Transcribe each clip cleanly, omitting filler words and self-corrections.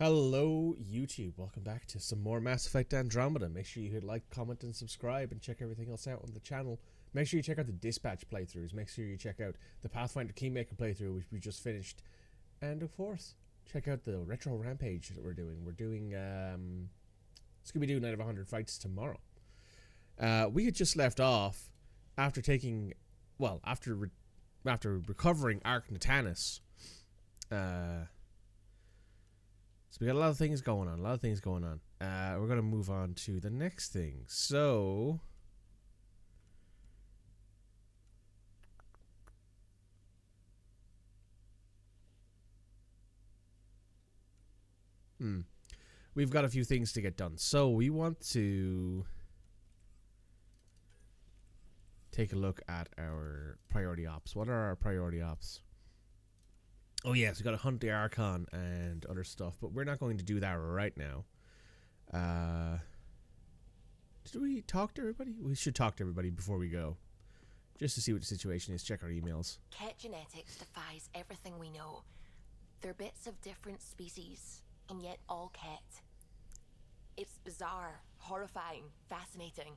Hello YouTube, welcome back to some more Mass Effect Andromeda. Make sure you hit like, comment and subscribe and check everything else out on the channel. Make sure you check out the Dispatch playthroughs, make sure you check out the Pathfinder Kingmaker playthrough which we just finished. And of course, check out the Retro Rampage that we're doing. We're doing Scooby-Doo Night of 100 Fights tomorrow. We had just left off after taking, well, after recovering Ark Natanus. So we got a lot of things going on. We're going to move on to the next thing. So we've got a few things to get done. So we want to take a look at our priority ops. What are our priority ops? Oh yes, we got to hunt the Archon and other stuff, but we're not going to do that right now. Did we talk to everybody? We should talk to everybody before we go, just to see what the situation is. Check our emails. Ket genetics defies everything we know. They're bits of different species, and yet all Ket. It's bizarre, horrifying, fascinating,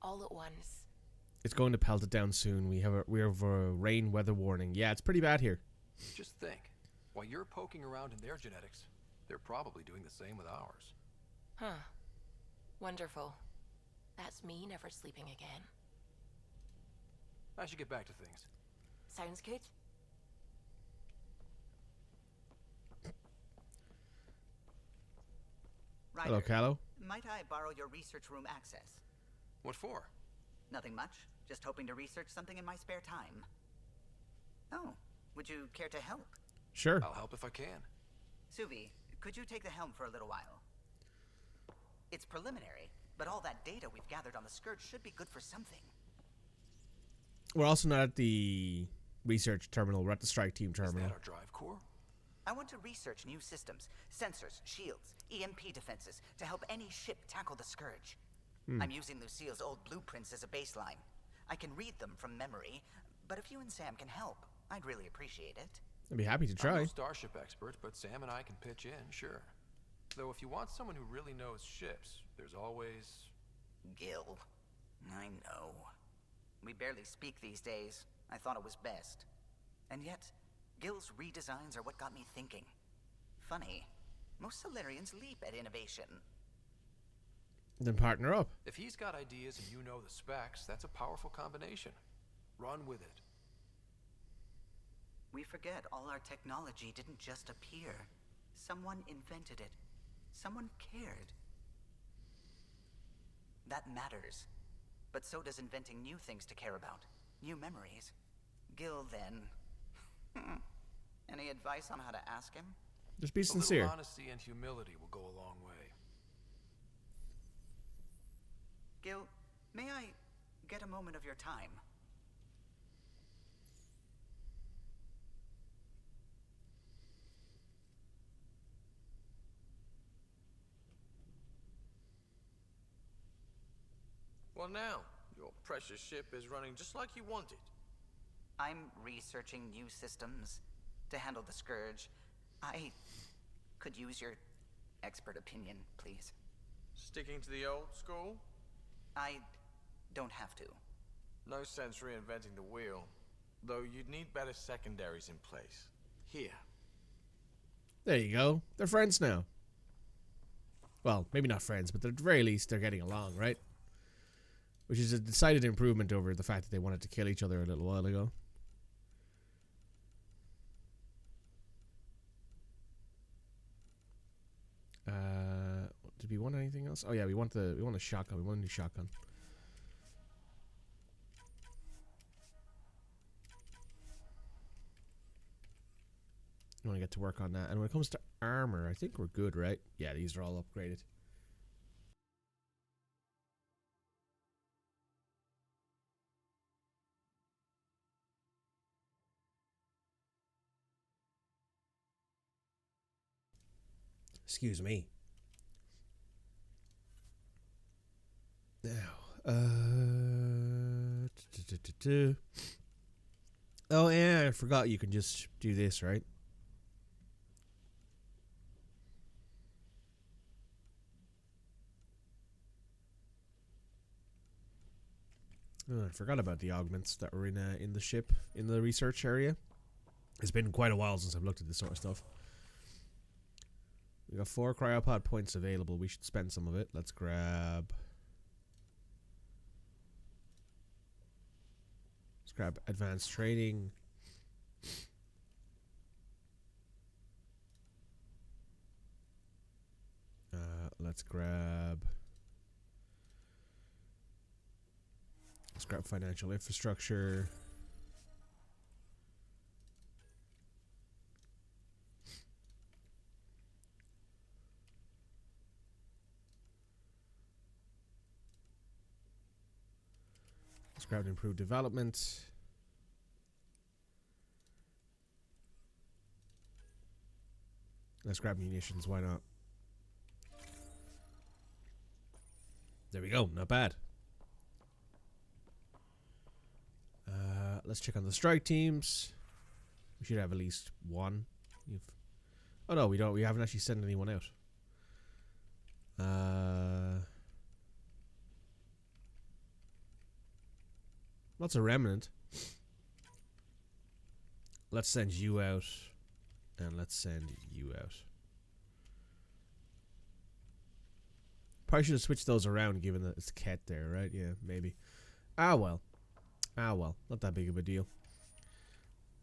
all at once. It's going to pelt it down soon. We have a rain weather warning. Yeah, it's pretty bad here. Just think, while you're poking around in their genetics, they're probably doing the same with ours. Huh. Wonderful. That's me never sleeping again. I should get back to things. Sounds good. Ryder, Hello, Callow. might I borrow your research room access? What for? Nothing much. Just hoping to research something in my spare time. Oh, would you care to help? Sure. I'll help if I can. Suvi, could you take the helm for a little while? It's preliminary, but all that data we've gathered on the Scourge should be good for something. We're also not at the research terminal. We're at the strike team Is terminal. that our drive core? I want to research new systems, sensors, shields, EMP defenses, to help any ship tackle the Scourge. I'm using Lucille's old blueprints as a baseline. I can read them from memory, but if you and Sam can help, I'd really appreciate it. I'd be happy to I'm try. no starship expert, but Sam and I can pitch in, sure. Though if you want someone who really knows ships, there's always... Gil. I know. We barely speak these days. I thought it was best. And yet, Gil's redesigns are what got me thinking. Funny, most Solarians leap at innovation. Then partner up. If he's got ideas and you know the specs, that's a powerful combination. Run with it. We forget all our technology didn't just appear. Someone invented it. Someone cared. That matters. But so does inventing new things to care about. New memories. Gil, then. Any advice on how to ask him? Just be A sincere. little honesty and humility will go a long way. Gil, may I get a moment of your time? Well now, your precious ship is running just like you wanted. I'm researching new systems to handle the Scourge. I could use your expert opinion, please. Sticking to the old school? I don't have to. No sense reinventing the wheel. Though you'd need better secondaries in place. Here. There you go. They're friends now. Well, maybe not friends, but at the very least, they're getting along, right? Which is a decided improvement over the fact that they wanted to kill each other a little while ago. Did we want anything else? Oh yeah, we want a shotgun. We want a new shotgun. I want to get to work on that. And when it comes to armor, I think we're good, right? Yeah, these are all upgraded. Excuse me. Now, oh yeah, I forgot you can just do this, right? Oh, I forgot about the augments that were in the ship, in the research area. It's been quite a while since I've looked at this sort of stuff. We got 4 cryopod points available. We should spend some of it. Let's grab advanced training. Let's grab financial infrastructure. Let's grab improved development. Let's grab munitions, why not? There we go, not bad. Let's check on the strike teams. We should have at least one. Oh no, we don't. We haven't actually sent anyone out. Lots of remnant. Let's send you out. And let's send you out. Probably should have switched those around given that it's Ket there, right? Yeah, maybe. Ah well. Ah well. Not that big of a deal.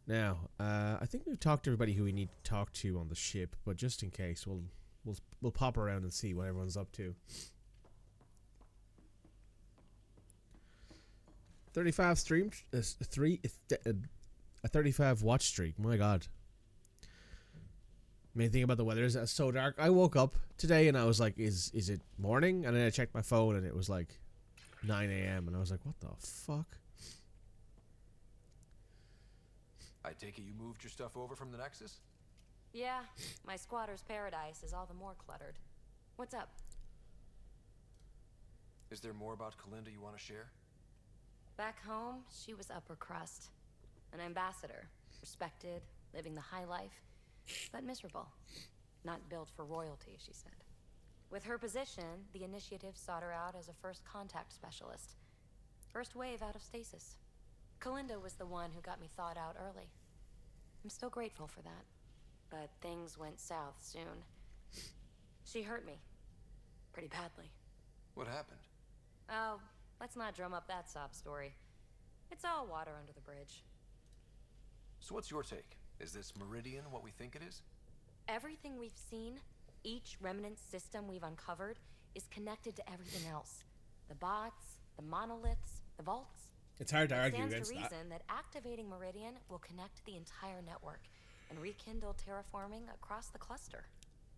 Now, I think we've talked to everybody who we need to talk to on the ship, but just in case, we'll pop around and see what everyone's up to. 35 stream, a 35 watch streak. My God. Main thing about the weather is that it's so dark. I woke up today and I was like, is it morning? And then I checked my phone and it was like 9 a.m. and I was like, what the fuck? I take it you moved your stuff over from the Nexus? Yeah, my squatter's paradise is all the more cluttered. What's up? Is there more about Kalinda you want to share? Back home, she was upper crust. An ambassador. Respected, living the high life, but miserable. Not built for royalty, she said. With her position, the initiative sought her out as a first contact specialist. First wave out of stasis. Kalinda was the one who got me thawed out early. I'm still grateful for that. But things went south soon. She hurt me. Pretty badly. What happened? Oh, let's not drum up that sob story. It's all water under the bridge. So what's your take? Is this Meridian what we think it is? Everything we've seen, each remnant system we've uncovered, is connected to everything else. The bots, the monoliths, the vaults. It's hard to argue It against stands to that. reason that activating Meridian will connect the entire network and rekindle terraforming across the cluster.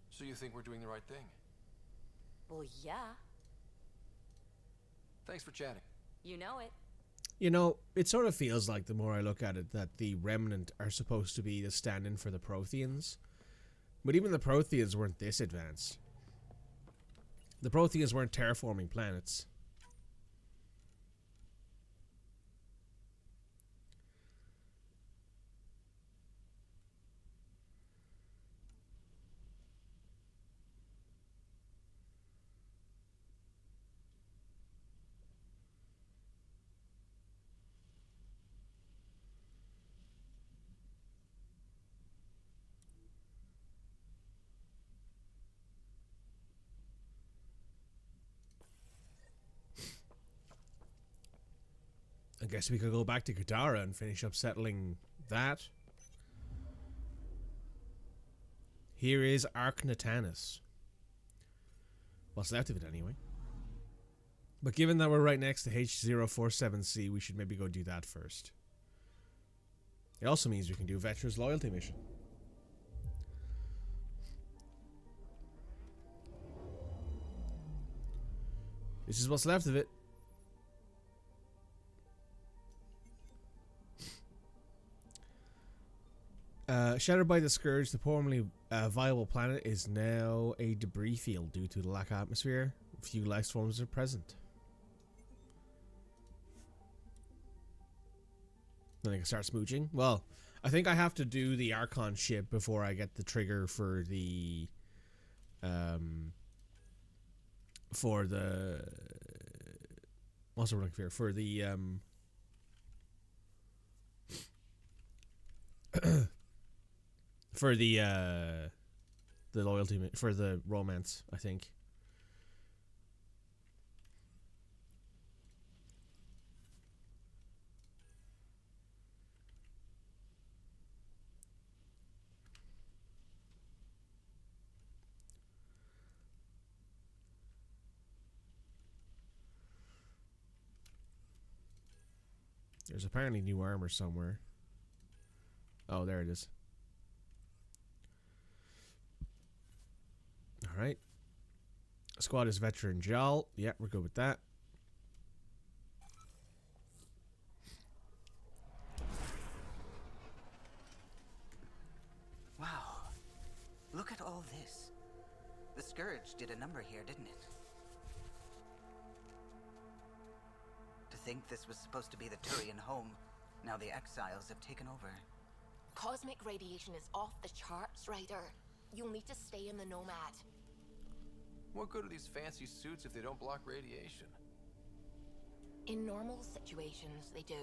So you think we're doing the right thing? Well, yeah. Thanks for chatting. You know it. You know, it sort of feels like the more I look at it that the Remnant are supposed to be the stand-in for the Protheans. But even the Protheans weren't this advanced. The Protheans weren't terraforming planets. I guess we could go back to Kadara and finish up settling that. Here is Arknatanus. What's left of it anyway. But given that we're right next to H047C, we should maybe go do that first. It also means we can do a Veterans Loyalty mission. This is what's left of it. Shattered by the Scourge, the formerly viable planet is now a debris field due to the lack of atmosphere. Few life forms are present. Then I can start smooching. Well, I think I have to do the Archon ship before I get the trigger for the what's the word for the for the loyalty, for the romance, I think. There's apparently new armor somewhere. Oh, there it is. Alright. Squad is veteran Jal. Yeah, we're good with that. Wow. Look at all this. The Scourge did a number here, didn't it? To think this was supposed to be the Turian home. Now the exiles have taken over. Cosmic radiation is off the charts, Ryder. You'll need to stay in the Nomad. What good are these fancy suits if they don't block radiation? In normal situations, they do.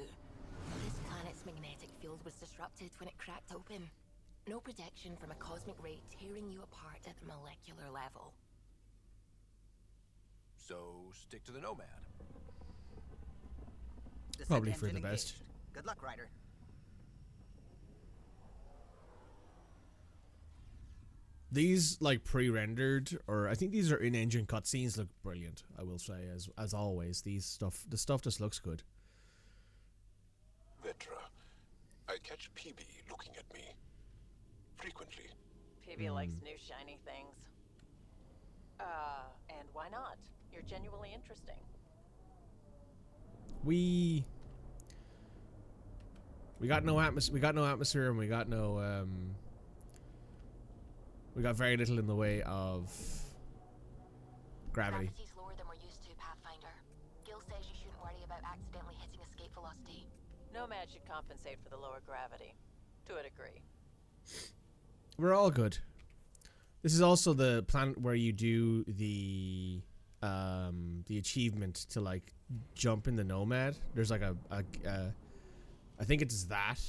This planet's magnetic field was disrupted when it cracked open. No protection from a cosmic ray tearing you apart at the molecular level. So stick to the Nomad. Descent Probably for engine the best. engaged. Good luck, Ryder. These, like, pre-rendered, or I think these are in-engine cutscenes, look brilliant, I will say, as always. The stuff just looks good. Vetra, I catch PB looking at me. Frequently. PB likes new shiny things. And why not? You're genuinely interesting. We got no atmosphere, and we got very little in the way of gravity. Gravity's lower than we're used to, Pathfinder. Gil says you shouldn't worry about accidentally hitting escape velocity. Nomad should compensate for the lower gravity. To a degree. We're all good. This is also the planet where you do the achievement to, like, jump in the Nomad. There's like I think it's that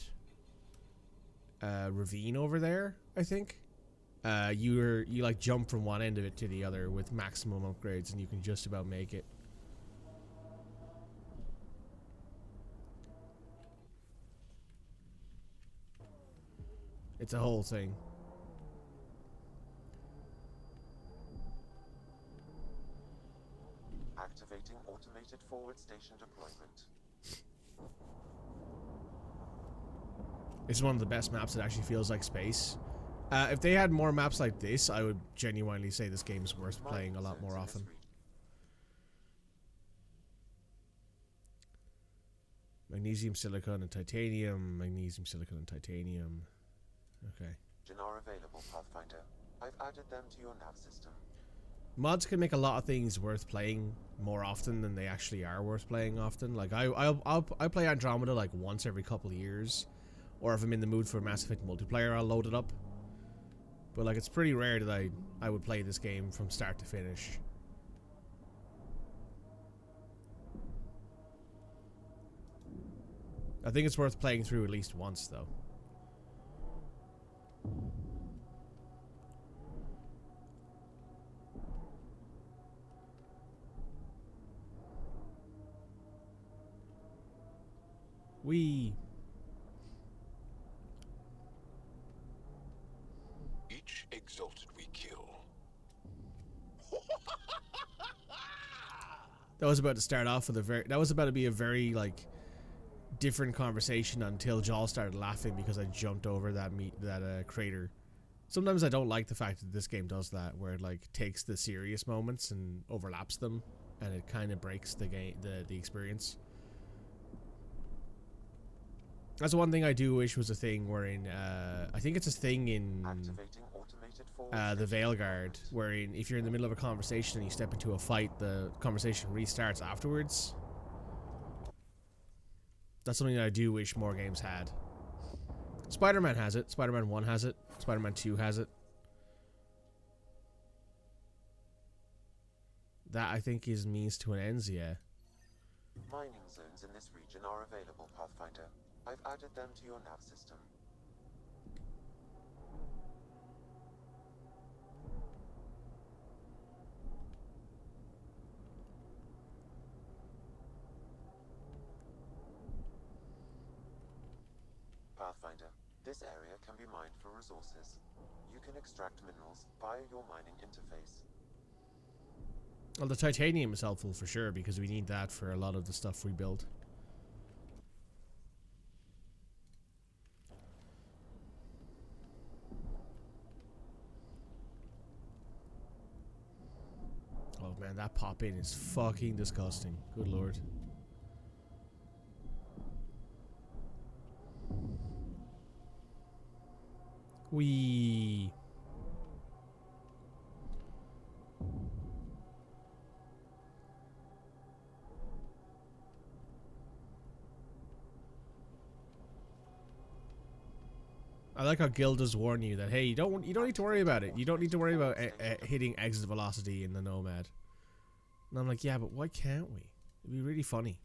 ravine over there, I think. You like jump from one end of it to the other with maximum upgrades, and you can just about make it. It's a whole thing. Activating automated forward station deployment. It's one of the best maps that actually feels like space. If they had more maps like this, I would genuinely say this game is worth playing a lot more often. Magnesium, silicon, and titanium. Magnesium, silicon, and titanium. Okay. Are available, Pathfinder. I've added them to your nav system. Mods can make a lot of things worth playing more often than they actually are worth playing often. Like I play Andromeda like once every couple of years, or if I'm in the mood for Mass Effect multiplayer, I'll load it up. But like it's pretty rare that I would play this game from start to finish. I think it's worth playing through at least once though. Each exalted we kill. That was about to start off with that was about to be a very like different conversation until Jal started laughing because I jumped over that crater. Sometimes I don't like the fact that this game does that, where it like takes the serious moments and overlaps them, and it kind of breaks the experience. That's one thing I do wish was a thing wherein, I think it's a thing in the Veilguard, wherein if you're in the middle of a conversation and you step into a fight, the conversation restarts afterwards. That's something that I do wish more games had. Spider-Man has it. Spider-Man 1 has it. Spider-Man 2 has it. That, I think, is means to an ends, yeah. Mining zones in this region are available, Pathfinder. I've added them to your nav system. Pathfinder, this area can be mined for resources. You can extract minerals via your mining interface. Well, the titanium is helpful for sure because we need that for a lot of the stuff we build. Oh man, that pop-in is fucking disgusting. Good lord. Wee. I like how Gil does warn you that, hey, you don't need to worry about it. You don't need to worry about hitting exit velocity in the Nomad. And I'm like, yeah, but why can't we? It'd be really funny.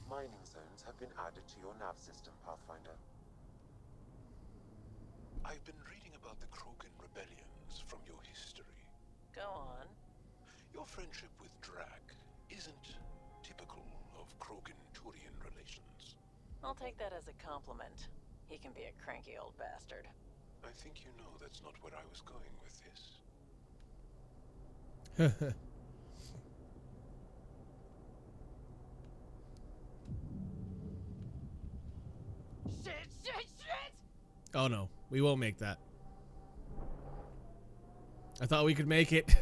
Mining zones have been added to your nav system, Pathfinder. I've been reading about the Krogan rebellions from your history. Go on. Your friendship with Drac isn't typical of Krogan-Turian relations. I'll take that as a compliment. He can be a cranky old bastard. I think you know that's not where I was going with this. Shit! Oh no, we won't make that. I thought we could make it.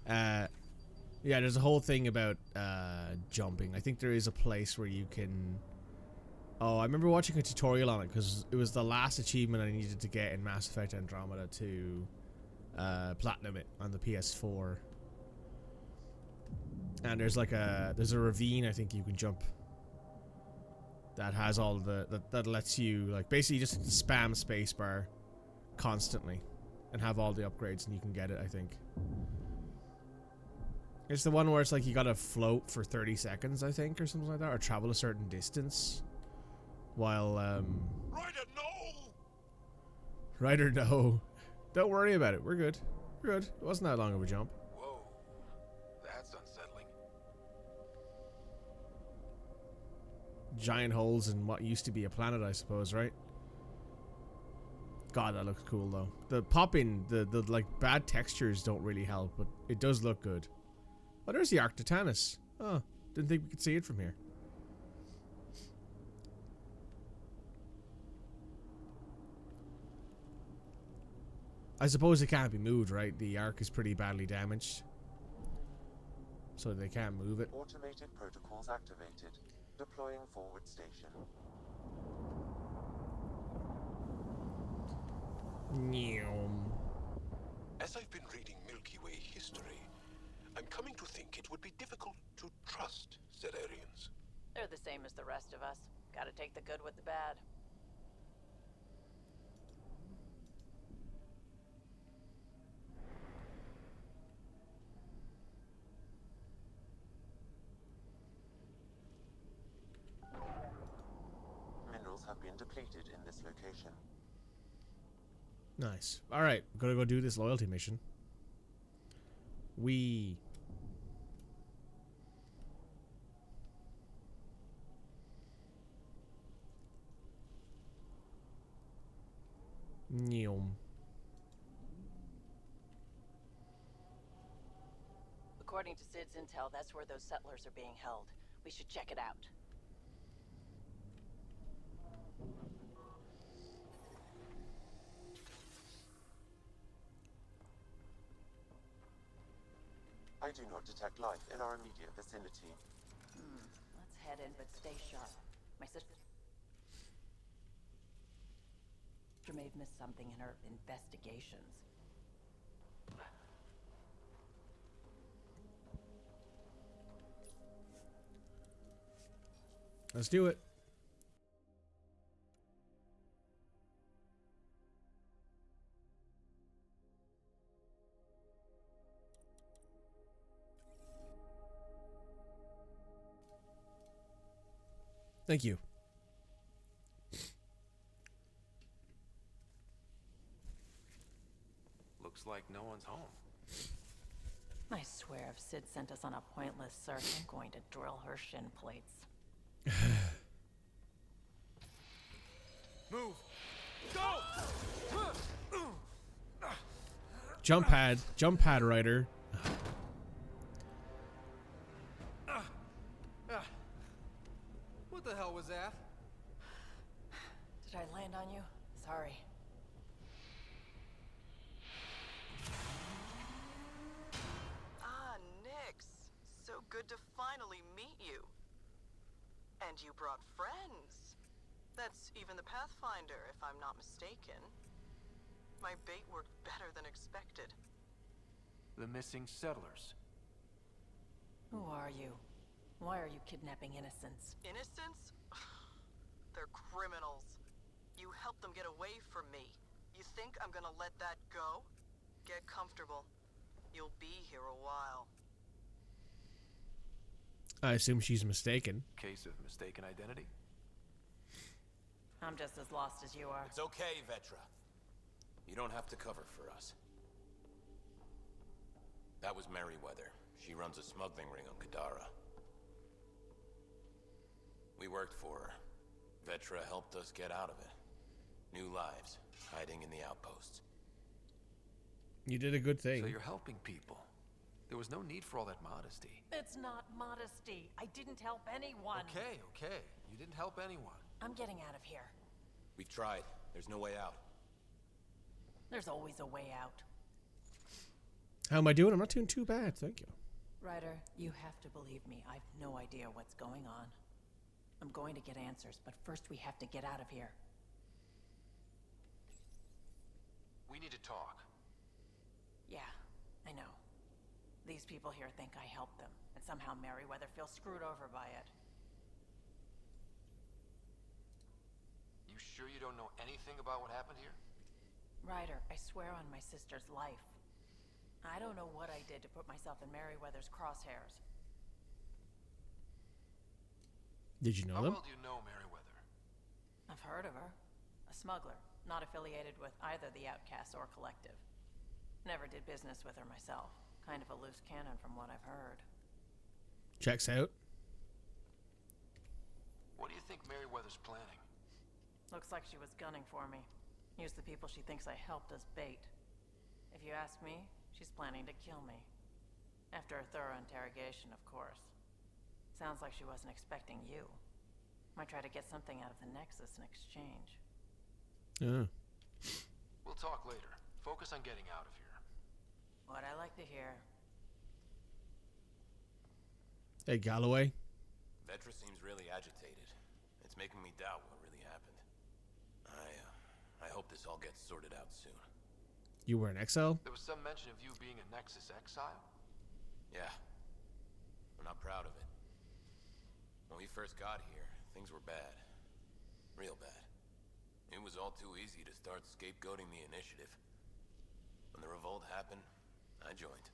Yeah, there's a whole thing about jumping. I think there is a place where you can... Oh, I remember watching a tutorial on it because it was the last achievement I needed to get in Mass Effect Andromeda to platinum it on the PS4. And there's like there's a ravine I think you can jump that has all that lets you like basically just spam spacebar constantly and have all the upgrades and you can get it, I think. It's the one where it's like you gotta float for 30 seconds, I think, or something like that, or travel a certain distance while Ryder, no! Ryder, no. Don't worry about it. We're good. We're good. It wasn't that long of a jump. Whoa, that's unsettling. Giant holes in what used to be a planet, I suppose, right? God, that looks cool though. The pop-in, the like bad textures don't really help, but it does look good. Oh, there's the Arc Titanus. Oh, didn't think we could see it from here. I suppose it can't be moved, right? The Ark is pretty badly damaged, so they can't move it. Automated protocols activated. Deploying forward station. As I've been reading Milky Way history, I'm coming to think it would be difficult to trust Zerarians. They're the same as the rest of us. Gotta take the good with the bad. Minerals have been depleted in this location. Nice. All right, gotta go do this loyalty mission. We. Neom. According to Sid's intel, that's where those settlers are being held. We should check it out. I do not detect life in our immediate vicinity. Let's head in, but stay sharp. My sister... sister may have missed something in her investigations. Let's do it. Thank you. Looks like no one's home. I swear if Sid sent us on a pointless search, I'm going to drill her shin plates. Move! Go! Jump pad, Ryder. What the hell was that? Did I land on you? Sorry. Ah, Nix. So good to finally meet you. And you brought friends. That's even the Pathfinder, if I'm not mistaken. My bait worked better than expected. The missing settlers. Who are you? Why are you kidnapping innocents? Innocents? They're criminals. You helped them get away from me. You think I'm gonna let that go? Get comfortable. You'll be here a while. I assume she's mistaken. Case of mistaken identity. I'm just as lost as you are. It's okay, Vetra. You don't have to cover for us. That was Merryweather. She runs a smuggling ring on Kadara. We worked for her. Vetra helped us get out of it. New lives, hiding in the outposts. You did a good thing. So you're helping people. There was no need for all that modesty. It's not modesty. I didn't help anyone. Okay. You didn't help anyone. I'm getting out of here. We've tried. There's no way out. There's always a way out. How am I doing? I'm not doing too bad, thank you. Ryder, you have to believe me. I've no idea what's going on. I'm going to get answers, but first we have to get out of here. We need to talk. Yeah, I know. These people here think I helped them, and somehow Merryweather feels screwed over by it. You sure you don't know anything about what happened here? Ryder, I swear on my sister's life. I don't know what I did to put myself in Merryweather's crosshairs. Did you know How them? well do you know Merryweather? I've heard of her. A smuggler, not affiliated with either the Outcasts or Collective. Never did business with her myself. Kind of a loose cannon from what I've heard. Checks out. What do you think Merryweather's planning? Looks like she was gunning for me. Use the people she thinks I helped as bait. If you ask me, she's planning to kill me. After a thorough interrogation, of course. Sounds like she wasn't expecting you. Might try to get something out of the Nexus in exchange. Yeah. We'll talk later. Focus on getting out of here. What I like to hear. Hey, Galloway. Vetra seems really agitated. It's making me doubt what really happened. I hope this all gets sorted out soon. You were in exile? There was some mention of you being a Nexus exile. Yeah. I'm not proud of it. When we first got here, things were bad. Real bad. It was all too easy to start scapegoating the initiative. When the revolt happened, I joined.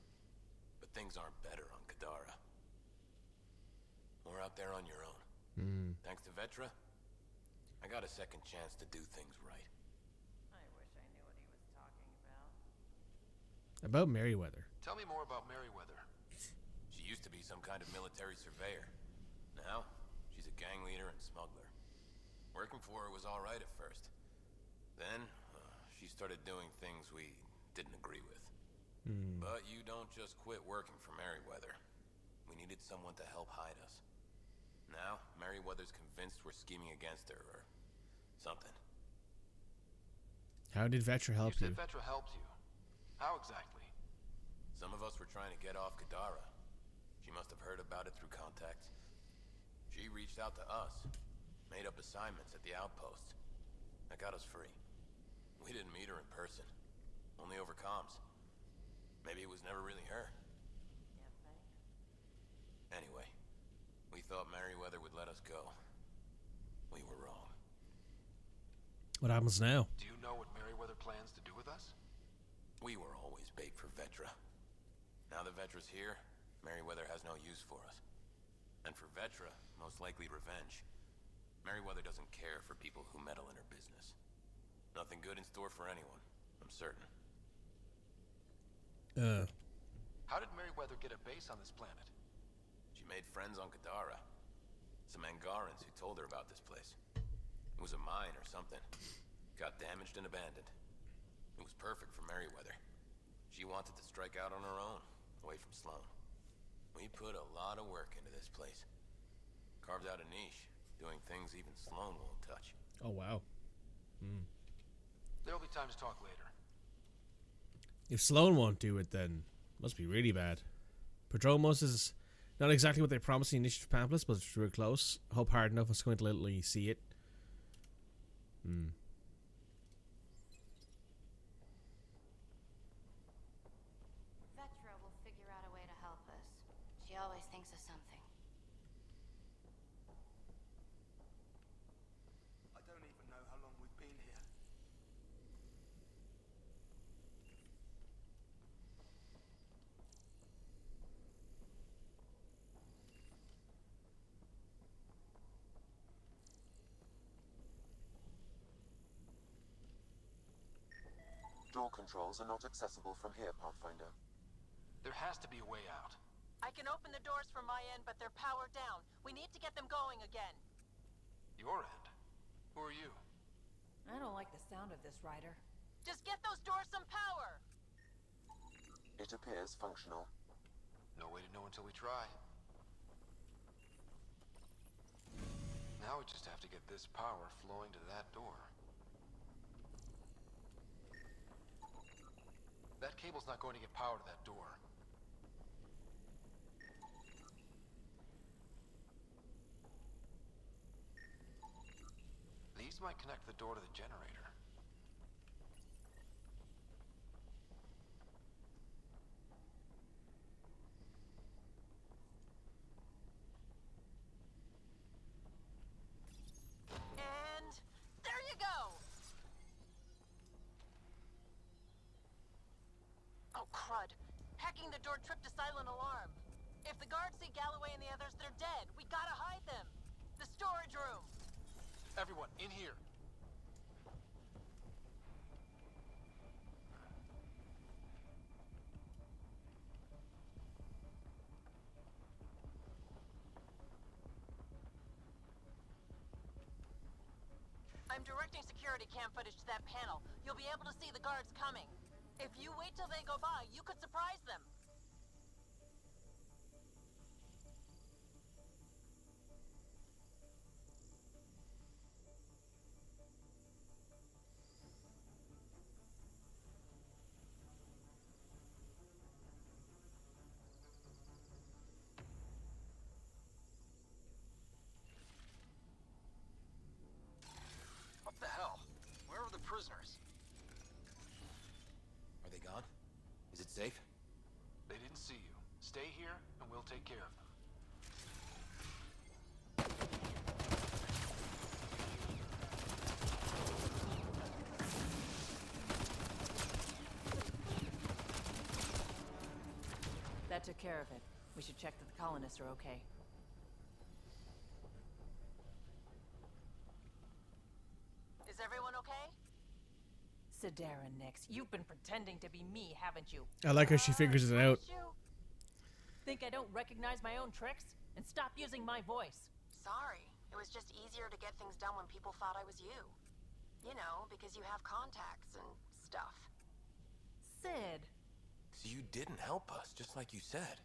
But things aren't better on Kadara. We're out there on your own. Thanks to Vetra, I got a second chance to do things right. I wish I knew what he was talking about. About Merryweather. Tell me more about Merryweather. She used to be some kind of military surveyor. Now, she's a gang leader and smuggler. Working for her was all right at first. Then, she started doing things we didn't agree with. But you don't just quit working for Merryweather. We needed someone to help hide us. Now, Merryweather's convinced we're scheming against her or something. How did Vetra help you? You said Vetra helped you. How exactly? Some of us were trying to get off Kadara. She must have heard about it through contacts. She reached out to us, made up assignments at the outpost. That got us free. We didn't meet her in person. Only over comms. Maybe it was never really her. Anyway, we thought Merryweather would let us go. We were wrong. What happens now? Do you know what Merryweather plans to do with us? We were always bait for Vetra. Now that Vetra's here, Merryweather has no use for us. And for Vetra, most likely revenge. Merryweather doesn't care for people who meddle in her business. Nothing good in store for anyone, I'm certain. How did Merryweather get a base on this planet? She made friends on Kadara. Some Angarans who told her about this place. It was a mine or something. Got damaged and abandoned. It was perfect for Merryweather. She wanted to strike out on her own, away from Sloan. We put a lot of work into this place. Carved out a niche, doing things even Sloan won't touch. Oh, wow. There'll be time to talk later. If Sloan won't do it, then must be really bad. Prodromos is not exactly what they promised in the initiative pamphlets, but it's real close. Hope hard enough was going to let you see it. Vetra will figure out a way to help us. She always thinks of something. I don't even know how long we've been here. Door controls are not accessible from here, Pathfinder. There has to be a way out. I can open the doors from my end, but they're powered down. We need to get them going again. Your end? Who are you? I don't like the sound of this, Ryder. Just get those doors some power! It appears functional. No way to know until we try. Now we just have to get this power flowing to that door. That cable's not going to get power to that door. These might connect the door to the generator. And there you go! Oh, crud. Hacking the door tripped a silent alarm. If the guards see Galloway and the others, they're dead. We gotta hide them. The storage room. Everyone, in here. I'm directing security cam footage to that panel. You'll be able to see the guards coming. If you wait till they go by, you could surprise them. What the hell? Where are the prisoners? Are they gone? Is it safe? They didn't see you. Stay here, and we'll take care of them. That took care of it. We should check that the colonists are okay. Is everyone okay? Sidera, Nix, you've been pretending to be me, haven't you? I like how she figures it out. Think I don't recognize my own tricks? And stop using my voice. Sorry. It was just easier to get things done when people thought I was you. You know, because you have contacts and stuff. Sid. So you didn't help us, just like you said.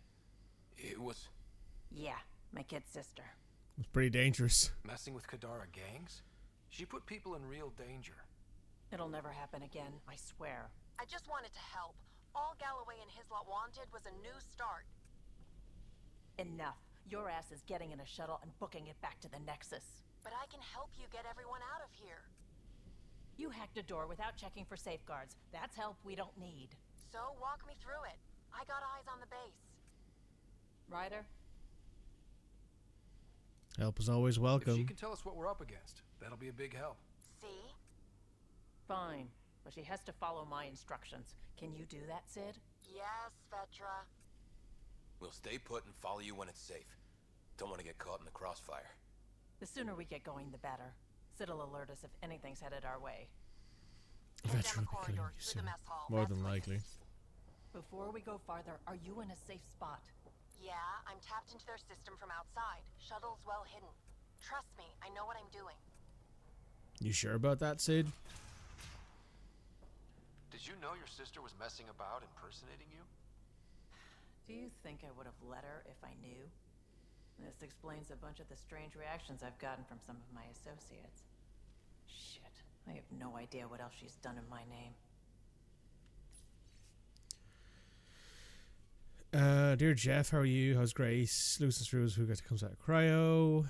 It was... Yeah, my kid's sister. It's pretty dangerous. Messing with Kadara gangs? She put people in real danger. It'll never happen again, I swear. I just wanted to help. All Galloway and his lot wanted was a new start. Enough. Your ass is getting in a shuttle and booking it back to the Nexus. But I can help you get everyone out of here. You hacked a door without checking for safeguards. That's help we don't need. So walk me through it. I got eyes on the base. Ryder? Help is always If she welcome. can tell us what we're up against, that'll be a big help. See? Fine, but she has to follow my instructions. Can you do that, Sid? Yes, Vetra. We'll stay put and follow you when it's safe. Don't want to get caught in the crossfire. The sooner we get going, the better. Sid'll alert us if anything's headed our way. Veteran will be killing you soon. More than likely. Before we go farther, are you in a safe spot? Yeah, I'm tapped into their system from outside. Shuttle's well hidden. Trust me, I know what I'm doing. You sure about that, Sid? Did you know your sister was messing about impersonating you? Do you think I would have let her if I knew? This explains a bunch of the strange reactions I've gotten from some of my associates. Shit, I have no idea what else she's done in my name. Dear Jeff, how are you? How's Grace? Lucius Ruse, who comes out of cryo?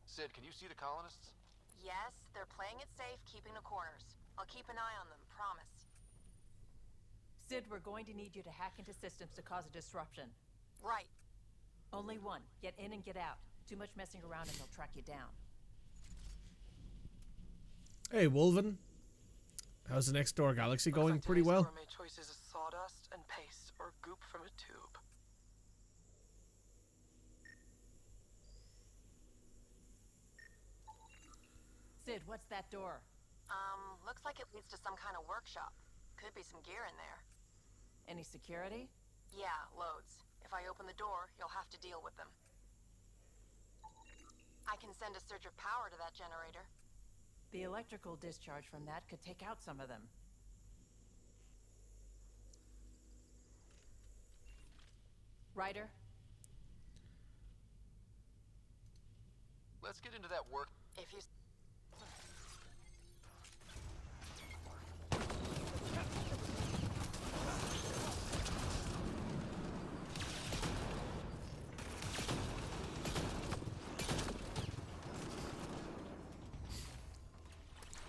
Sid, can you see the colonists? Yes, they're playing it safe, keeping the corners. I'll keep an eye on them, promise. Sid, we're going to need you to hack into systems to cause a disruption. Right. Only one. Get in and get out. Too much messing around and they'll track you down. Hey, Wolven. How's the next door galaxy going? Pretty well. Gourmet choices is sawdust and paste or goop from a tube. Sid, what's that door? Looks like it leads to some kind of workshop. Could be some gear in there. Any security? Yeah, loads. If I open the door, you'll have to deal with them. I can send a surge of power to that generator. The electrical discharge from that could take out some of them. Ryder? Let's get into that work. If you...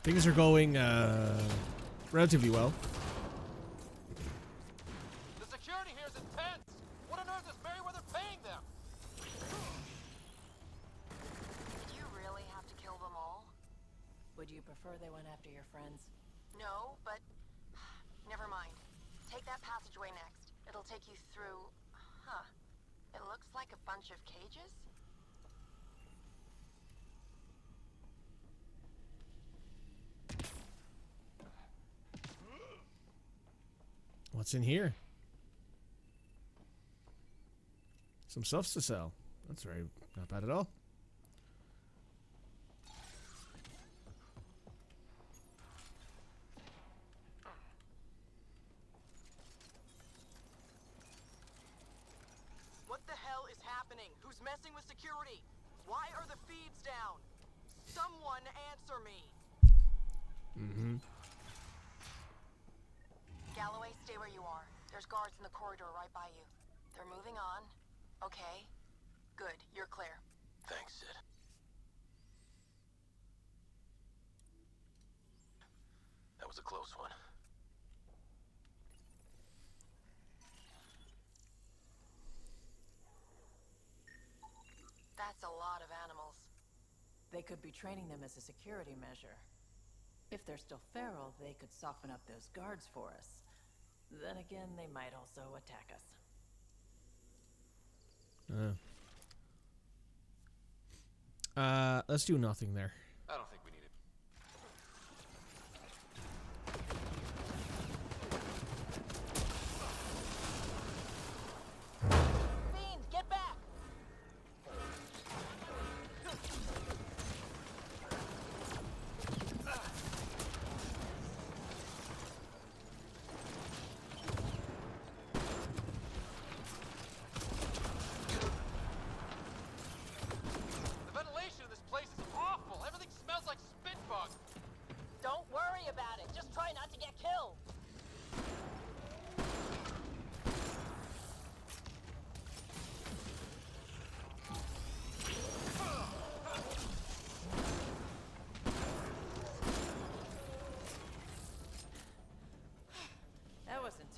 Things are going relatively well. The security here is intense. What on earth is Merryweather paying them? Did you really have to kill them all? Would you prefer they went after your friends? No, but... Never mind. Take that passageway next. It'll take you through... Huh. It looks like a bunch of cages? What's in here? Some stuffs to sell. That's very not bad at all. What the hell is happening? Who's messing with security? Why are the feeds down? Someone answer me. Mm-hmm. Galloway, stay where you are. There's guards in the corridor right by you. They're moving on. Okay. Good, you're clear. Thanks, Sid. That was a close one. That's a lot of animals. They could be training them as a security measure. If they're still feral, they could soften up those guards for us. Then again, they might also attack us. Let's do nothing there. I don't think we need it. Fiend, get back!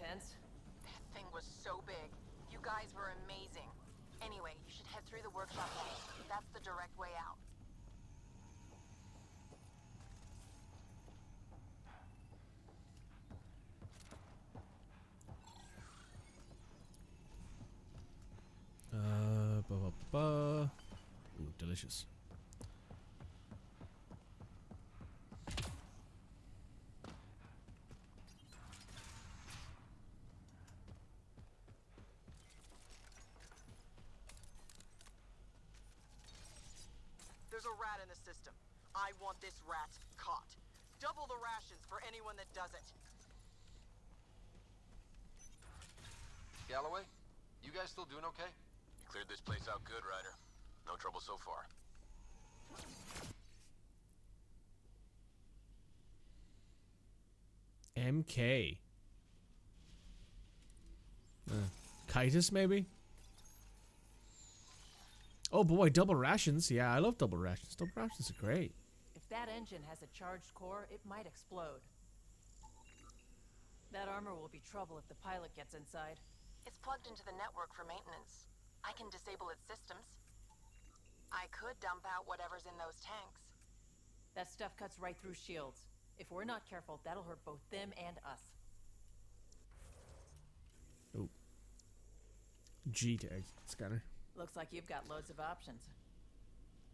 sense. That thing was so big. You guys were amazing. Anyway, you should head through the workshop hall. That's the direct way out. Ooh, delicious. There's a rat in the system. I want this rat caught. Double the rations for anyone that does it. Galloway, you guys still doing okay? You cleared this place out good, Ryder. No trouble so far. MK. Chitis, maybe? Oh boy, double rations. Yeah, I love double rations. Double rations are great. If that engine has a charged core, it might explode. That armor will be trouble if the pilot gets inside. It's plugged into the network for maintenance. I can disable its systems. I could dump out whatever's in those tanks. That stuff cuts right through shields. If we're not careful, that'll hurt both them and us. Oh. G to exit scanner. Looks like you've got loads of options.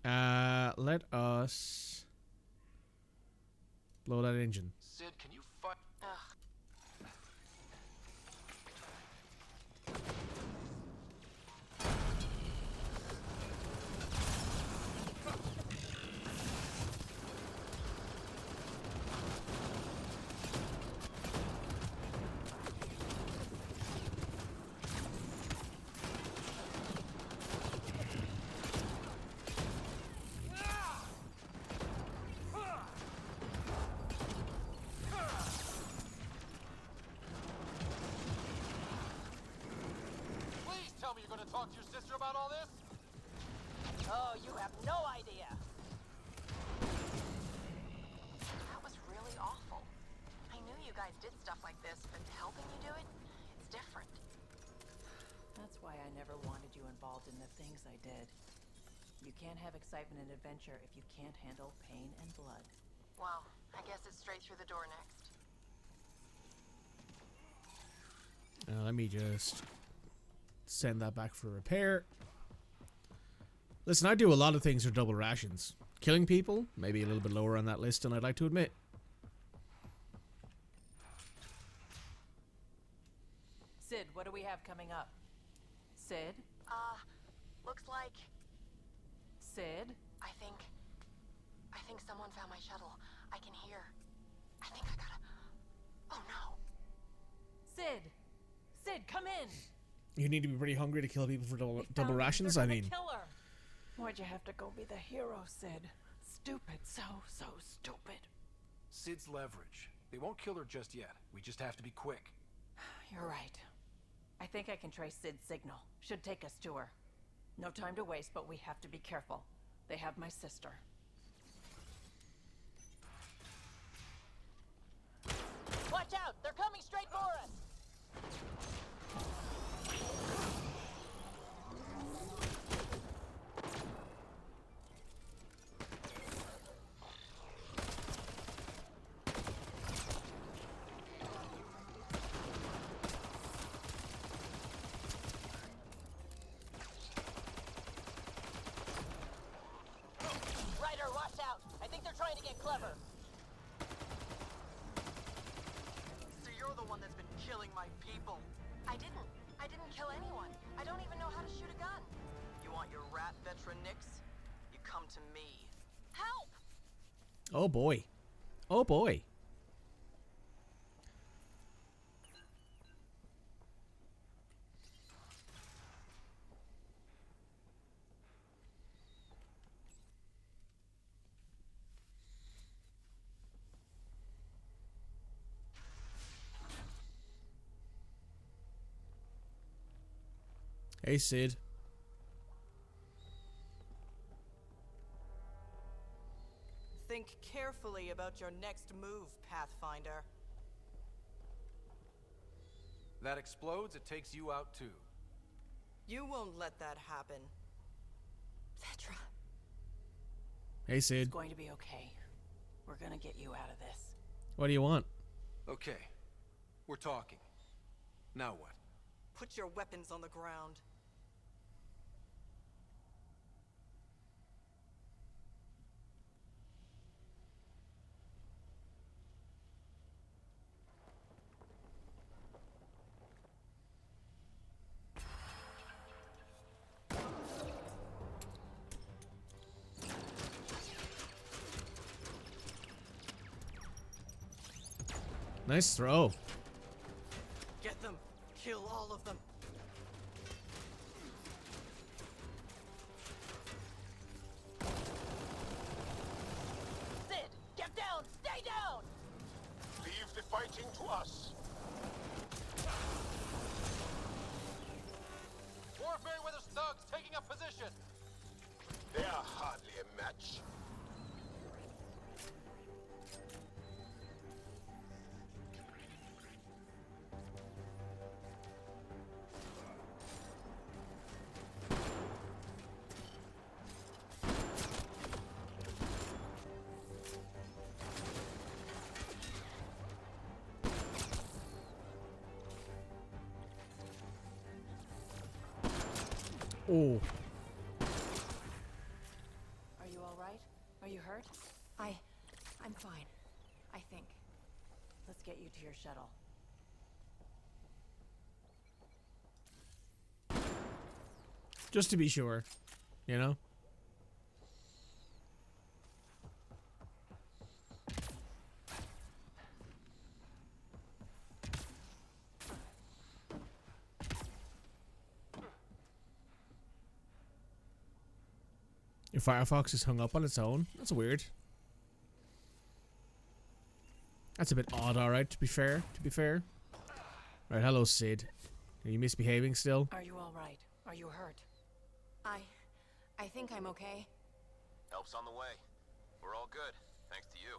Let us blow that engine. Sid, can you fuck? Ugh. Tell me you're gonna talk to your sister about all this? Oh, you have no idea. That was really awful. I knew you guys did stuff like this, but helping you do it, it's different. That's why I never wanted you involved in the things I did. You can't have excitement and adventure if you can't handle pain and blood. Well, I guess it's straight through the door next. Let me just send that back for repair. Listen, I do a lot of things for double rations. Killing people, maybe a little bit lower on that list than I'd like to admit. Sid, what do we have coming up? Sid? Looks like... Sid? I think someone found my shuttle. I can hear. I think I gotta... Oh no. Sid! Sid, come in! You need to be pretty hungry to kill people for double rations, I mean. Kill her. Why'd you have to go be the hero, Sid? Stupid, so stupid. Sid's leverage. They won't kill her just yet. We just have to be quick. You're right. I think I can trace Sid's signal. Should take us to her. No time to waste, but we have to be careful. They have my sister. Watch out! They're coming straight for us! Ryder, watch out! I think they're trying to get clever. So you're the one that's been killing my people. I didn't kill anyone. I don't even know how to shoot a gun. You want your rat veteran nicks? You come to me. Help! Oh boy. Oh boy. Hey, Sid. Think carefully about your next move, Pathfinder. That explodes, it takes you out too. You won't let that happen. Vetra. Hey, Sid. It's going to be okay. We're gonna get you out of this. What do you want? Okay, we're talking. Now what? Put your weapons on the ground. Nice throw. Get them. Kill all of them. Sid, get down! Stay down! Leave the fighting to us. More Fairweather's thugs taking up position! They are hardly a match. Oh. Are you all right? Are you hurt? I'm fine. I think. Let's get you to your shuttle. Just to be sure, you know? Your Firefox is hung up on its own? That's weird. That's a bit odd, alright, to be fair. Right, hello, Sid. Are you misbehaving still? Are you all right? Are you hurt? I think I'm okay. Help's on the way. We're all good, thanks to you.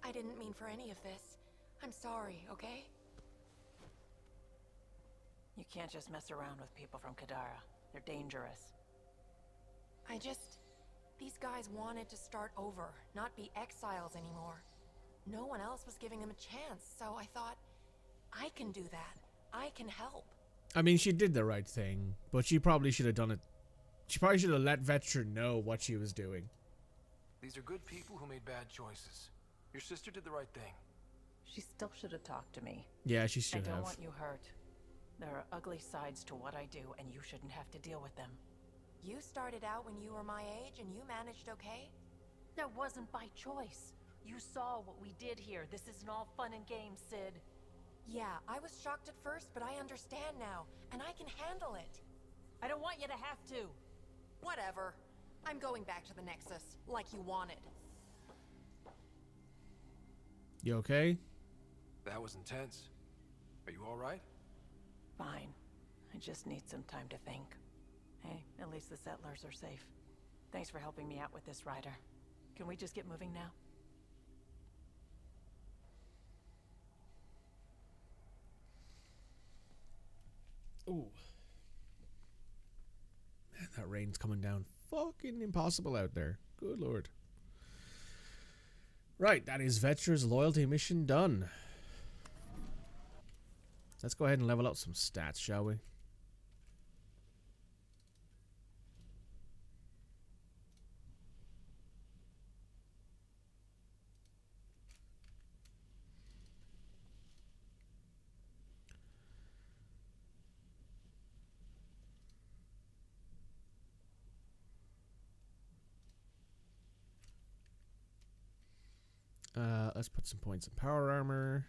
I didn't mean for any of this. I'm sorry, okay? You can't just mess around with people from Kadara. They're dangerous. These guys wanted to start over, not be exiles anymore. No one else was giving them a chance, so I thought, I can do that. I can help. I mean, she did the right thing, but she probably should have done it. She probably should have let Vetra know what she was doing. These are good people who made bad choices. Your sister did the right thing. She still should have talked to me. Yeah, she should have. I don't want you hurt. There are ugly sides to what I do, and you shouldn't have to deal with them. You started out when you were my age and you managed okay? That wasn't by choice. You saw what we did here. This isn't all fun and games, Sid. Yeah, I was shocked at first, but I understand now, and I can handle it. I don't want you to have to. Whatever. I'm going back to the Nexus, like you wanted. You okay? That was intense. Are you all right? Fine. I just need some time to think. Hey, at least the settlers are safe. Thanks for helping me out with this, Ryder. Can we just get moving now? Ooh. Man, that rain's coming down fucking impossible out there. Good lord. Right, that is Vetra's loyalty mission done. Let's go ahead and level up some stats, shall we? Let's put some points in power armor.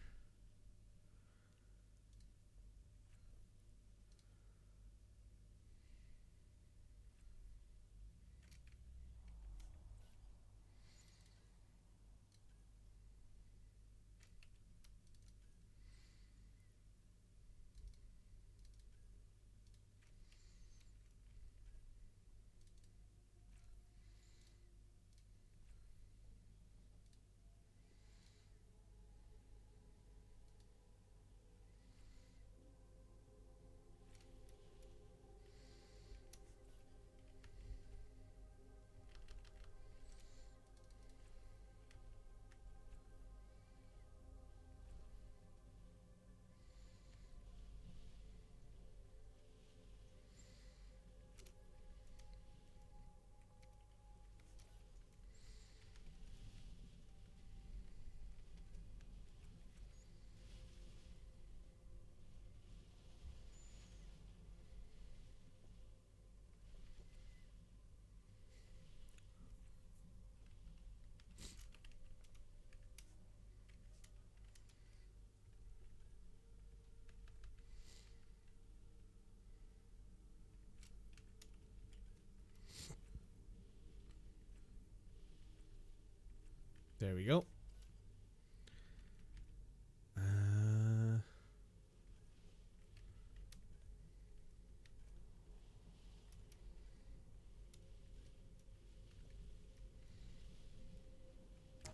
There we go.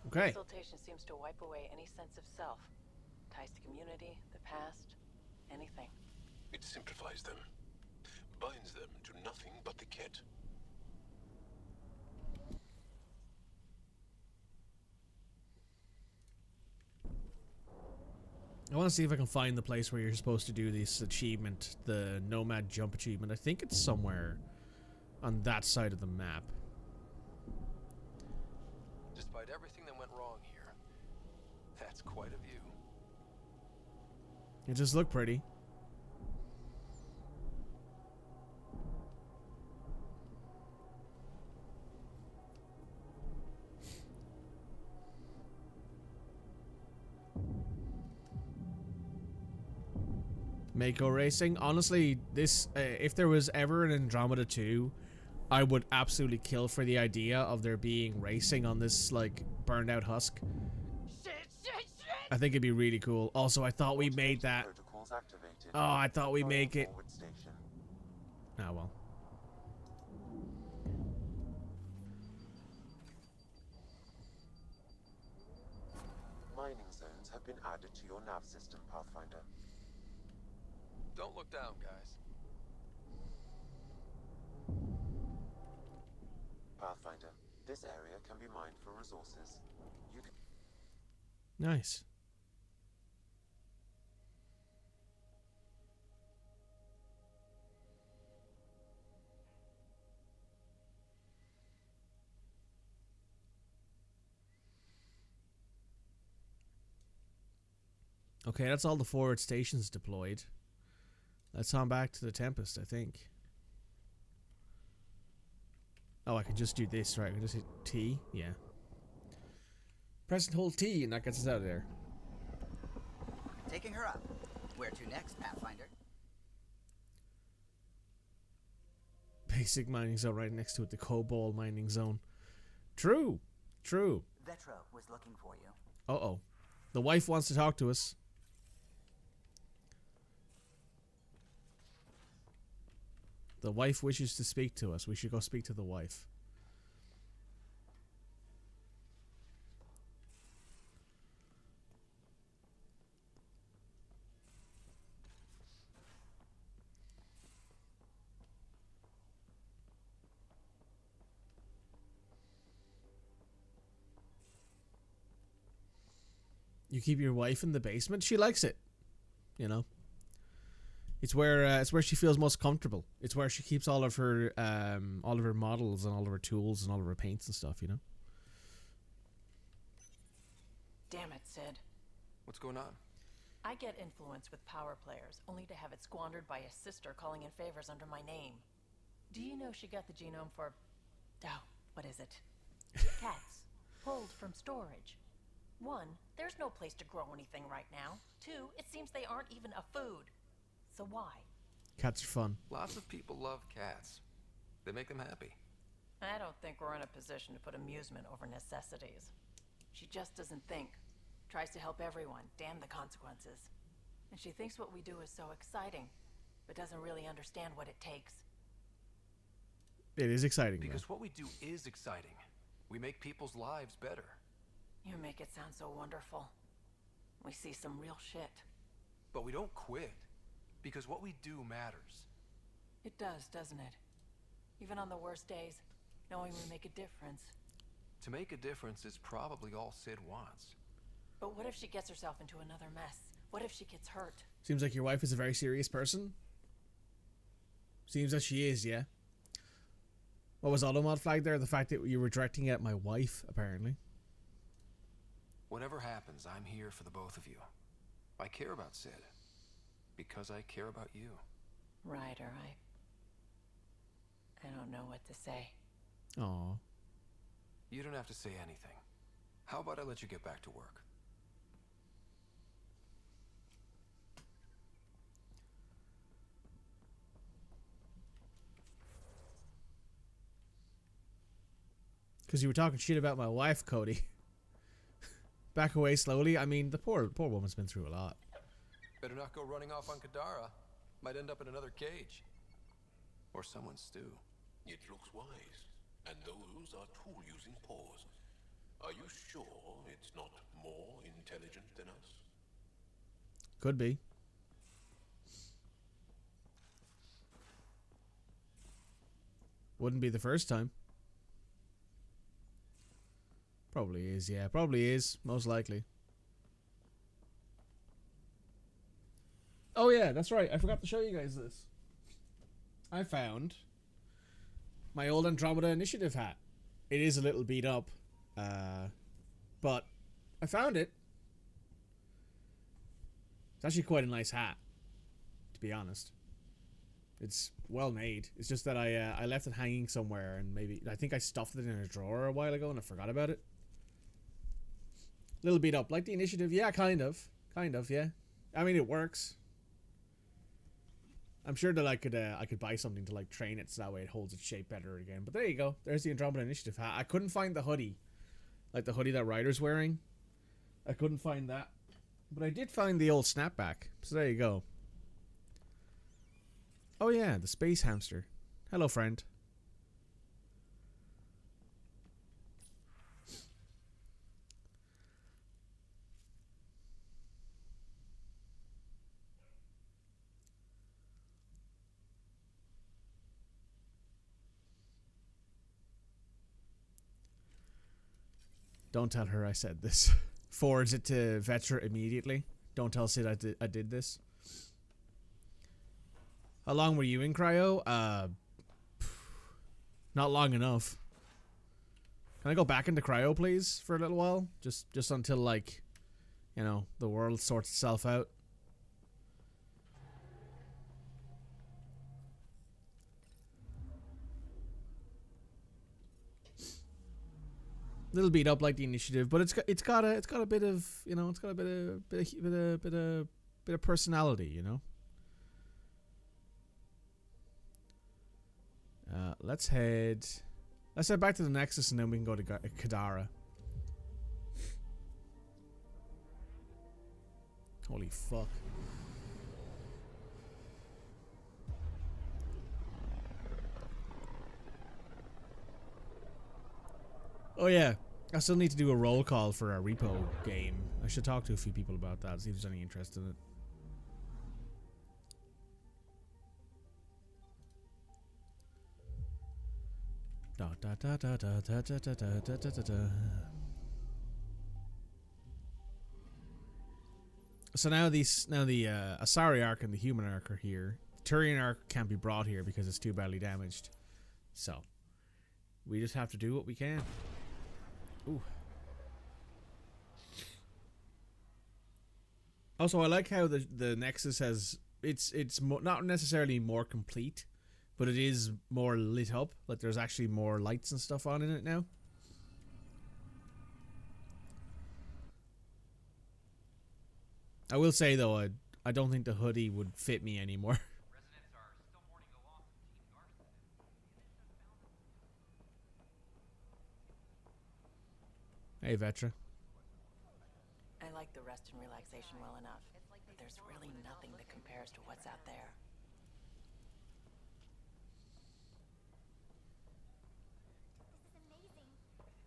Okay. Consultation seems to wipe away any sense of self. Ties to community, the past, anything. It simplifies them, binds them to nothing but the kit. I want to see if I can find the place where you're supposed to do this achievement, the Nomad Jump achievement. I think it's somewhere on that side of the map. Despite everything that went wrong here, that's quite a view. It just looked pretty. Mako Racing. Honestly, this if there was ever an Andromeda 2, I would absolutely kill for the idea of there being racing on this like burned out husk. I think it'd be really cool. Also, I thought we made that. Oh, I thought we make it. Oh well. Mining zones have been added to your nav system, Pathfinder. Don't look down, guys. Pathfinder, this area can be mined for resources. You can... Nice. Okay, that's all the forward stations deployed. Let's on back to the Tempest, I think. Oh, I can just do this, right? I can just hit T, yeah. Press and hold T, and that gets us out of there. Taking her up. Where to next, Pathfinder? Basic mining zone right next to it, the Cobalt mining zone. True, true. Vetra was looking for you. Uh-oh. The wife wants to talk to us. The wife wishes to speak to us. We should go speak to the wife. You keep your wife in the basement? She likes it. You know? It's where she feels most comfortable. It's where she keeps all of her models and all of her tools and all of her paints and stuff, you know? Damn it, Sid. What's going on? I get influence with power players, only to have it squandered by a sister calling in favors under my name. Do you know she got the genome for... oh, what is it? Cats. Pulled from storage. 1, there's no place to grow anything right now. 2, it seems they aren't even a food. So why? Cats are fun. Lots of people love cats. They make them happy. I don't think we're in a position to put amusement over necessities. She just doesn't think. Tries to help everyone, damn the consequences. And she thinks what we do is so exciting, but doesn't really understand what it takes. It is exciting. Because what we do is exciting. We make people's lives better. You make it sound so wonderful. We see some real shit. But we don't quit. Because what we do matters. It does, doesn't it? Even on the worst days, knowing we make a difference. To make a difference is probably all Sid wants. But what if she gets herself into another mess? What if she gets hurt? Seems like your wife is a very serious person. Seems that she is, yeah. What was Automod flag there? The fact that you were directing it at my wife, apparently. Whatever happens, I'm here for the both of you. I care about Sid. Because I care about you. Ryder, I don't know what to say. Aww. You don't have to say anything. How about I let you get back to work? Because you were talking shit about my wife, Cody. back away slowly. I mean, the poor woman's been through a lot. Better not go running off on Kadara. Might end up in another cage. Or someone's stew. It looks wise. And those are tool-using paws. Are you sure it's not more intelligent than us? Could be. Wouldn't be the first time. Probably is, yeah. Probably is. Most likely. Oh yeah, that's right. I forgot to show you guys this. I found my old Andromeda Initiative hat. It is a little beat up. But I found it. It's actually quite a nice hat, to be honest. It's well made. It's just that I left it hanging somewhere, and maybe I think I stuffed it in a drawer a while ago and I forgot about it. Little beat up, like the Initiative, yeah, kind of, yeah. I mean, it works. I'm sure that I could buy something to like train it so that way it holds its shape better again. But there you go. There's the Andromeda Initiative hat. I couldn't find the hoodie, like the hoodie that Ryder's wearing. I couldn't find that, but I did find the old snapback. So there you go. Oh yeah, the space hamster. Hello, friend. Don't tell her I said this. Forwards it to Vetra immediately. Don't tell Sid I did this. How long were you in cryo? Not long enough. Can I go back into cryo, please, for a little while? Just until, like, you know, the world sorts itself out. Little beat up like the Initiative, but it's got a bit of, you know, it's got a bit of personality, you know. Let's head back to the Nexus and then we can go to Kadara. Holy fuck. Oh yeah, I still need to do a roll call for our repo game. I should talk to a few people about that, see if there's any interest in it. So now the Asari arc and the human arc are here. The Turian arc can't be brought here because it's too badly damaged. So we just have to do what we can. Ooh. Also, I like how the Nexus has it's not necessarily more complete, but it is more lit up. Like there's actually more lights and stuff on in it now. I will say though, I don't think the hoodie would fit me anymore. Hey, Vetra. I like the rest and relaxation well enough, but there's really nothing that compares to what's out there. This is amazing.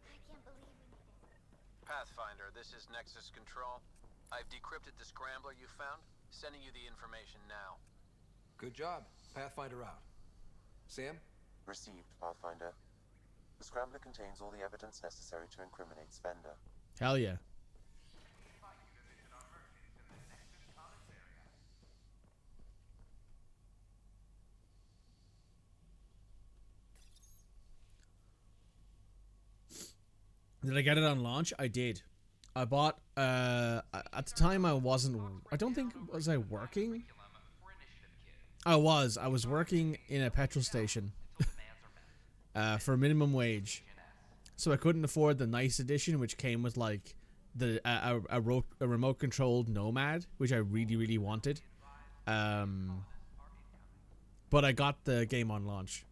I can't believe we made it. Pathfinder, this is Nexus Control. I've decrypted the scrambler you found. Sending you the information now. Good job. Pathfinder out. Sam? Received, Pathfinder. The scrambler contains all the evidence necessary to incriminate Spender. Hell yeah. Did I get it on launch? I did. I bought, at the time I don't think, was I working? I was working in a petrol station for minimum wage. So I couldn't afford the nice edition, which came with like a remote controlled Nomad, which I really, really wanted. But I got the game on launch.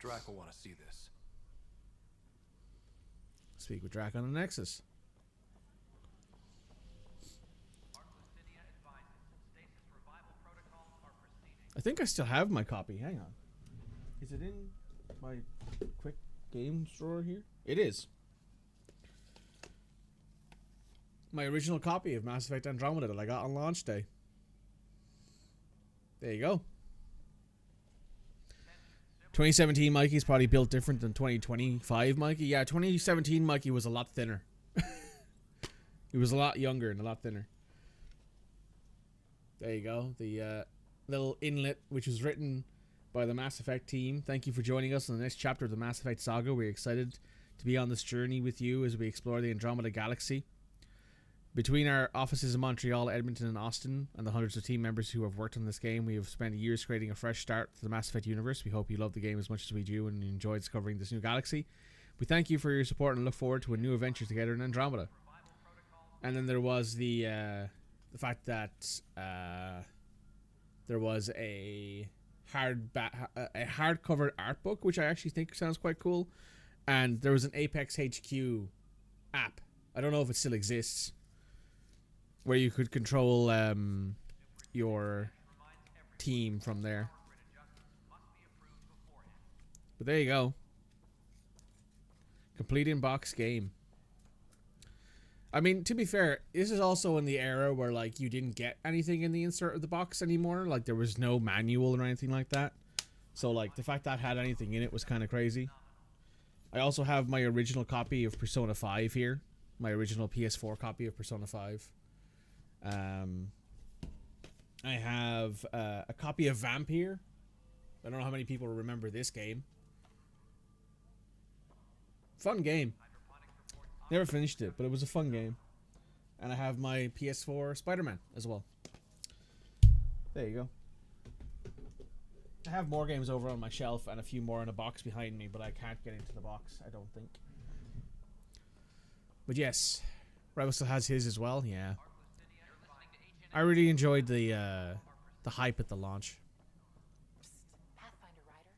Drac will want to see this. Speak with Drac on the Nexus. I think I still have my copy. Hang on. Is it in my quick games drawer here? It is. My original copy of Mass Effect Andromeda that I got on launch day. There you go. 2017 Mikey's probably built different than 2025 Mikey. Yeah, 2017 Mikey was a lot thinner. He was a lot younger and a lot thinner. There you go. The little inlet, which was written by the Mass Effect team. Thank you for joining us on the next chapter of the Mass Effect saga. We're excited to be on this journey with you as we explore the Andromeda galaxy. Between our offices in Montreal, Edmonton, and Austin, and the hundreds of team members who have worked on this game, we have spent years creating a fresh start to the Mass Effect universe. We hope you love the game as much as we do and enjoy discovering this new galaxy. We thank you for your support and look forward to a new adventure together in Andromeda. And then there was the fact that there was a hardcover art book, which I actually think sounds quite cool, and there was an Apex HQ app. I don't know if it still exists, where you could control your team from there. But there you go. Complete in-box game. I mean, to be fair, this is also in the era where, like, you didn't get anything in the insert of the box anymore. Like, there was no manual or anything like that. So, like, the fact that it had anything in it was kind of crazy. I also have my original copy of Persona 5 here. My original PS4 copy of Persona 5. I have a copy of Vampire. I don't know how many people remember this game. Fun game. Never finished it, but it was a fun game. And I have my PS4 Spider-Man as well. There you go. I have more games over on my shelf and a few more in a box behind me, but I can't get into the box, I don't think. But yes, Rebel still has his as well, yeah. I really enjoyed the hype at the launch. Pathfinder Ryder.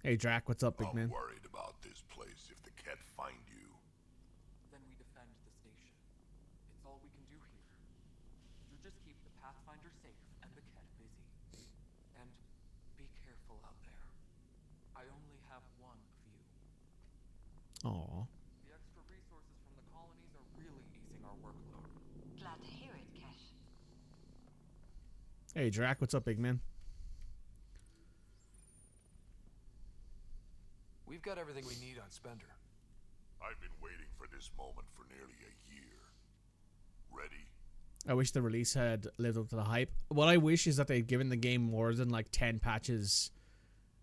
Hey Drac, what's up, big man? I'm worried about this place if the Ket find you. Then we defend the station. It's all we can do here. You just keep the Pathfinder safe and the Ket busy. And be careful out there. I only have one of you. Aww. The extra resources from the colonies are really easing our workload. Glad to hear it, Kesh. Hey Drac, what's up, big man? We've got everything we need on Spender. I've been waiting for this moment for nearly a year. Ready? I wish the release had lived up to the hype. What I wish is that they'd given the game more than like 10 patches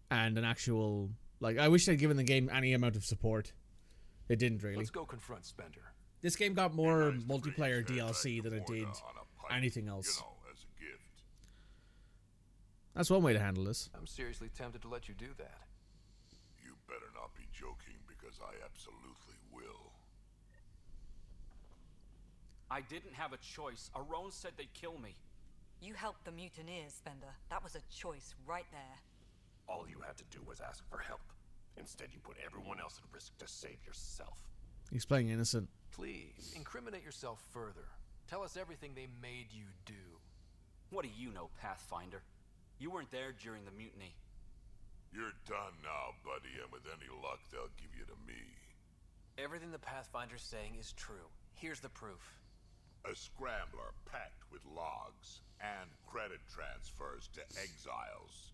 and an actual... Like, I wish they'd given the game any amount of support. They didn't really. Let's go confront Spender. This game got more multiplayer DLC than it did anything else. You know, as a gift. That's one way to handle this. I'm seriously tempted to let you do that. You better not be joking, because I absolutely will. I didn't have a choice. Aron said they'd kill me. You helped the mutineers, Spender. That was a choice right there. All you had to do was ask for help. Instead, you put everyone else at risk to save yourself. He's playing innocent. Please, incriminate yourself further. Tell us everything they made you do. What do you know, Pathfinder? You weren't there during the mutiny. You're done now, buddy, and with any luck, they'll give you to me. Everything the Pathfinder's saying is true. Here's the proof. A scrambler packed with logs and credit transfers to exiles.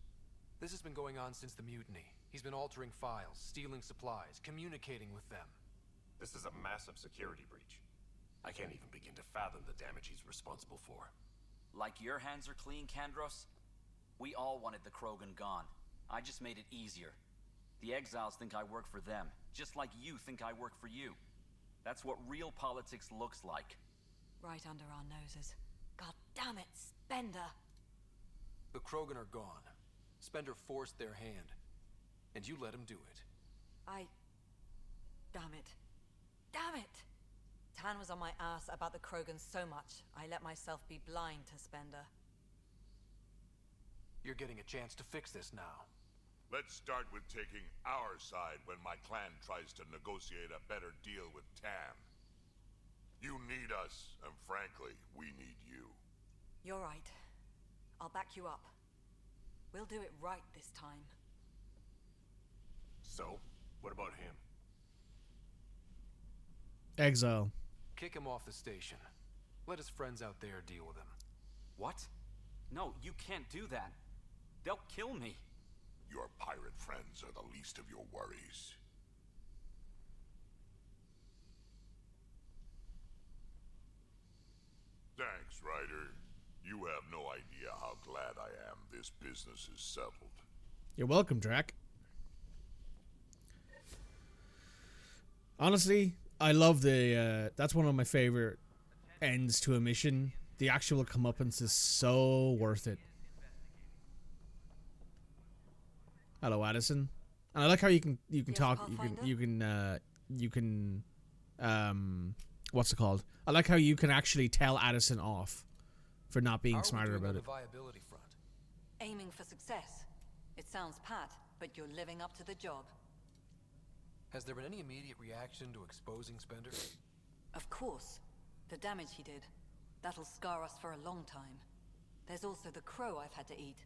This has been going on since the mutiny. He's been altering files, stealing supplies, communicating with them. This is a massive security breach. I can't even begin to fathom the damage he's responsible for. Like your hands are clean, Kandros? We all wanted the Krogan gone. I just made it easier. The exiles think I work for them, just like you think I work for you. That's what real politics looks like. Right under our noses. God damn it, Spender! The Krogan are gone. Spender forced their hand. And you let him do it. Damn it. Damn it! Tan was on my ass about the Krogan so much, I let myself be blind to Spender. You're getting a chance to fix this now. Let's start with taking our side when my clan tries to negotiate a better deal with Tam. You need us, and frankly, we need you. You're right. I'll back you up. We'll do it right this time. So, what about him? Exile. Kick him off the station. Let his friends out there deal with him. What? No, you can't do that. They'll kill me. Your pirate friends are the least of your worries. Thanks, Ryder. You have no idea how glad I am this business is settled. You're welcome, Drac. Honestly, I love the, that's one of my favorite ends to a mission. The actual comeuppance is so worth it. Hello, Addison. And I like how you can talk, you can what's it called? I like how you can actually tell Addison off for not being smarter about it. Viability front. Aiming for success. It sounds pat, but you're living up to the job. Has there been any immediate reaction to exposing Spender? Of course. The damage he did. That'll scar us for a long time. There's also the crow I've had to eat.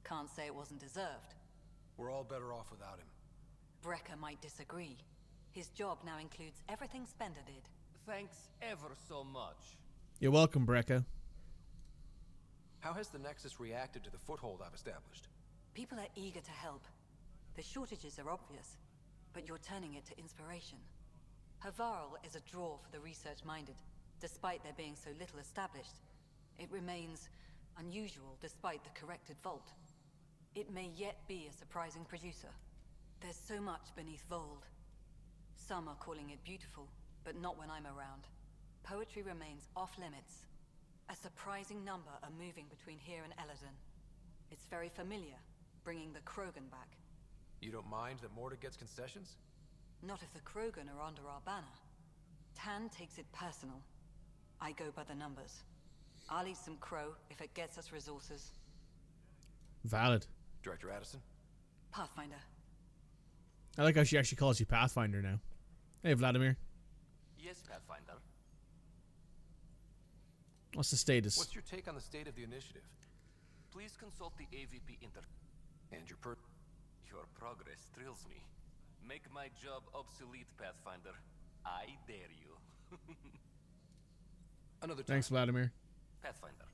Can't say it wasn't deserved. We're all better off without him. Brecker might disagree. His job now includes everything Spender did. Thanks ever so much. You're welcome, Brecker. How has the Nexus reacted to the foothold I've established? People are eager to help. The shortages are obvious, but you're turning it to inspiration. Havarl is a draw for the research-minded, despite there being so little established. It remains unusual despite the corrected vault. It may yet be a surprising producer. There's so much beneath Vold. Some are calling it beautiful, but not when I'm around. Poetry remains off-limits. A surprising number are moving between here and Eladon. It's very familiar, bringing the Krogan back. You don't mind that Morta gets concessions? Not if the Krogan are under our banner. Tan takes it personal. I go by the numbers. I'll eat some crow if it gets us resources. Valid. Director Addison? Pathfinder. I like how she actually calls you Pathfinder now. Hey, Vladimir. Yes, Pathfinder. What's the status? What's your take on the state of the initiative? Please consult the AVP And your Your progress thrills me. Make my job obsolete, Pathfinder. I dare you. Another time. Thanks, Vladimir. Pathfinder.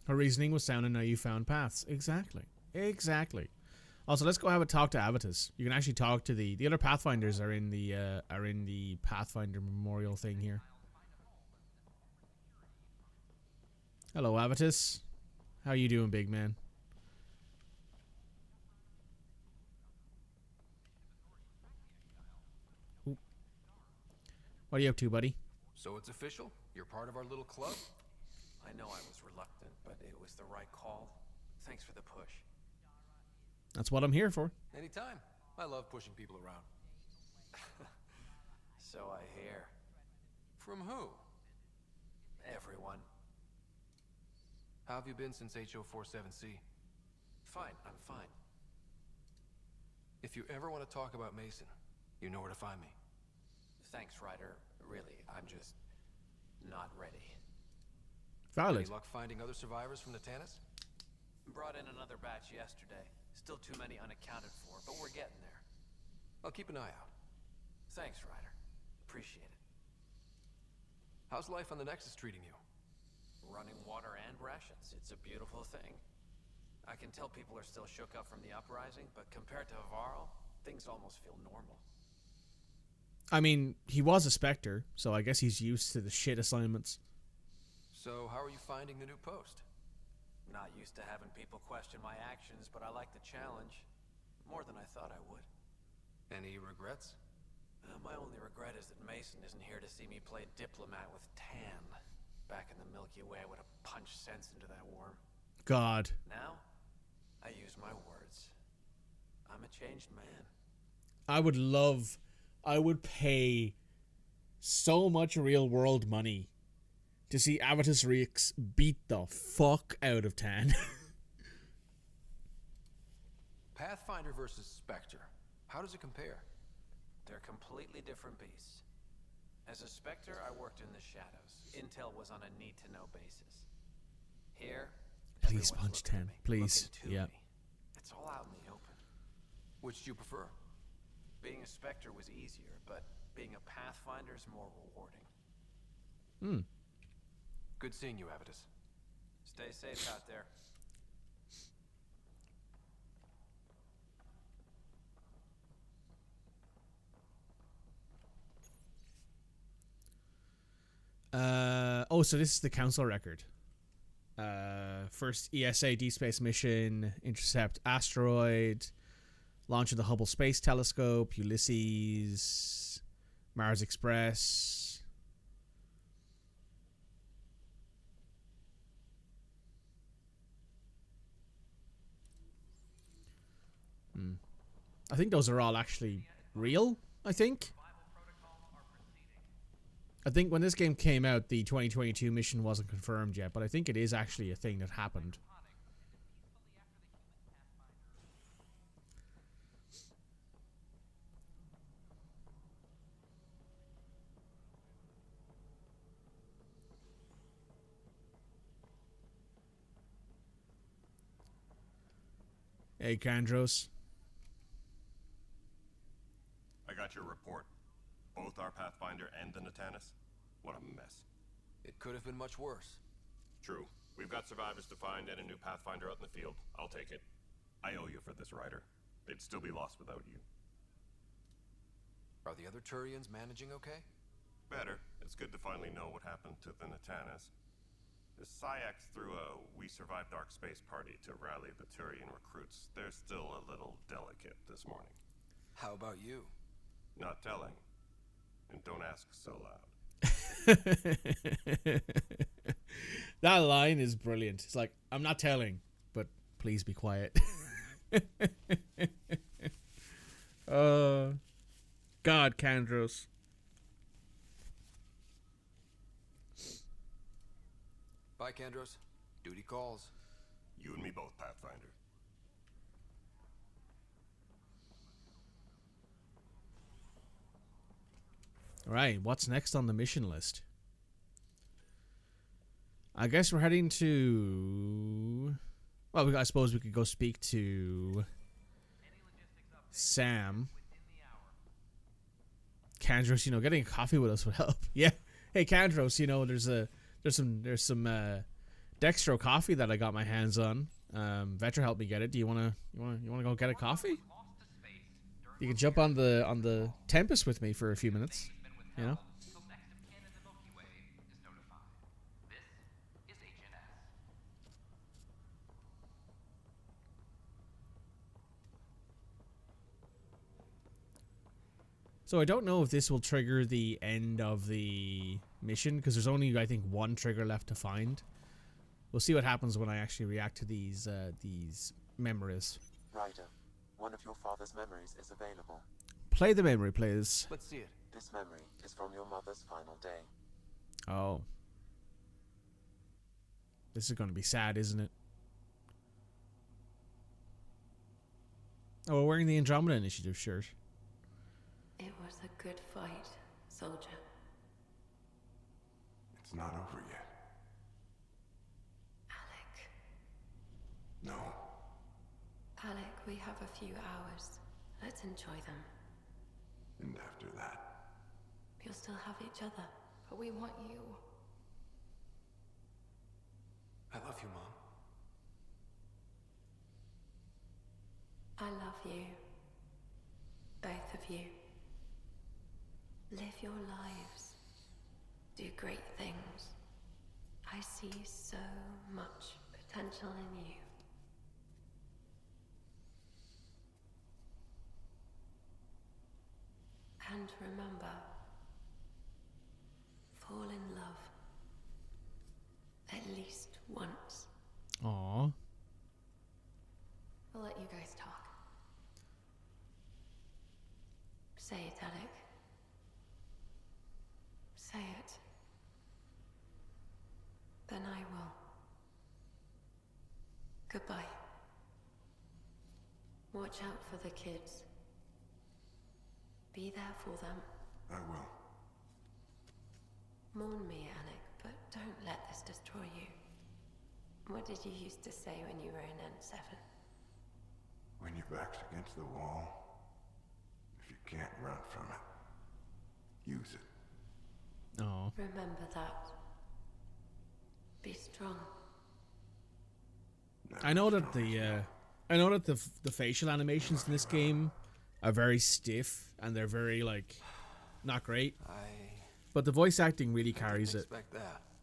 Her reasoning was sound, and now you found paths. Exactly. Exactly. Also, let's go have a talk to Avitus. You can actually talk to the other Pathfinders are in the Pathfinder Memorial thing here. Hello, Avitus. How you doing, big man? Ooh. What are you up to, buddy? So it's official? You're part of our little club? I know I was reluctant, but it was the right call. Thanks for the push. That's what I'm here for. Anytime. I love pushing people around. So I hear. From who? Everyone. How have you been since HO47C? Fine, I'm fine. If you ever want to talk about Mason, you know where to find me. Thanks, Ryder. Really, I'm just not ready. Valid. Any luck finding other survivors from the Tannis? Brought in another batch yesterday. Still too many unaccounted for, but we're getting there. I'll keep an eye out. Thanks, Ryder. Appreciate it. How's life on the Nexus treating you? Running water and rations. It's a beautiful thing. I can tell people are still shook up from the uprising, but compared to Havarl, things almost feel normal. I mean, he was a Spectre, so I guess he's used to the shit assignments. So, how are you finding the new post? Not used to having people question my actions, but I like the challenge. More than I thought I would. Any regrets? My only regret is that Mason isn't here to see me play diplomat with Tan. Back in the Milky Way, I would have punched sense into that worm. God. Now, I use my words. I'm a changed man. I would pay so much real world money to see Avitus Rex beat the fuck out of Tan. Pathfinder versus Spectre. How does it compare? They're completely different beasts. As a Spectre, I worked in the shadows. Intel was on a need-to-know basis. Here, Please punch Tan. Please. Yeah. it's all out in the open. Which do you prefer? Being a Spectre was easier, but being a Pathfinder is more rewarding. Hmm. Good seeing you, Avitus. Stay safe out there. So this is the council record. First ESA deep space mission, intercept asteroid, launch of the Hubble Space Telescope, Ulysses, Mars Express. I think those are all actually real, I think when this game came out, the 2022 mission wasn't confirmed yet, but I think it is actually a thing that happened. Hey, Kandros. I got your report. Both our Pathfinder and the Natanis. What a mess. It could have been much worse. True. We've got survivors to find and a new Pathfinder out in the field. I'll take it. I owe you for this, Ryder. They'd still be lost without you. Are the other Turians managing okay? Better. It's good to finally know what happened to the Natanis. The Syax threw a We Survived Dark Space party to rally the Turian recruits. They're still a little delicate this morning. How about you? Not telling. And don't ask so loud. That line is brilliant. It's like, I'm not telling, but please be quiet. God, Kandros. Bye, Kandros. Duty calls. You and me both, Pathfinder. Alright, what's next on the mission list? I guess we're heading to... Well, I suppose we could go speak to Sam. Kandros, getting a coffee with us would help. Yeah. Hey, Kandros, there's some dextro coffee that I got my hands on. Vetra helped me get it. Do you wanna go get a coffee? You can jump on the Tempest with me for a few minutes. So I don't know if this will trigger the end of the mission, because there's only, I think, one trigger left to find. We'll see what happens when I actually react to these memories. Ryder, one of your father's memories is available. Play the memory, please. Let's see it. This memory is from your mother's final day. Oh. This is going to be sad, isn't it? Oh, we're wearing the Andromeda Initiative shirt. It was a good fight, soldier. It's not over yet. Alec. No. Alec, we have a few hours. Let's enjoy them. And after that? We'll still have each other. But we want you. I love you, Mom. I love you. Both of you. Live your lives. Do great things. I see so much potential in you. And remember, fall in love. At least once. Aww. Watch out for the kids. Be there for them. I will. Mourn me, Alec, but don't let this destroy you. What did you used to say when you were in N7? When your back's against the wall, if you can't run from it, use it. Oh. Remember that. Be strong. I know that the facial animations in this game are very stiff and they're very like not great. But the voice acting really carries it.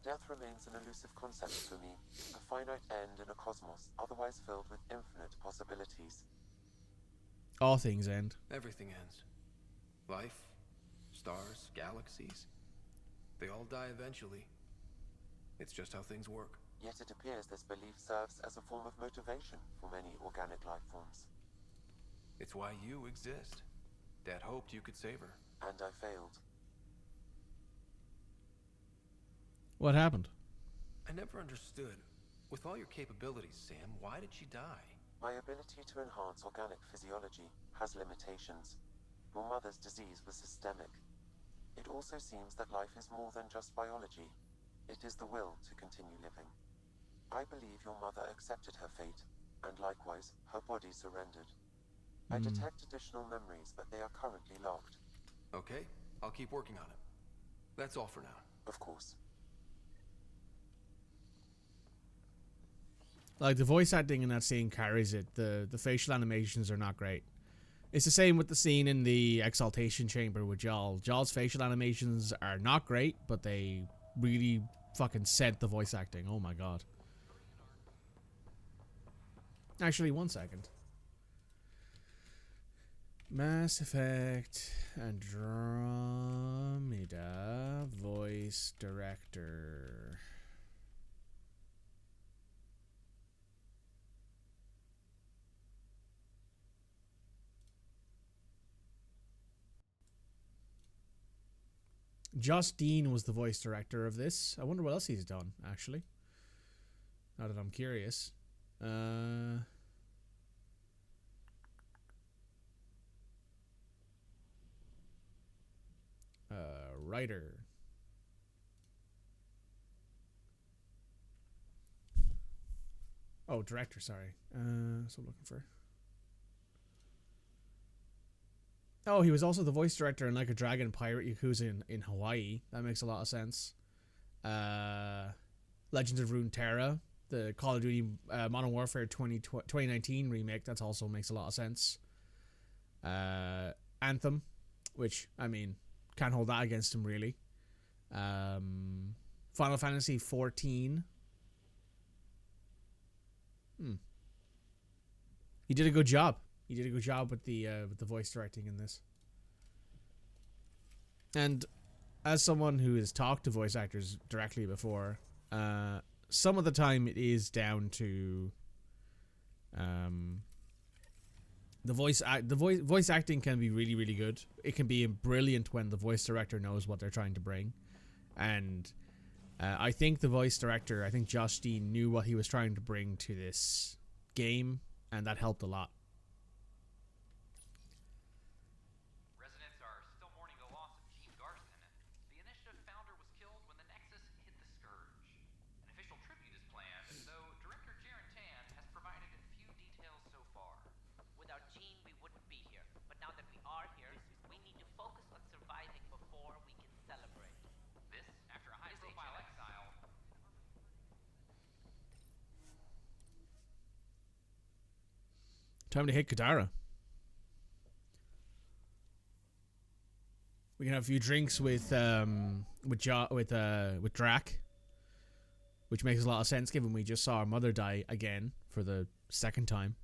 Death remains an elusive concept for me, a finite end in a cosmos otherwise filled with infinite possibilities. All things end. Everything ends. Life, stars, galaxies. They all die eventually. It's just how things work. Yet it appears this belief serves as a form of motivation for many organic life forms. It's why you exist. Dad hoped you could save her. And I failed. What happened? I never understood. With all your capabilities, Sam, why did she die? My ability to enhance organic physiology has limitations. Your mother's disease was systemic. It also seems that life is more than just biology. It is the will to continue living. I believe your mother accepted her fate, and likewise, her body surrendered. I detect additional memories, but they are currently locked. Okay, I'll keep working on it. That's all for now. Of course. Like, the voice acting in that scene carries it. The facial animations are not great. It's the same with the scene in the exaltation chamber with Jal. Jal's facial animations are not great, but they really fucking set the voice acting. Oh my god. Actually, 1 second. Mass Effect Andromeda voice director. Joss Dean was the voice director of this. I wonder what else he's done, actually. Now that I'm curious. Ryder. Oh, director, sorry. So I'm looking for. Oh, he was also the voice director in Like a Dragon Pirate Yakuza in Hawaii. That makes a lot of sense. Legends of Runeterra, the Call of Duty Modern Warfare 2019 remake. That also makes a lot of sense. Anthem, which, I mean, can't hold that against him, really. Final Fantasy 14. He did a good job. He did a good job with the voice directing in this. And as someone who has talked to voice actors directly before, some of the time it is down to the voice acting can be really, really good. It can be brilliant when the voice director knows what they're trying to bring. And I think the voice director, I think Josh Dean, knew what he was trying to bring to this game, and that helped a lot. Residents are still mourning the loss of Chief Garson. The Initiative founder was killed when the Nexus hit the Scourge. An official tribute is planned, though Director Jaren Tan has provided few details so far. Without Jean, we wouldn't be here. But now that we are here, we need to focus on surviving before we can celebrate. This, after a high-profile exile. Time to hit Kadara. We can have a few drinks with Drac, which makes a lot of sense given we just saw our mother die again for the second time.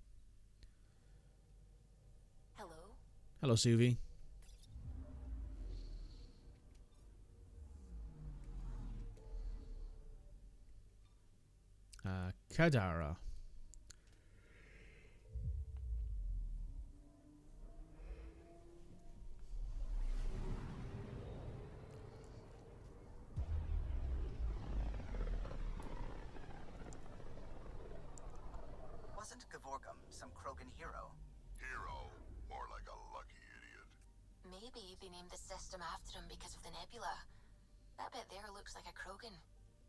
Hello? Hello, Suvi. Kadara. Wasn't Gavorgum some Krogan hero? Hero? Maybe they named the system after him because of the nebula. That bit there looks like a Krogan.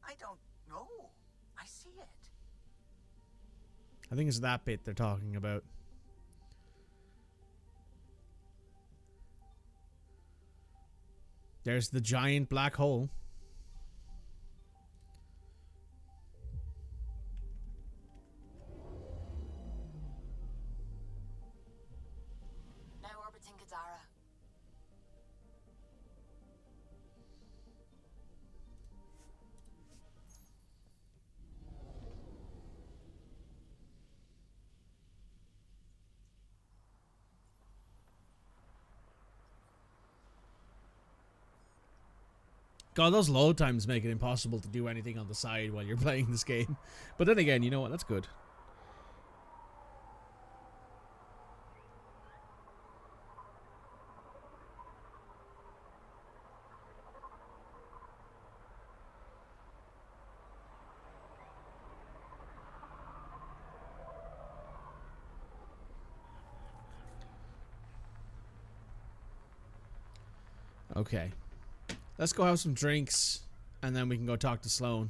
I don't know. I see it. I think it's that bit they're talking about. There's the giant black hole. Now orbiting Gadara. God, those load times make it impossible to do anything on the side while you're playing this game. But then again, you know what? That's good. Okay. Let's go have some drinks, and then we can go talk to Sloan.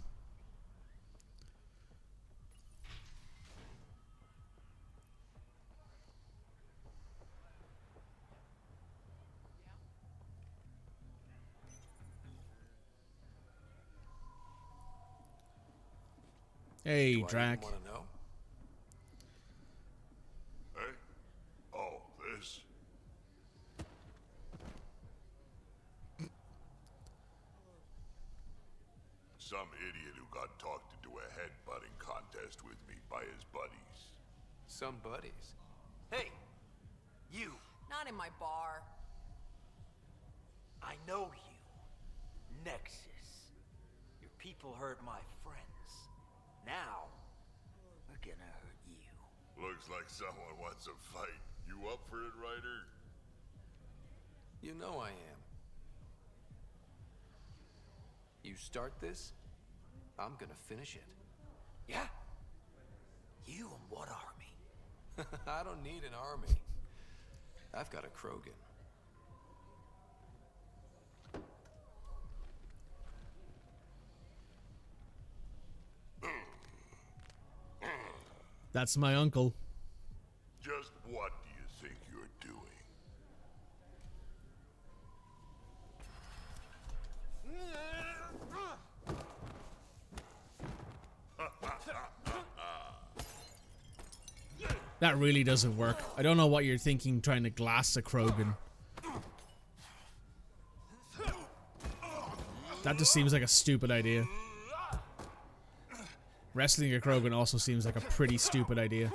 Hey, Do I Drac. want to know? Hey? Oh, this? Some idiot who got talked into a headbutting contest with me by his buddies. Some buddies. Hey! You! Not in my bar. I know you. Nexus. Your people hurt my friends. Now, we're gonna hurt you. Looks like someone wants a fight. You up for it, Ryder? You know I am. You start this, I'm gonna finish it. Yeah? You and what army? I don't need an army. I've got a Krogan. That's my uncle. Just what do you think you're doing? That really doesn't work. I don't know what you're thinking trying to glass a Krogan. That just seems like a stupid idea. Wrestling a Krogan also seems like a pretty stupid idea.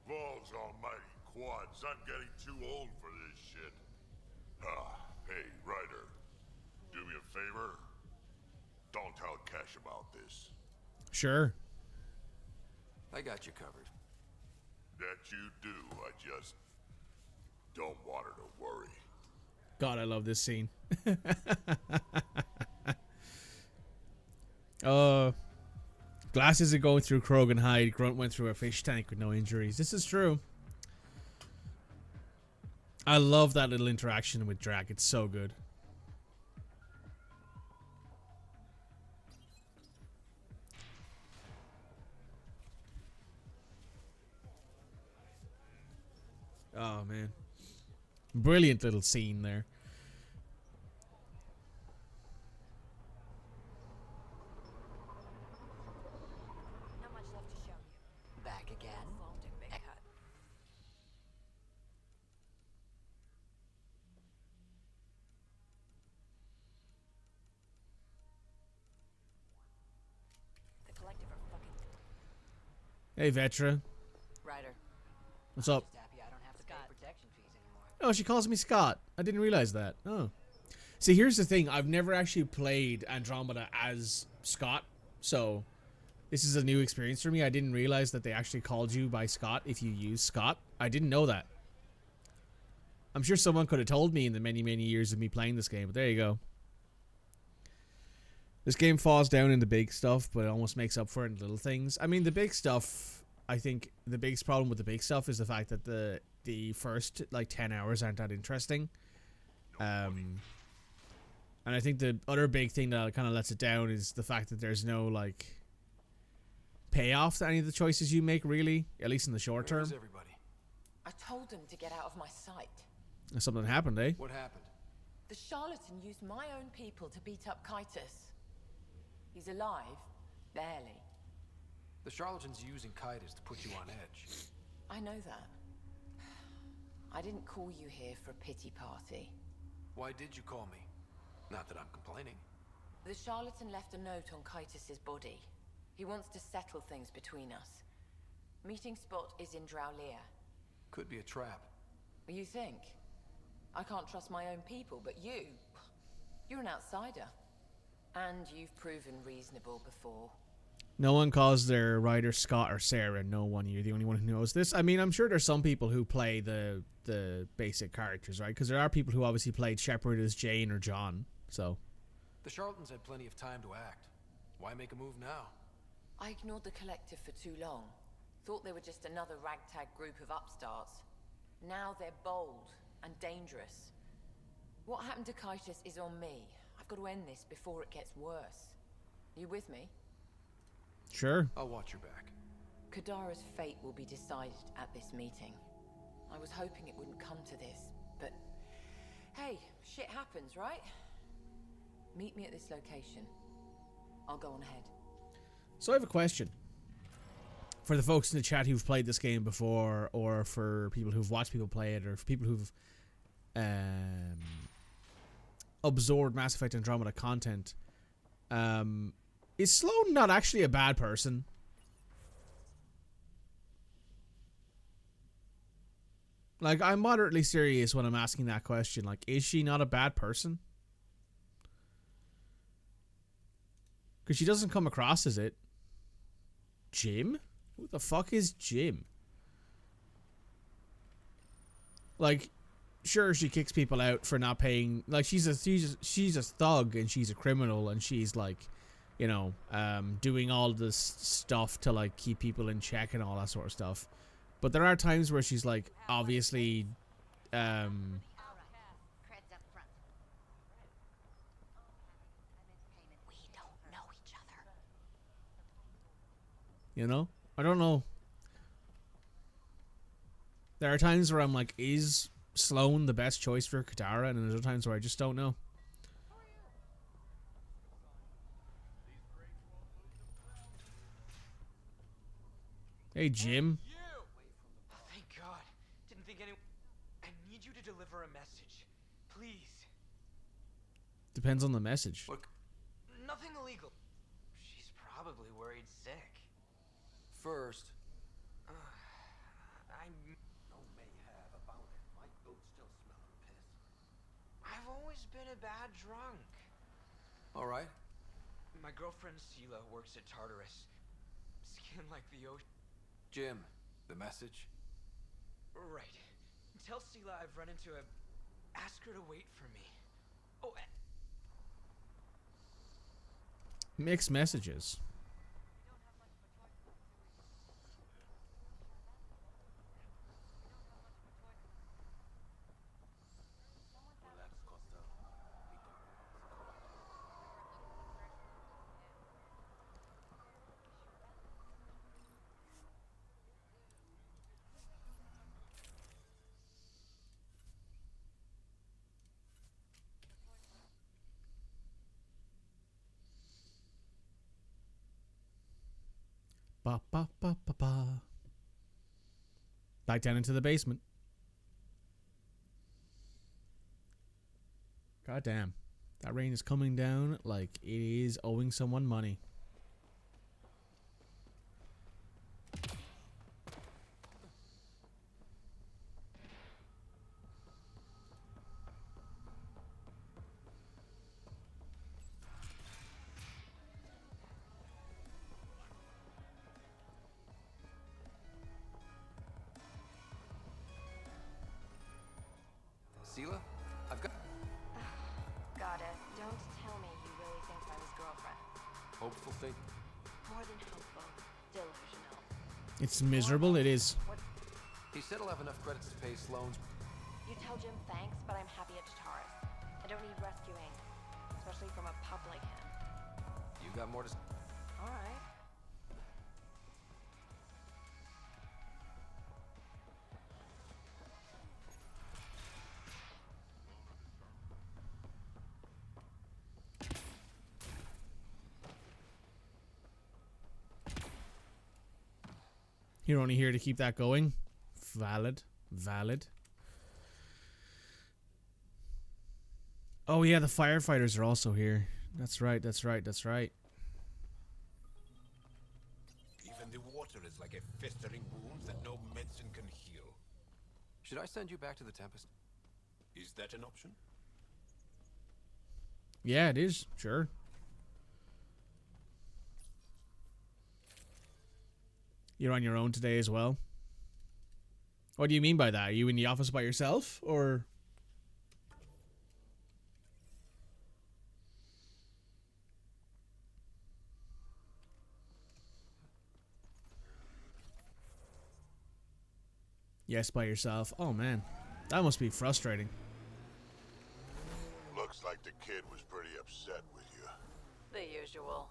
Balls almighty quads, I'm getting too old for this shit. Hey, Ryder. Do me a favor. Don't tell Cash about this. Sure. I got you covered. That you do, I just don't want her to worry. God, I love this scene. Glass isn't going through Krogan hide. Grunt went through a fish tank with no injuries. This is true. I love that little interaction with Drac. It's so good. Oh, man. Brilliant little scene there. Not much left to show you. Back again? The collective are fucking. Hey, Vetra. Ryder. What's up? Just happy I don't have to pay protection fees Oh, she calls me Scott. I didn't realize that. Oh. See, here's the thing. I've never actually played Andromeda as Scott, so this is a new experience for me. I didn't realize that they actually called you by Scott if you use Scott. I didn't know that. I'm sure someone could have told me in the many, many years of me playing this game, but there you go. This game falls down in the big stuff, but it almost makes up for it in little things. I mean, the big stuff, I think the biggest problem with the big stuff is the fact that the first, like, 10 hours aren't that interesting. And I think the other big thing that kind of lets it down is the fact that there's no, like, payoff to any of the choices you make, really, at least in the short term. Everybody? I told them to get out of my sight. Something happened, eh? What happened? The charlatan used my own people to beat up Kitus. He's alive, barely. The charlatan's using Kitus to put you on edge. I know that. I didn't call you here for a pity party. Why did you call me? Not that I'm complaining. The charlatan left a note on Kitus's body. He wants to settle things between us. Meeting spot is in Drowlear. Could be a trap. You think? I can't trust my own people, but you're an outsider. And you've proven reasonable before. No one calls their writer Scott or Sarah. No one. You're the only one who knows this. I mean, I'm sure there's some people who play the basic characters, right? Because there are people who obviously played Shepard as Jane or John. So the charlatans had plenty of time to act. Why make a move now? I ignored the collective for too long. Thought they were just another ragtag group of upstarts. Now they're bold and dangerous. What happened to Kitus is on me. I've got to end this before it gets worse. You with me? Sure. I'll watch your back. Kadara's fate will be decided at this meeting. I was hoping it wouldn't come to this, but hey, shit happens, right? Meet me at this location. I'll go on ahead. So I have a question. For the folks in the chat who've played this game before, or for people who've watched people play it, or for people who've absorbed Mass Effect Andromeda content, is Sloane not actually a bad person? Like, I'm moderately serious when I'm asking that question. Like, is she not a bad person? Because she doesn't come across as it. Jim? Who the fuck is Jim? Like, sure, she kicks people out for not paying. Like, she's a thug and she's a criminal and she's like, you know, doing all this stuff to like keep people in check and all that sort of stuff. But there are times where she's like obviously, you know, I don't know. There are times where I'm like, is Sloane the best choice for Kadara? And there's other times where I just don't know. Hey, Jim. Thank God. Didn't think anyone. I need you to deliver a message. Please. Depends on the message. Look. Nothing illegal. She's probably worried sick. First. I may have about it. My boat's still smelling piss. I've always been a bad drunk. All right. My girlfriend Sela works at Tartarus. Skin like the ocean. Jim, the message? Right. Tell Sela I've run into a... Ask her to wait for me. Oh, Mixed messages. Ba, ba, ba, ba, ba. Back down into the basement. God damn. That rain is coming down like it is owing someone money. Hopeful thinking. More than hopeful. Delusional. It's miserable, it is. He said he'll have enough credits to pay Sloane's. You tell Jim thanks, but I'm happy at Taurus. I don't need rescuing, especially from a pup like him. You got more to... All right. You're only here to keep that going. Valid. Valid. Oh yeah, the firefighters are also here. That's right, that's right, that's right. Even the water is like a festering wound that no medicine can heal. Should I send you back to the Tempest? Is that an option? Yeah, it is. Sure. You're on your own today as well? What do you mean by that? Are you in the office by yourself, or...? Yes, by yourself. Oh, man. That must be frustrating. Looks like the kid was pretty upset with you. The usual.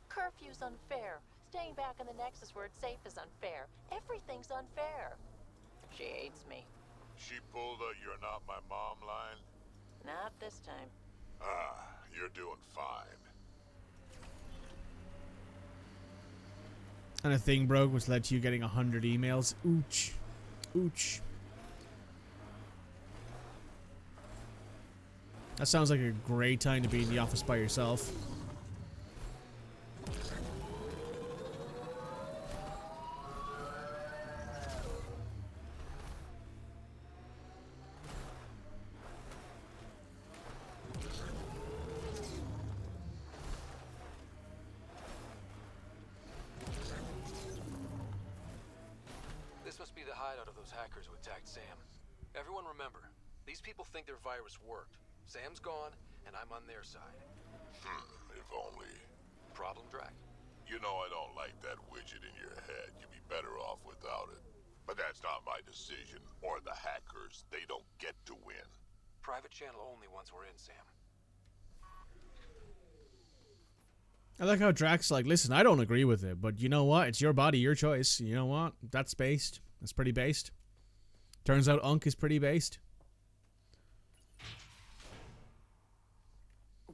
Curfew's unfair. Staying back in the Nexus where it's safe is unfair. Everything's unfair. She hates me. She pulled a "you're not my mom" line? Not this time. Ah, you're doing fine. And a thing broke, which led to you getting 100 emails. Ooch. Ooch. That sounds like a great time to be in the office by yourself. This must be the hideout of those hackers who attacked Sam. Everyone remember, these people think their virus worked. Sam's gone, and I'm on their side. If only. Problem, Drac? You know I don't like that widget in your head. You'd be better off without it. But that's not my decision, or the hackers. They don't get to win. Private channel only once we're in, Sam. I like how Drax's like, listen, I don't agree with it, but you know what? It's your body, your choice. You know what? That's based. That's pretty based. Turns out Unk is pretty based.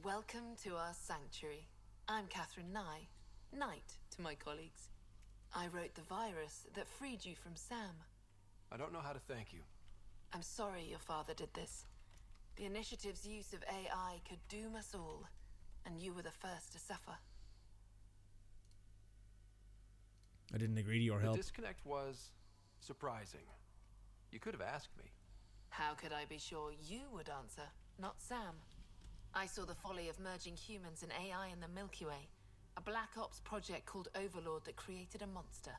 Welcome to our sanctuary. I'm Catherine Nye, Knight to my colleagues. I wrote the virus that freed you from Sam. I don't know how to thank you. I'm sorry your father did this. The Initiative's use of AI could doom us all, and you were the first to suffer. I didn't agree to your help. The disconnect was surprising. You could have asked me. How could I be sure you would answer, not Sam? I saw the folly of merging humans and AI in the Milky Way, a Black Ops project called Overlord that created a monster.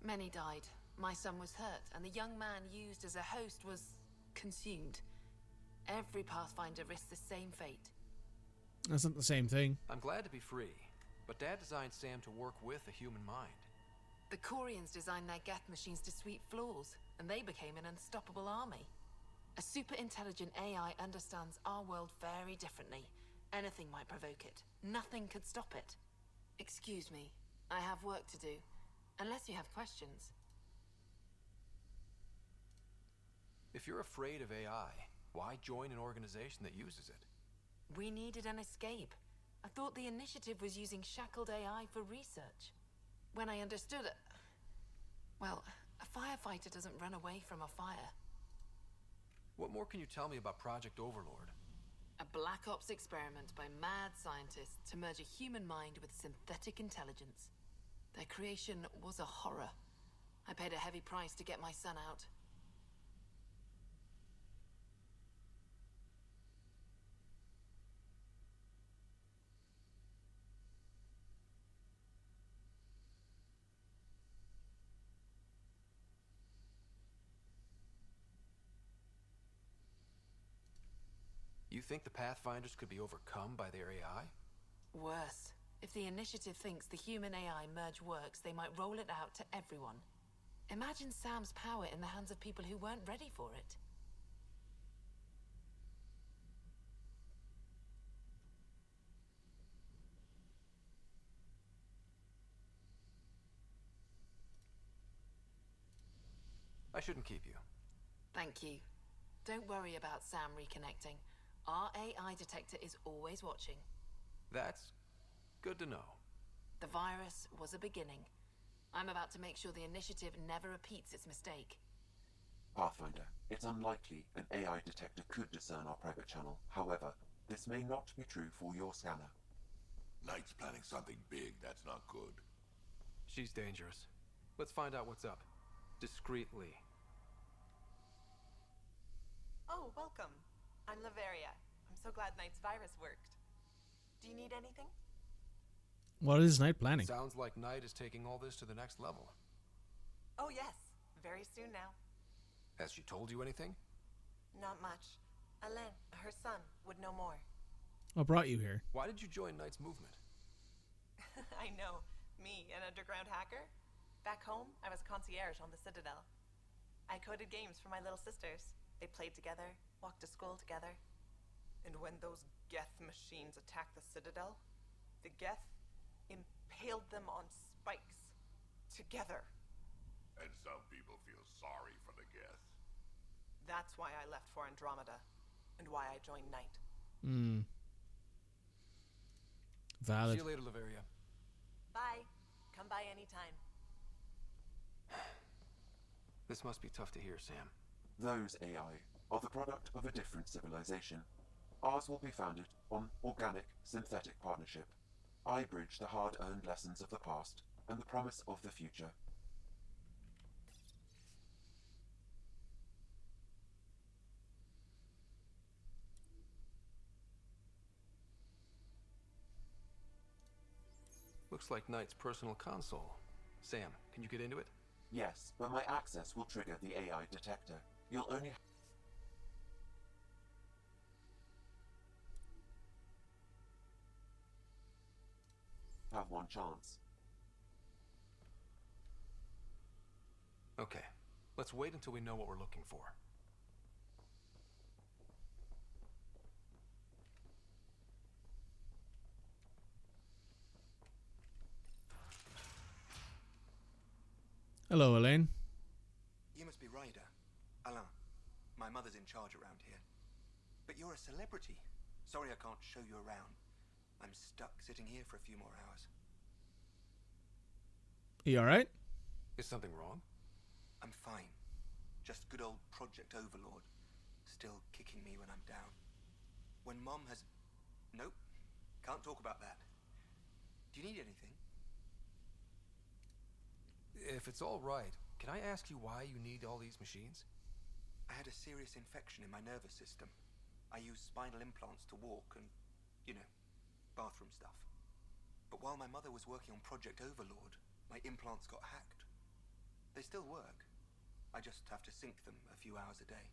Many died, my son was hurt, and the young man used as a host was consumed. Every Pathfinder risks the same fate. That's not the same thing. I'm glad to be free, but Dad designed Sam to work with a human mind. The Corians designed their Geth machines to sweep floors, and they became an unstoppable army. A super-intelligent AI understands our world very differently. Anything might provoke it. Nothing could stop it. Excuse me, I have work to do. Unless you have questions. If you're afraid of AI, why join an organization that uses it? We needed an escape. I thought the Initiative was using shackled AI for research. When I understood it... Well, a firefighter doesn't run away from a fire. What more can you tell me about Project Overlord? A Black Ops experiment by mad scientists to merge a human mind with synthetic intelligence. Their creation was a horror. I paid a heavy price to get my son out. You think the Pathfinders could be overcome by their AI? Worse. If the Initiative thinks the human AI merge works, they might roll it out to everyone. Imagine Sam's power in the hands of people who weren't ready for it. I shouldn't keep you. Thank you. Don't worry about Sam reconnecting. Our AI detector is always watching. That's good to know. The virus was a beginning. I'm about to make sure the Initiative never repeats its mistake. Pathfinder, it's unlikely an AI detector could discern our private channel. However, this may not be true for your scanner. Knight's planning something big. That's not good. She's dangerous. Let's find out what's up. Discreetly. Oh, welcome. I'm Laveria. I'm so glad Knight's virus worked. Do you need anything? What is Knight planning? Sounds like Knight is taking all this to the next level. Oh, yes. Very soon now. Has she told you anything? Not much. Ellen, her son, would know more. What brought you here? Why did you join Knight's movement? I know. Me, an underground hacker? Back home, I was concierge on the Citadel. I coded games for my little sisters. They played together, walked to school together. And when those Geth machines attacked the Citadel, the Geth impaled them on spikes. Together. And some people feel sorry for the Geth. That's why I left for Andromeda, and why I joined Knight. Valid. See you later, Laveria. Bye. Come by anytime. This must be tough to hear, Sam. Those AI are the product of a different civilization. Ours will be founded on organic, synthetic partnership. I bridge the hard-earned lessons of the past and the promise of the future. Looks like Knight's personal console. Sam, can you get into it? Yes, but my access will trigger the AI detector. You'll only have one chance. Okay, let's wait until we know what we're looking for. Hello, Elaine. You must be Ryder. Alain. My mother's in charge around here. But you're a celebrity. Sorry I can't show you around. I'm stuck sitting here for a few more hours. You alright? Is something wrong? I'm fine. Just good old Project Overlord. Still kicking me when I'm down. When Mom has... Nope. Can't talk about that. Do you need anything? If it's all right, can I ask you why you need all these machines? I had a serious infection in my nervous system. I used spinal implants to walk and, you know, bathroom stuff. But while my mother was working on Project Overlord, my implants got hacked. They still work. I just have to sync them a few hours a day.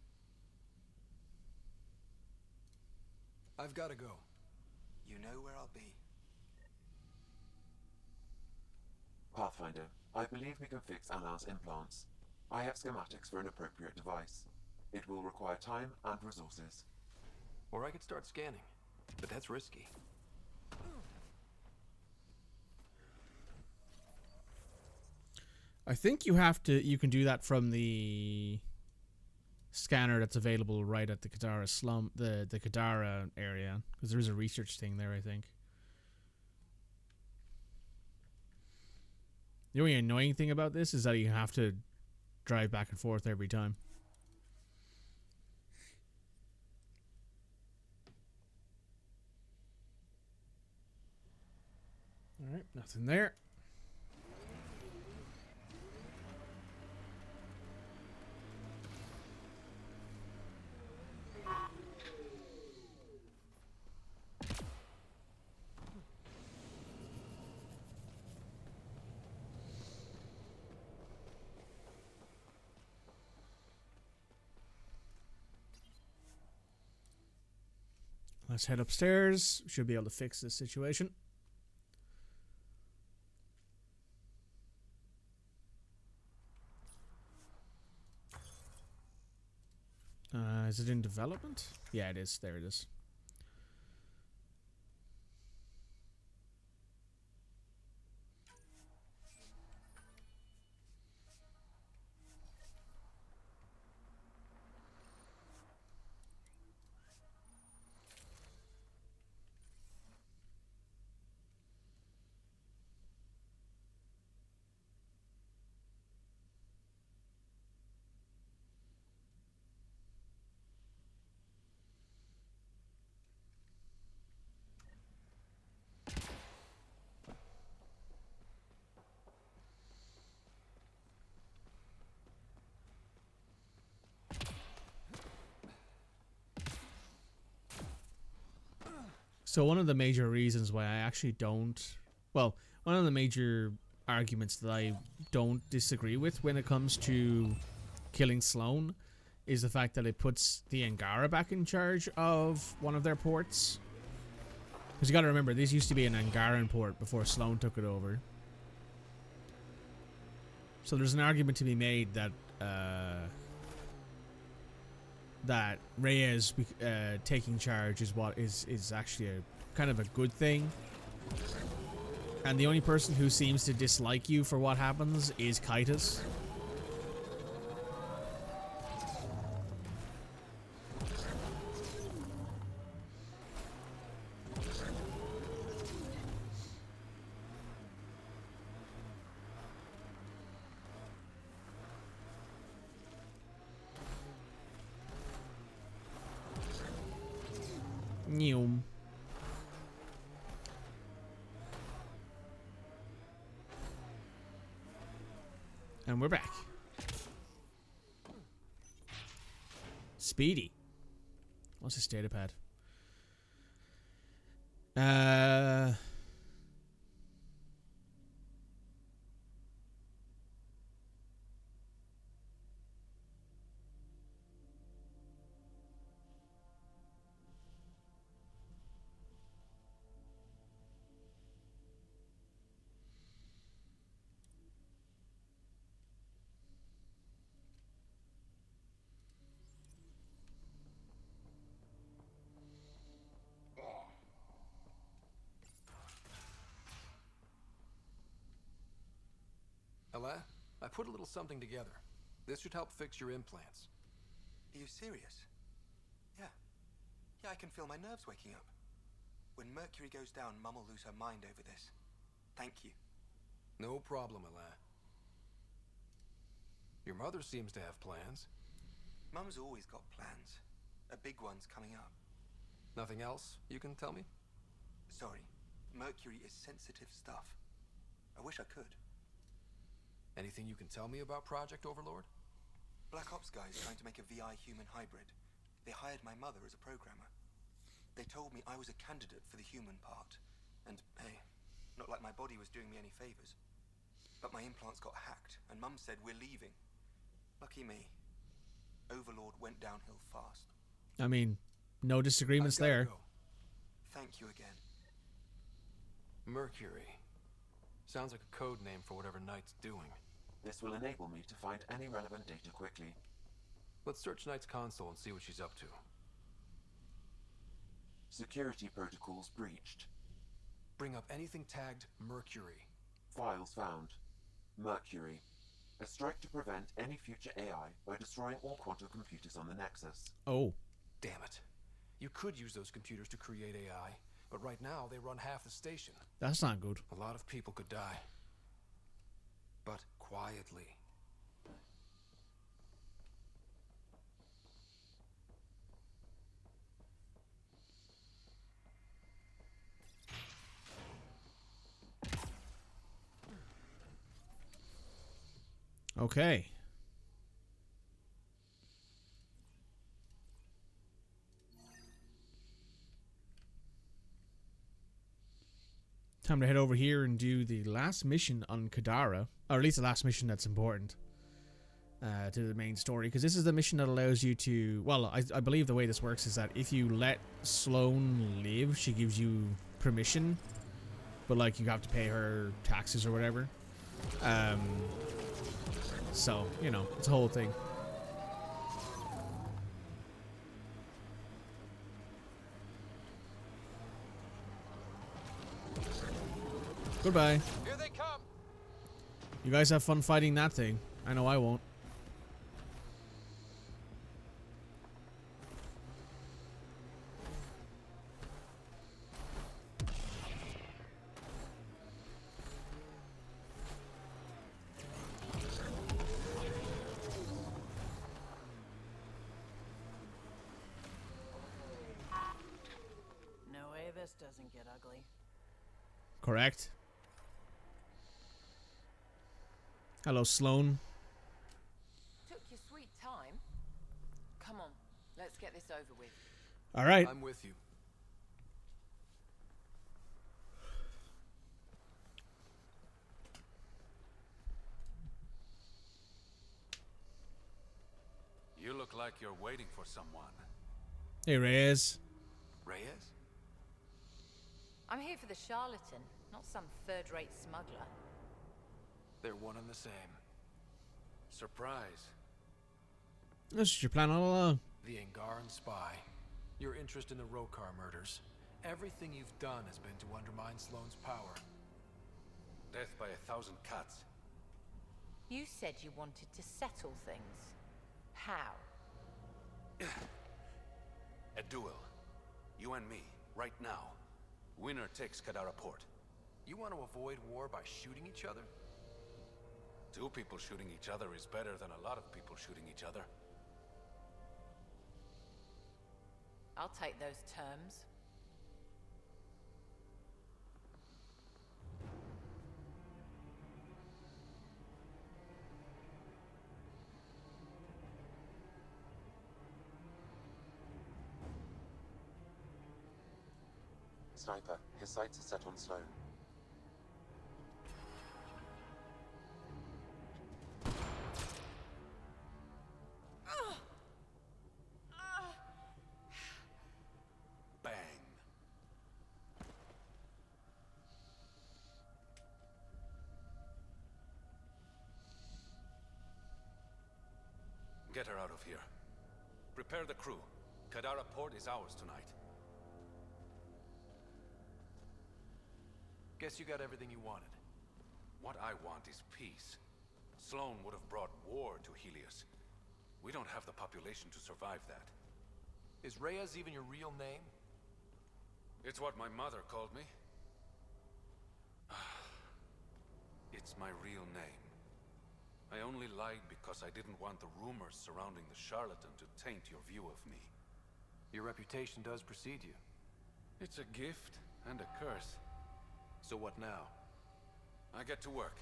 I've got to go. You know where I'll be. Pathfinder, I believe we can fix Alain's implants. I have schematics for an appropriate device. It will require time and resources. Or I could start scanning, but that's risky. I think you can do that from the scanner that's available right at the Kadara slum, the Kadara area, because there is a research thing there, I think. The only annoying thing about this is that you have to drive back and forth every time. Alright, nothing there. Let's head upstairs. Should be able to fix this situation. Is it in development? Yeah, it is. There it is. So one of the major reasons why I actually don't, well, one of the major arguments that I don't disagree with when it comes to killing Sloane is the fact that it puts the Angara back in charge of one of their ports. Because you got to remember, this used to be an Angaran port before Sloane took it over. So there's an argument to be made that that Reyes taking charge is what is actually a kind of a good thing. And the only person who seems to dislike you for what happens is Kaitis. Neum. And we're back. Speedy. What's his data pad? Ella, I put a little something together. This should help fix your implants. Are you serious? Yeah. Yeah, I can feel my nerves waking up. When Mercury goes down, Mum will lose her mind over this. Thank you. No problem, Ella. Your mother seems to have plans. Mum's always got plans. A big one's coming up. Nothing else you can tell me? Sorry. Mercury is sensitive stuff. I wish I could. Anything you can tell me about Project Overlord? Black Ops guys trying to make a VI human hybrid. They hired my mother as a programmer. They told me I was a candidate for the human part. And, hey, not like my body was doing me any favors. But my implants got hacked, and Mum said we're leaving. Lucky me. Overlord went downhill fast. I mean, no disagreements there. Go. Thank you again. Mercury. Sounds like a code name for whatever Knight's doing. This will enable me to find any relevant data quickly. Let's search Knight's console and see what she's up to. Security protocols breached. Bring up anything tagged Mercury. Files found. Mercury. A strike to prevent any future AI by destroying all quantum computers on the Nexus. Oh. Damn it. You could use those computers to create AI, but right now they run half the station. That's not good. A lot of people could die. But quietly. Okay. Time to head over here and do the last mission on Kadara, or at least the last mission that's important to the main story, because this is the mission that allows you to, well, I believe the way this works is that if you let Sloane live, she gives you permission, but like you have to pay her taxes or whatever. So, you know, it's a whole thing. Goodbye. Here they come. You guys have fun fighting that thing. I know I won't. No way this doesn't get ugly. Correct. Hello, Sloan. Took your sweet time. Come on, let's get this over with. All right. I'm with you. You look like you're waiting for someone. Hey, Reyes. Reyes? I'm here for the charlatan, not some third-rate smuggler. They're one and the same. Surprise. This is your plan all along. The Angaran spy. Your interest in the Rokar murders. Everything you've done has been to undermine Sloane's power. Death by 1,000 cuts. You said you wanted to settle things. How? A duel. You and me, right now. Winner takes Kadara Port. You want to avoid war by shooting each other? 2 people shooting each other is better than a lot of people shooting each other. I'll take those terms. Sniper, his sights are set on Sloan. Bang. Get her out of here. Prepare the crew. Kadara Port is ours tonight. Guess you got everything you wanted. What I want is peace. Sloan would have brought war to Helios. We don't have the population to survive that. Is Reyes even your real name? It's what my mother called me. It's my real name. I only lied because I didn't want the rumors surrounding the charlatan to taint your view of me. Your reputation does precede you. It's a gift and a curse. So what now? I get to work.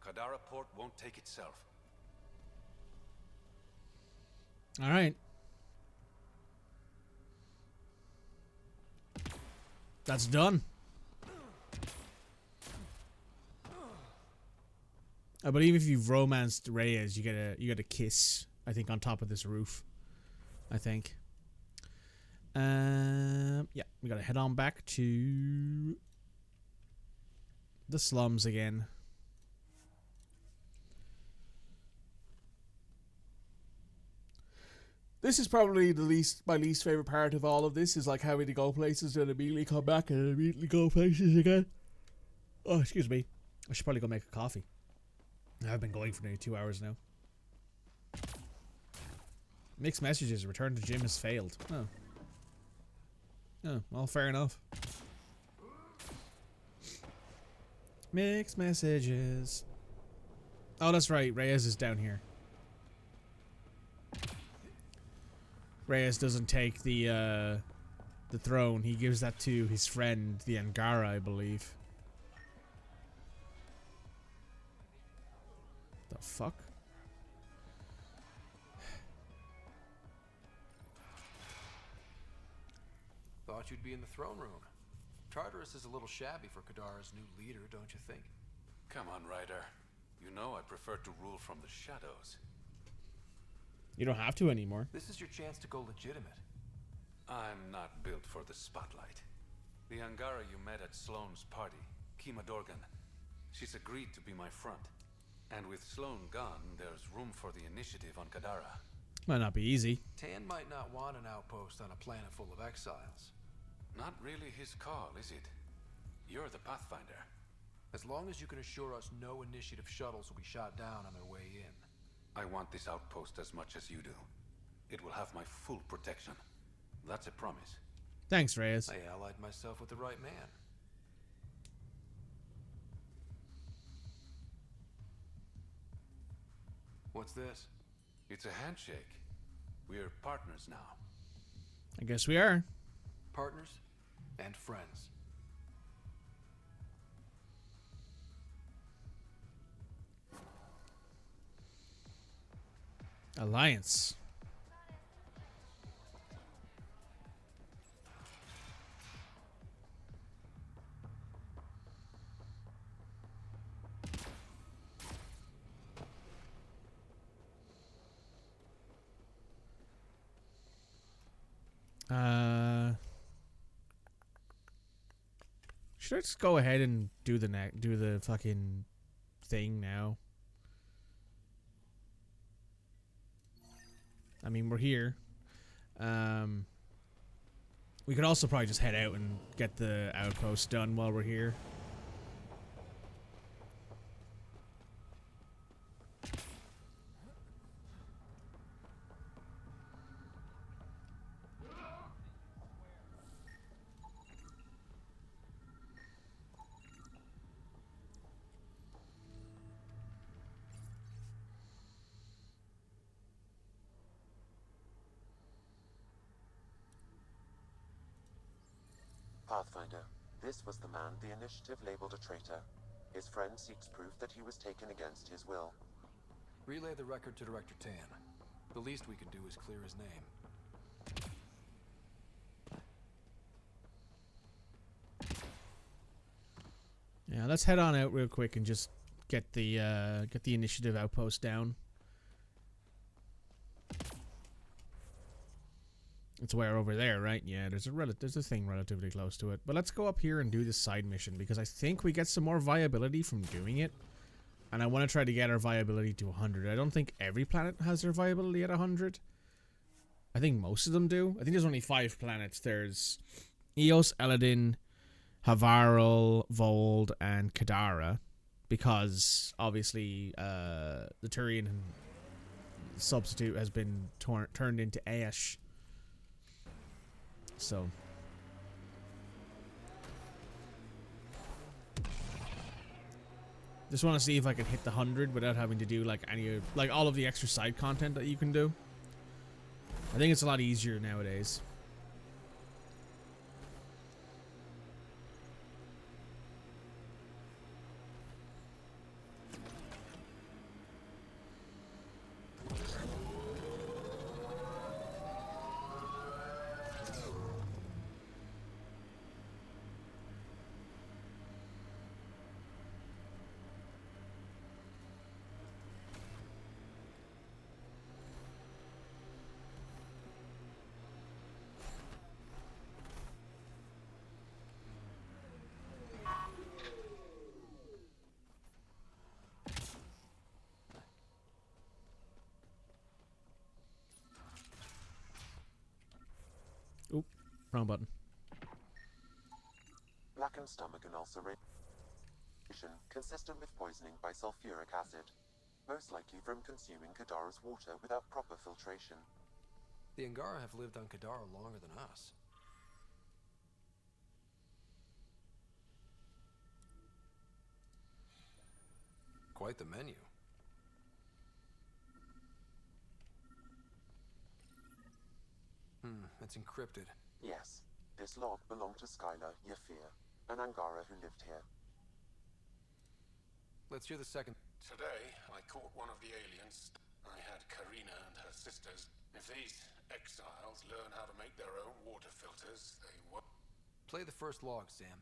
Kadara Port won't take itself. All right. That's done. I believe if you've romanced Reyes, you get a kiss. I think on top of this roof. I think. Yeah, we gotta head on back to the slums again. This is probably my least favorite part of all of this, is like having to go places and immediately come back and immediately go places again. Oh, excuse me. I should probably go make a coffee. I've been going for nearly 2 hours now. Mixed messages. Return to gym has failed. Oh. Oh, well, fair enough. Mixed messages. Oh, that's right. Reyes is down here. Reyes doesn't take the throne. He gives that to his friend, the Angara, I believe. The fuck? Thought you'd be in the throne room. Tartarus is a little shabby for Kadara's new leader, don't you think? Come on, Ryder. You know I prefer to rule from the shadows. You don't have to anymore. This is your chance to go legitimate. I'm not built for the spotlight. The Angara you met at Sloane's party, Kima Dorgan, she's agreed to be my front. And with Sloane gone, there's room for the initiative on Kadara. Might not be easy. Tan might not want an outpost on a planet full of exiles. Not really his call, is it? You're the Pathfinder. As long as you can assure us no initiative shuttles will be shot down on their way in. I want this outpost as much as you do. It will have my full protection. That's a promise. Thanks, Reyes. I allied myself with the right man. What's this? It's a handshake. We're partners now. I guess we are. Partners and friends. Alliance. Should I just go ahead and do the fucking thing now? I mean, we're here. We could also probably just head out and get the outpost done while we're here. Pathfinder, this was the man the initiative labeled a traitor. His friend seeks proof that he was taken against his will. Relay the record to Director Tan. The least we can do is clear his name. Yeah, let's head on out real quick and just get the initiative outpost down. It's where over there, right? Yeah, there's a thing relatively close to it. But let's go up here and do this side mission because I think we get some more viability from doing it. And I want to try to get our viability to 100. I don't think every planet has their viability at 100. I think most of them do. I think there's only 5 planets. There's Eos, Eladin, Havarl, Vold, and Kadara. Because, obviously, the Turian substitute has been turned into Aesh. So... just want to see if I can hit the 100 without having to do like all of the extra side content that you can do. I think it's a lot easier nowadays. Oop, wrong button. Blackened stomach and ulceration consistent with poisoning by sulfuric acid, most likely from consuming Kadara's water without proper filtration. The Angara have lived on Kadara longer than us. Quite the menu. It's encrypted. Yes, this log belonged to Skylar Yafir, an Angara who lived here. Let's hear the second. Today, I caught one of the aliens. I had Karina and her sisters. If these exiles learn how to make their own water filters, they will... Play the first log, Sam.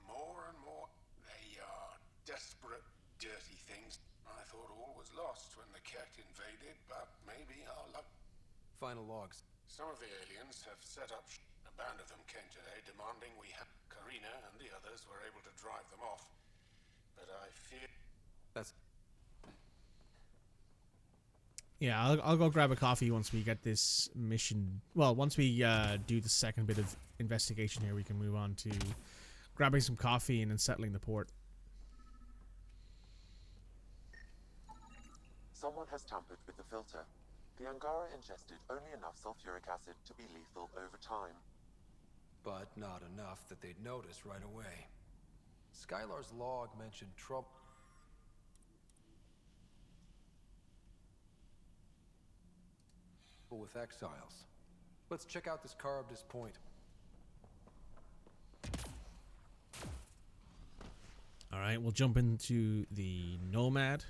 More and more, they are desperate, dirty things. I thought all was lost when the Ket invaded, but maybe our luck... Final logs. Some of the aliens have set up a band of them came today demanding we have... Karina and the others were able to drive them off. But I fear... That's... Yeah, I'll go grab a coffee once we get this mission... Well, once we do the second bit of investigation here, we can move on to grabbing some coffee and then settling the port. Someone has tampered with the filter. The Angara ingested only enough sulfuric acid to be lethal over time. But not enough that they'd notice right away. Skylar's log mentioned trouble with exiles. Let's check out this car up this point. All right, we'll jump into the Nomad.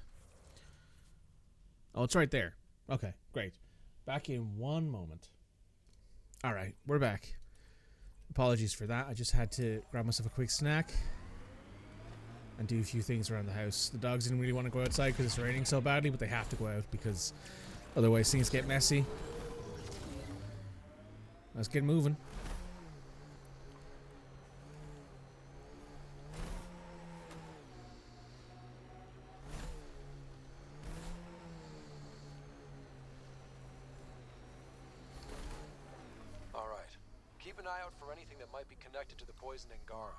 Oh, it's right there. Okay, great. Back in one moment. All right, we're back. Apologies for that. I just had to grab myself a quick snack and do a few things around the house. The dogs didn't really want to go outside because it's raining so badly, but they have to go out because otherwise things get messy. Let's get moving. All right. Keep an eye out for anything that might be connected to the poison Angara.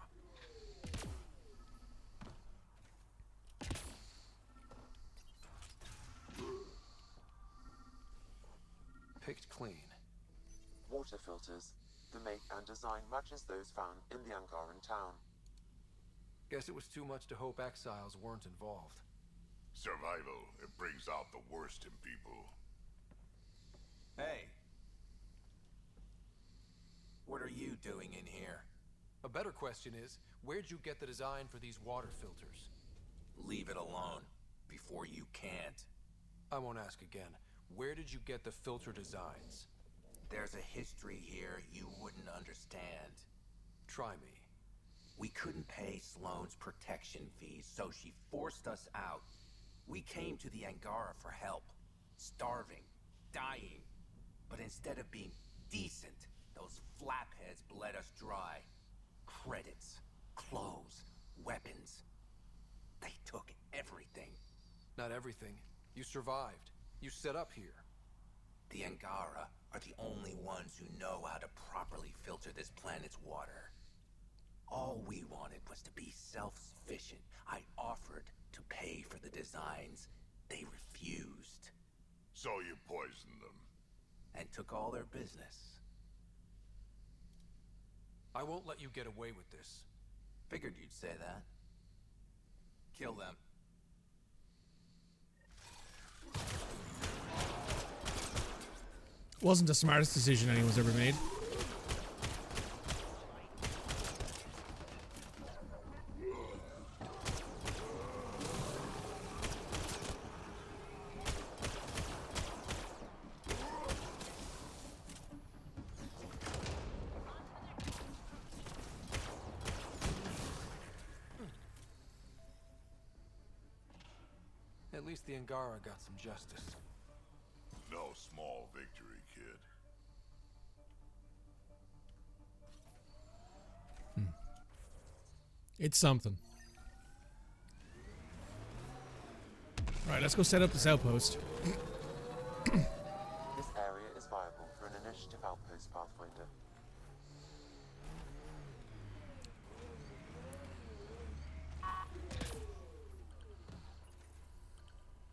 Picked clean. Water filters. The make and design matches those found in the Angaran town. Guess it was too much to hope exiles weren't involved. Survival, it brings out the worst in people. Hey. What are you doing in here? A better question is, where'd you get the design for these water filters? Leave it alone, before you can't. I won't ask again. Where did you get the filter designs? There's a history here you wouldn't understand. Try me. We couldn't pay Sloane's protection fees, so she forced us out. We came to the Angara for help. Starving, dying. But instead of being decent, those flapheads bled us dry. Credits, clothes, weapons. They took everything. Not everything. You survived. You set up here. The Angara are the only ones who know how to properly filter this planet's water. All we wanted was to be self-sufficient. I offered to pay for the designs. They refused. So you poisoned them. And took all their business. I won't let you get away with this. Figured you'd say that. Kill them. Wasn't the smartest decision anyone's ever made. At least the Angara got some justice. No small victory, kid. It's something. Alright, let's go set up this outpost. This area is viable for an initiative outpost, Pathfinder.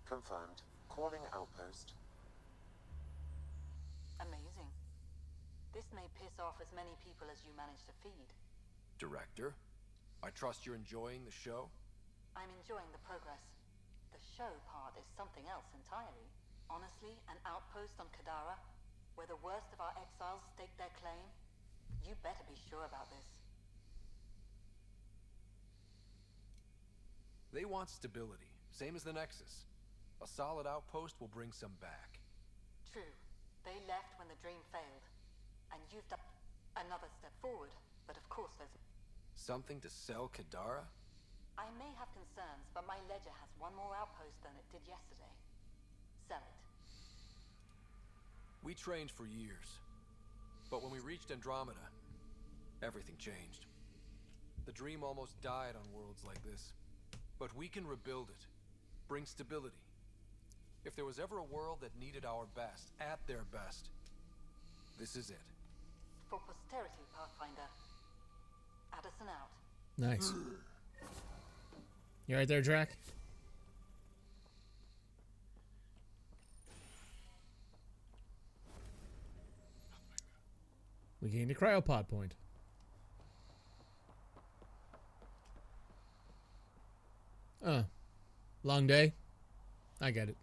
Confirmed. Calling outpost. Amazing. This may piss off as many people as you manage to feed. Director, I trust you're enjoying the show? I'm enjoying the progress. The show part is something else entirely. Honestly, an outpost on Kadara, where the worst of our exiles stake their claim, you better be sure about this. They want stability, same as the Nexus. A solid outpost will bring some back. True. They left when the dream failed. And you've done another step forward, but of course there's... Something to sell Kadara? I may have concerns, but my ledger has one more outpost than it did yesterday. Sell it. We trained for years. But when we reached Andromeda, everything changed. The dream almost died on worlds like this. But we can rebuild it. Bring stability. If there was ever a world that needed our best, at their best, this is it. For posterity, Pathfinder. Addison out. Nice. You right there, Drac? We gained a cryopod point. Long day. I get it.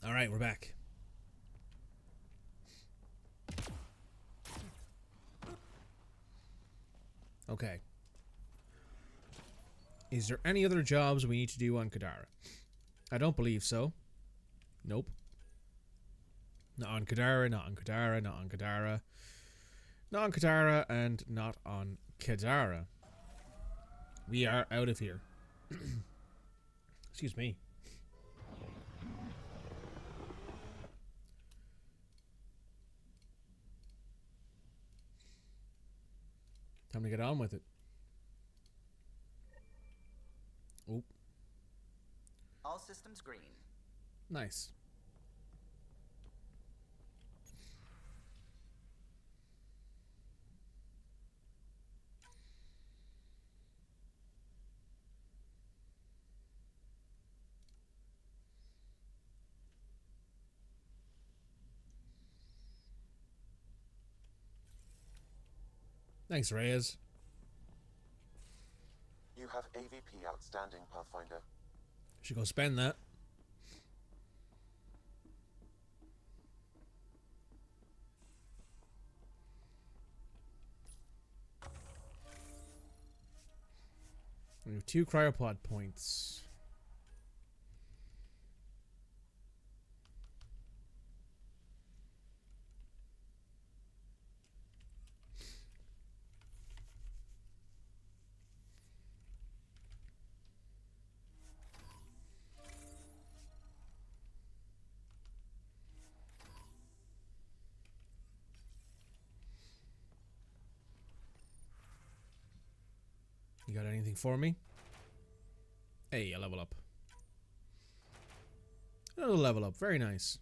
All right, we're back. Okay. Is there any other jobs we need to do on Kadara? I don't believe so. Nope. Not on Kadara, not on Kadara, not on Kadara. Not on Kadara, and not on Kadara. We are out of here. Excuse me. Time to get on with it. Oop. All systems green. Nice. Thanks, Reyes. You have AVP outstanding, Pathfinder. Should go spend that. We have 2 cryopod points. You got anything for me? Hey, a level up. Another level up. Very nice.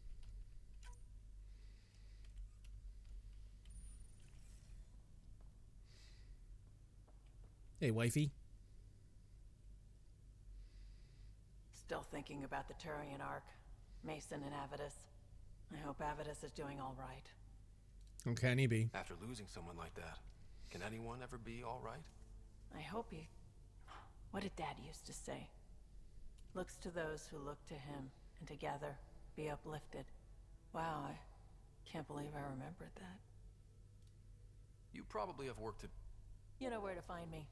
Hey, wifey. Still thinking about the Turian Ark, Mason and Avidus. I hope Avidus is doing all right. And can he be? After losing someone like that, can anyone ever be all right? I hope he... What did Dad used to say? Looks to those who look to him, and together be uplifted. Wow, I can't believe I remembered that. You probably have work to... You know where to find me.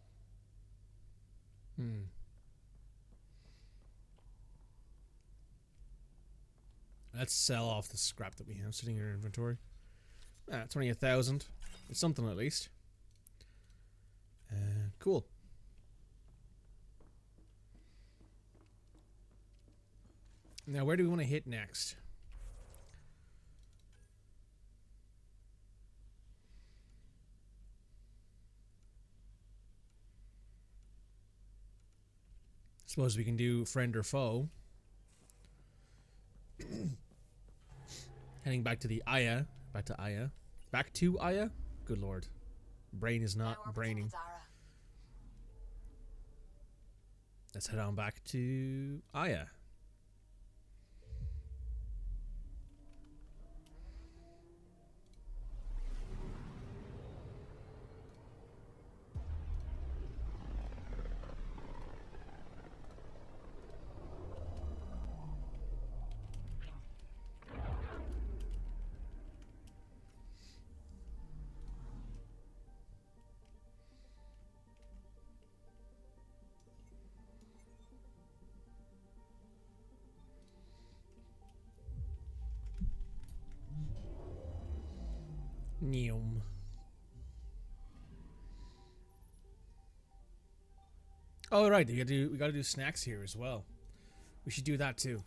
Let's sell off the scrap that we have sitting in our inventory. 28,000. It's something at least. Cool. Now, where do we want to hit next? Suppose we can do friend or foe. Heading back to the Aya. Back to Aya. Back to Aya? Good lord. Brain is not braining. Let's head on back to Aya. Neum. Oh right, we gotta do snacks here as well. We should do that too.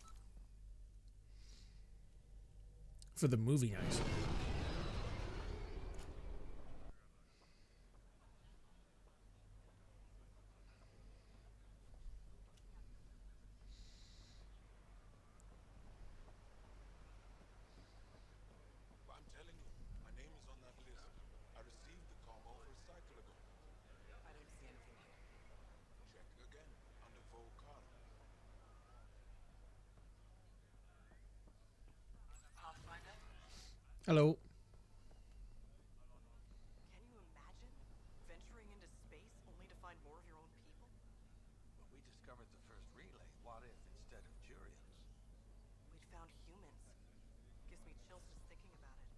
For the movie night. Hello. Can you imagine venturing into space only to find more of your own people? When we discovered the first relay, what if instead of Jurians? We'd found humans. Gives me chills just thinking about it.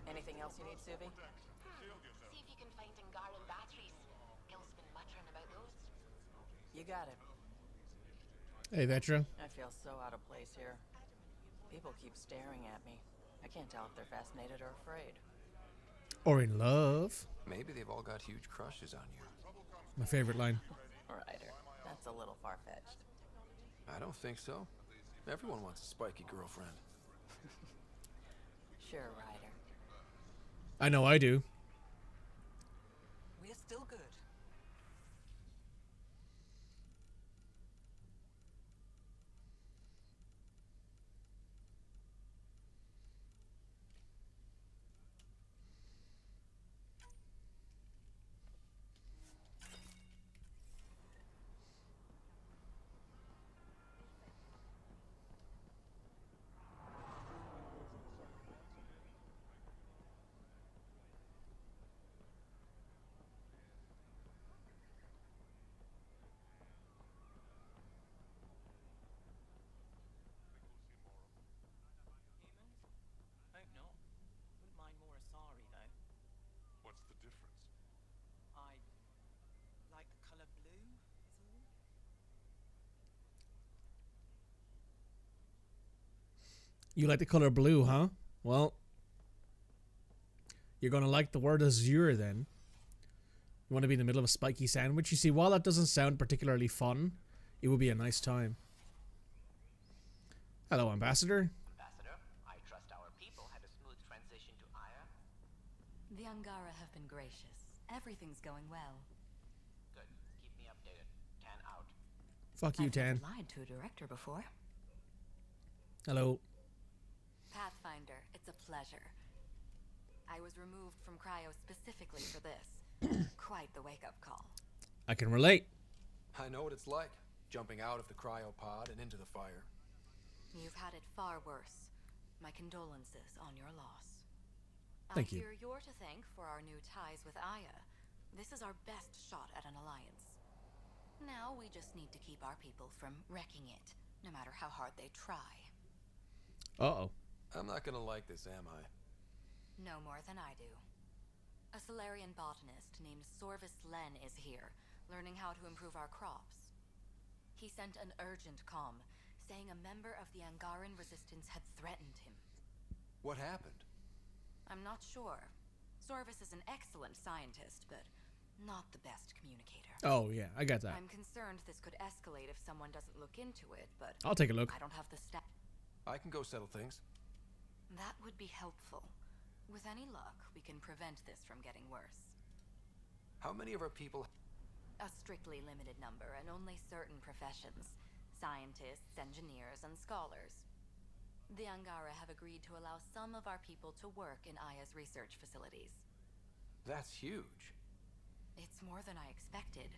Anything else you need, Suvi? See if you can find Angaran batteries. Gil's been muttering about those. You got it. Hey, Vetra. I feel so out of place here. People keep staring at me. I can't tell if they're fascinated or afraid. Or in love. Maybe they've all got huge crushes on you. My favorite line. Ryder, that's a little far-fetched. I don't think so. Everyone wants a spiky girlfriend. Sure, Ryder. I know I do. We're still good. Hope not. Wouldn't mind more Asari, though. What's the difference? I like the color blue, is all. You like the color blue, huh? Well, you're going to like the word azure then. You want to be in the middle of a spiky sandwich? You see, while that doesn't sound particularly fun, it would be a nice time. Hello, Ambassador. Ambassador, I trust our people had a smooth transition to Aya. The Angara have been gracious. Everything's going well. Good. Keep me updated. 10 out. Fuck you, I've never Tan. lied to a director before. Hello. Pathfinder, it's a pleasure. I was removed from cryo specifically for this. Quite the wake-up call. I can relate. I know what it's like, jumping out of the cryopod and into the fire. You've had it far worse. My condolences on your loss. Thank I you. hear you're to thank for our new ties with Aya. This is our best shot at an alliance. Now we just need to keep our people from wrecking it, no matter how hard they try. Uh-oh. I'm not gonna like this, am I? No more than I do. A Solarian botanist named Sorvis Len is here, learning how to improve our crops. He sent an urgent comm, saying a member of the Angaran resistance had threatened him. What happened? I'm not sure. Sorvis is an excellent scientist, but not the best communicator. Oh, yeah, I got that. I'm concerned this could escalate if someone doesn't look into it, but I'll take a look. I don't have the staff. I can go settle things. That would be helpful. With any luck, we can prevent this from getting worse. How many of our people... A strictly limited number, and only certain professions. Scientists, engineers, and scholars. The Angara have agreed to allow some of our people to work in Aya's research facilities. That's huge. It's more than I expected.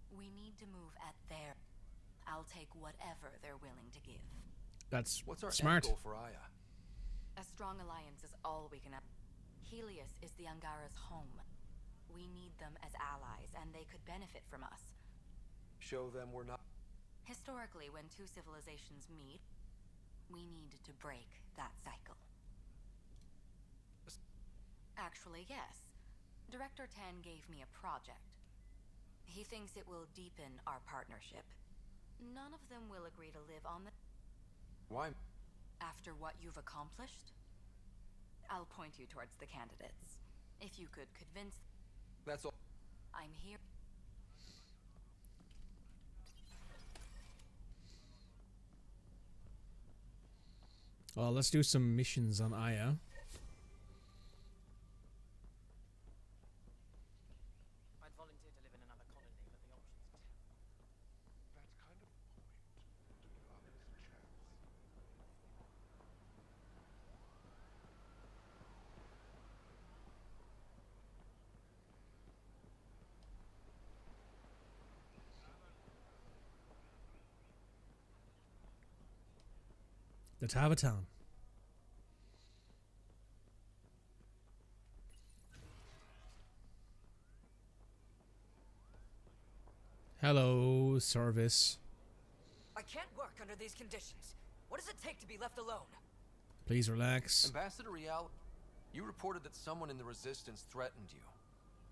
We need to move at their... I'll take whatever they're willing to give. That's What's our smart. end goal for Aya? A strong alliance is all we can... Helios is the Angara's home. We need them as allies, and they could benefit from us. Show them we're not... Historically, when two civilizations meet, we need to break that cycle. Actually, yes. Director Tan gave me a project. He thinks it will deepen our partnership. None of them will agree to live on the... Why? After what you've accomplished, I'll point you towards the candidates. If you could convince... That's all. I'm here. Well, let's do some missions on Aya. Let's have a town. Hello, service. I can't work under these conditions. What does it take to be left alone? Please relax. Ambassador Rial, you reported that someone in the Resistance threatened you.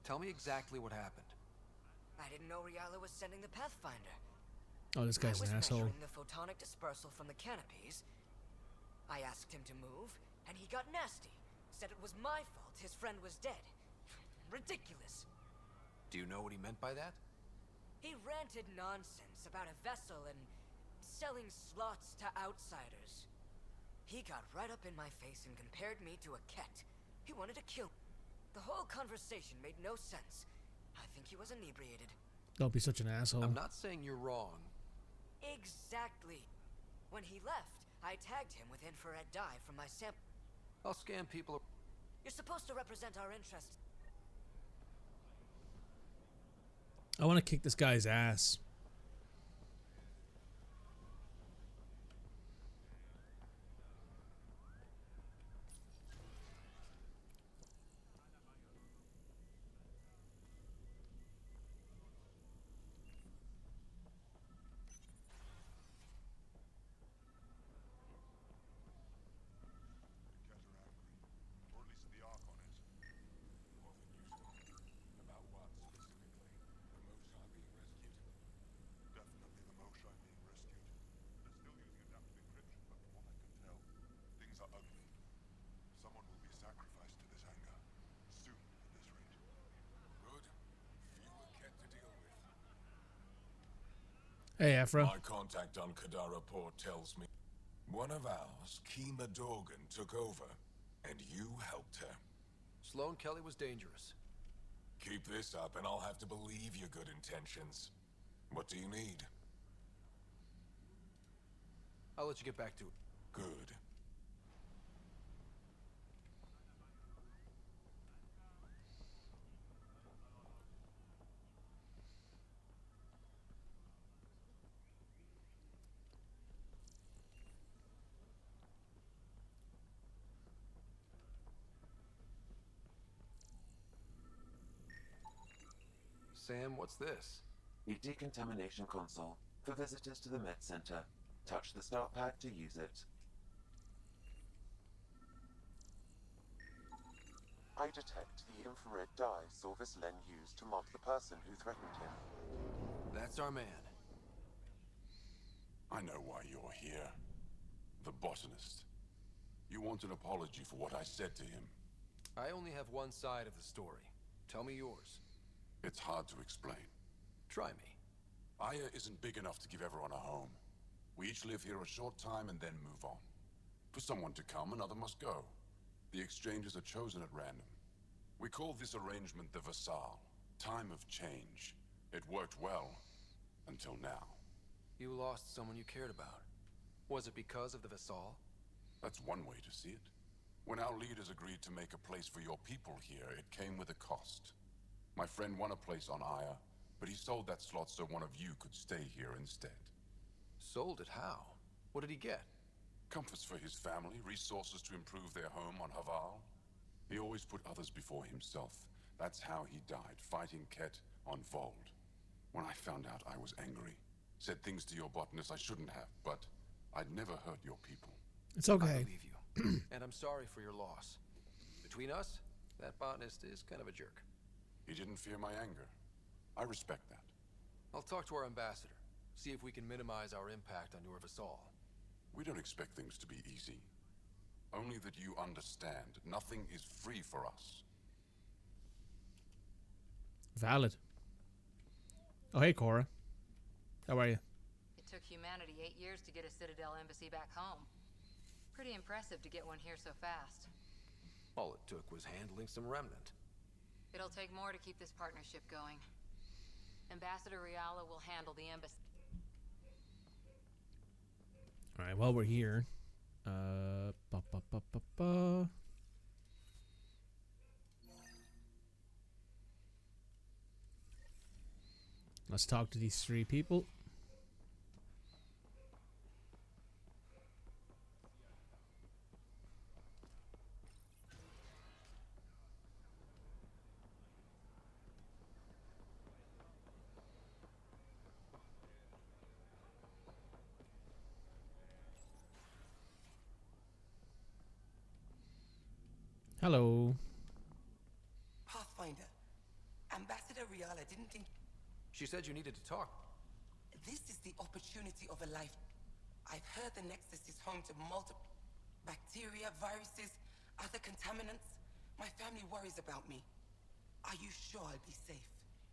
Tell me exactly what happened. I didn't know Riala was sending the Pathfinder. Oh, this guy's an I was asshole. measuring the photonic dispersal from the canopies. I asked him to move, and he got nasty. Said it was my fault his friend was dead. Ridiculous. Do you know what he meant by that? He ranted nonsense about a vessel and selling slots to outsiders. He got right up in my face and compared me to a cat. He wanted to kill me. The whole conversation made no sense. I think he was inebriated. Don't be such an asshole. I'm not saying you're wrong. Exactly. When he left, I tagged him with infrared dye from my sample. I'll scan people. You're supposed to represent our interests. I want to kick this guy's ass. Hey, Afro. My contact on Kadara Port tells me one of ours, Kima Dorgan, took over, and you helped her. Sloane Kelly was dangerous. Keep this up, and I'll have to believe your good intentions. What do you need? I'll let you get back to it. Good. Sam, what's this? A decontamination console for visitors to the Med Center. Touch the start pad to use it. I detect the infrared dye Sorvis Len used to mob the person who threatened him. That's our man. I know why you're here. The botanist. You want an apology for what I said to him. I only have one side of the story. Tell me yours. It's hard to explain. Try me. Aya isn't big enough to give everyone a home. We each live here a short time and then move on. For someone to come, another must go. The exchanges are chosen at random. We call this arrangement the Vassal. Time of change. It worked well. Until now. You lost someone you cared about. Was it because of the Vassal? That's one way to see it. When our leaders agreed to make a place for your people here, it came with a cost. My friend won a place on Aya, but he sold that slot so one of you could stay here instead. Sold it how? What did he get? Comforts for his family, resources to improve their home on Haval. He always put others before himself. That's how he died, fighting Ket on Vold. When I found out, I was angry. Said things to your botanist I shouldn't have, but I'd never hurt your people. It's okay. I believe you. And I'm sorry for your loss. Between us, that botanist is kind of a jerk. He didn't fear my anger. I respect that. I'll talk to our ambassador. See if we can minimize our impact on your Vassal. We don't expect things to be easy. Only that you understand, nothing is free for us. Valid. Oh, hey, Cora. How are you? It took humanity 8 years to get a Citadel embassy back home. Pretty impressive to get one here so fast. All it took was handling some remnant. It'll take more to keep this partnership going. Ambassador Riala will handle the embassy. All right, while we're here, let's talk to these 3 people. Hello. Pathfinder, Ambassador Riala didn't think... She said you needed to talk. This is the opportunity of a life. I've heard the Nexus is home to multiple bacteria, viruses, other contaminants. My family worries about me. Are you sure I'll be safe?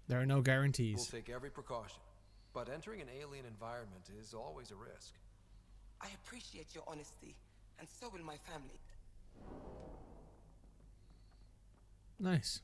There are no guarantees. We'll take every precaution, but entering an alien environment is always a risk. I appreciate your honesty, and so will my family. Nice.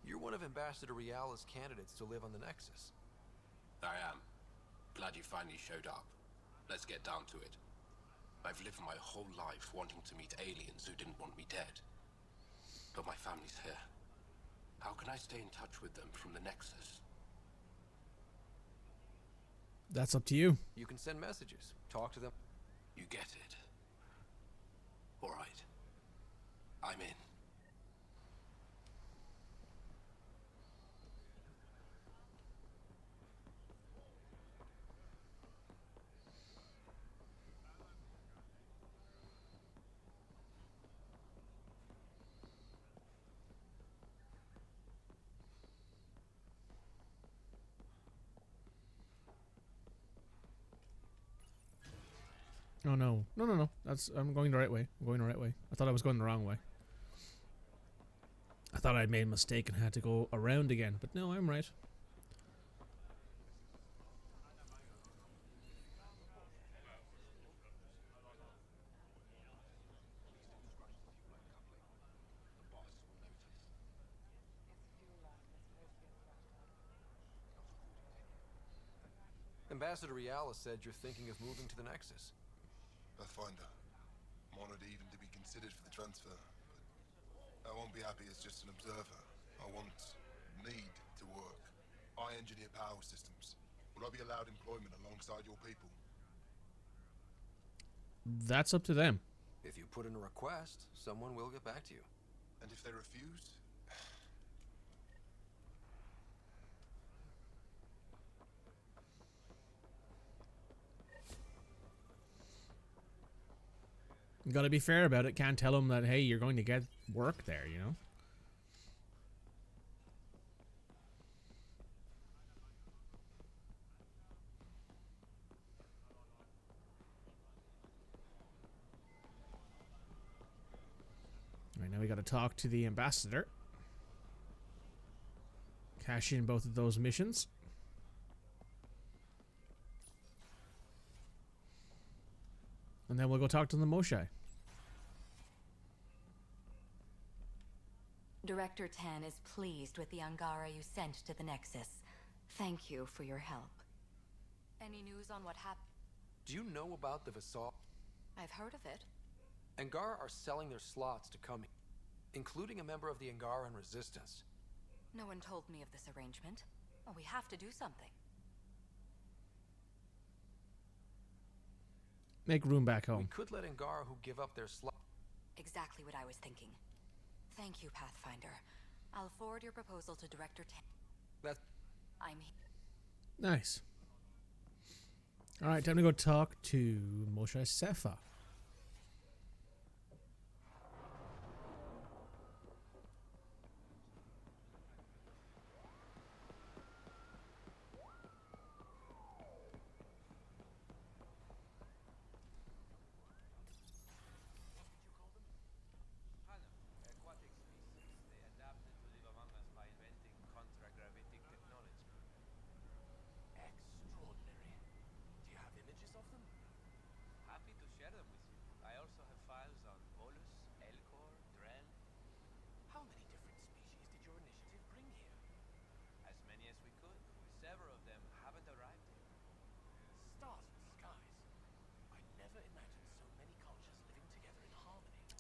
You're one of Ambassador Riala's candidates to live on the Nexus. I am. Glad you finally showed up. Let's get down to it. I've lived my whole life wanting to meet aliens who didn't want me dead. But my family's here. How can I stay in touch with them from the Nexus? That's up to you. You can send messages, talk to them. You get it. All right. I'm in. Oh no. No. I'm going the right way. I'm going the right way. I thought I was going the wrong way. I thought I'd made a mistake and had to go around again, but no, I'm right. Ambassador Riala said you're thinking of moving to the Nexus. Pathfinder, I'm honored even to be considered for the transfer, but I won't be happy as just an observer. I need to work. I engineer power systems. Will I be allowed employment alongside your people? That's up to them. If you put in a request, someone will get back to you. And if they refuse? You gotta be fair about it. Can't tell them that, hey, you're going to get work there, you know? Alright, now we gotta talk to the ambassador. Cash in both of those missions. And then we'll go talk to the Moshae. Director Tan is pleased with the Angara you sent to the Nexus. Thank you for your help. Any news on what happened? Do you know about the Vasal? I've heard of it. Angara are selling their slots to come, including a member of the Angaran Resistance. No one told me of this arrangement. Well, we have to do something. Make room back We home. could let Angara who give up their slot. Exactly what I was thinking. Thank you, Pathfinder. I'll forward your proposal to Director Tan. That's... I'm here. Nice. Alright, time to go talk to Moshae Sefa.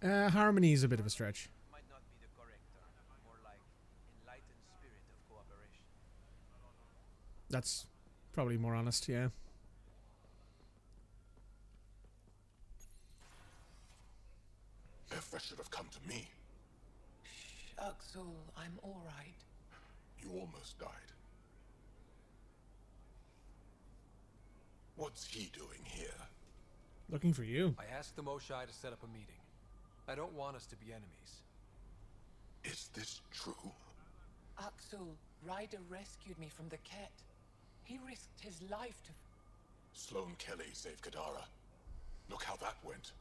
Harmony is a bit of a stretch. Might not be the correct term. More like enlightened spirit of cooperation. That's probably more honest, yeah. Axel, I'm all right. You almost died. What's he doing here? Looking for you. I asked the Moshai to set up a meeting. I don't want us to be enemies. Is this true? Axel, Ryder rescued me from the Ket. He risked his life to... Sloane Kelly saved Kadara. Look how that went.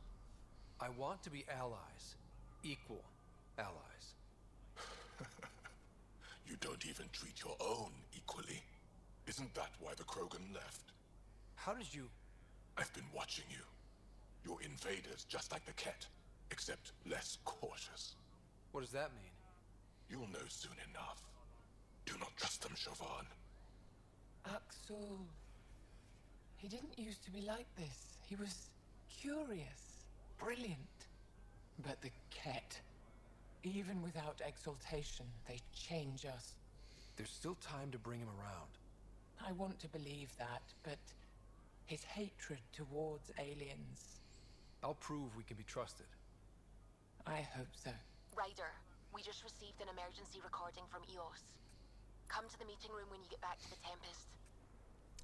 I want to be allies. Equal allies. You don't even treat your own equally. Isn't that why the Krogan left? How did you... I've been watching you. You're invaders just like the Ket, except less cautious. What does that mean? You'll know soon enough. Do not trust them, Chauvin. Axel... He didn't used to be like this. He was curious, brilliant. But the Ket, even without exaltation, they change us. There's still time to bring him around. I want to believe that, but his hatred towards aliens... I'll prove we can be trusted. I hope so. Ryder, we just received an emergency recording from EOS. Come to the meeting room when you get back to the Tempest.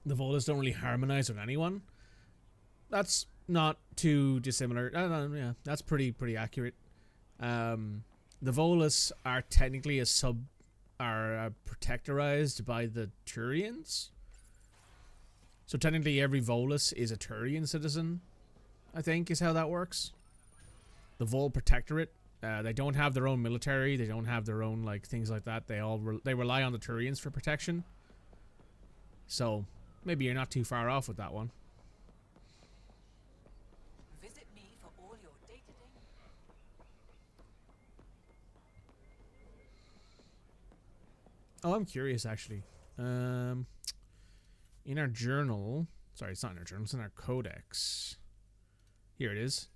The Volus don't really harmonize with anyone. That's not too dissimilar. Yeah, that's pretty accurate. The Volus are technically protectorized by the Turians. So technically every Volus is a Turian citizen, I think is how that works. The Vol Protectorate, they don't have their own military, they don't have their own like things like that. They rely on the Turians for protection. So maybe you're not too far off with that one. Visit me for all your day-to-day... Oh, I'm curious actually. In our journal, sorry, it's not in our journal, it's in our codex. Here it is.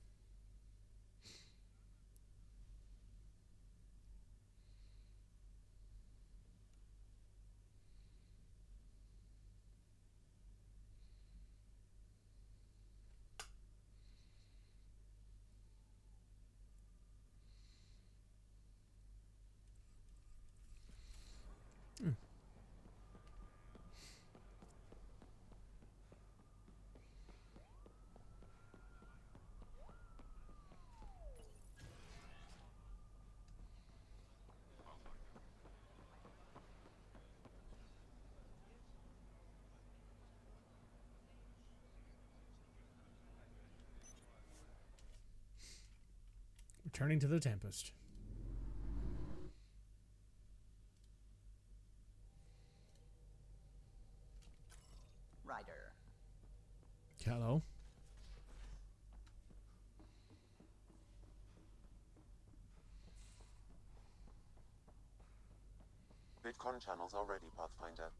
Returning to the Tempest. Ryder. Hello. VidCon channels are ready, Pathfinder.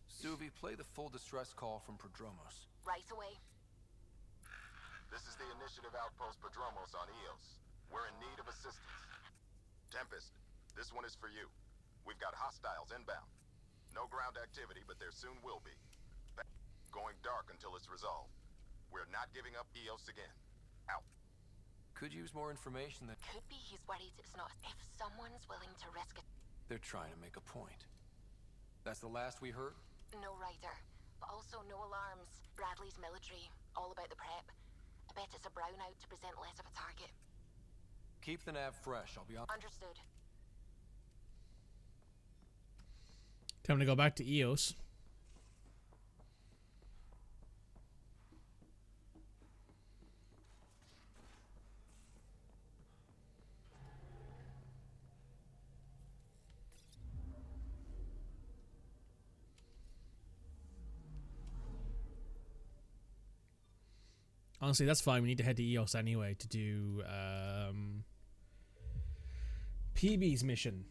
Suvi, play the full distress call from Prodromos. Right away. This is the Initiative Outpost Prodromos on Eos. We're in need of assistance. Tempest, this one is for you. We've got hostiles inbound. No ground activity, but there soon will be. Going dark until it's resolved. We're not giving up Eos again. Out. Could use more information that... Could be he's worried it's not. If someone's willing to risk it... They're trying to make a point. That's the last we heard? No Ryder, but also no alarms. Bradley's military, all about the prep. I bet it's a brownout to present less of a target. Keep the nav fresh, I'll be on... Understood. Time to go back to Eos. Honestly, that's fine. We need to head to Eos anyway to do PB's mission.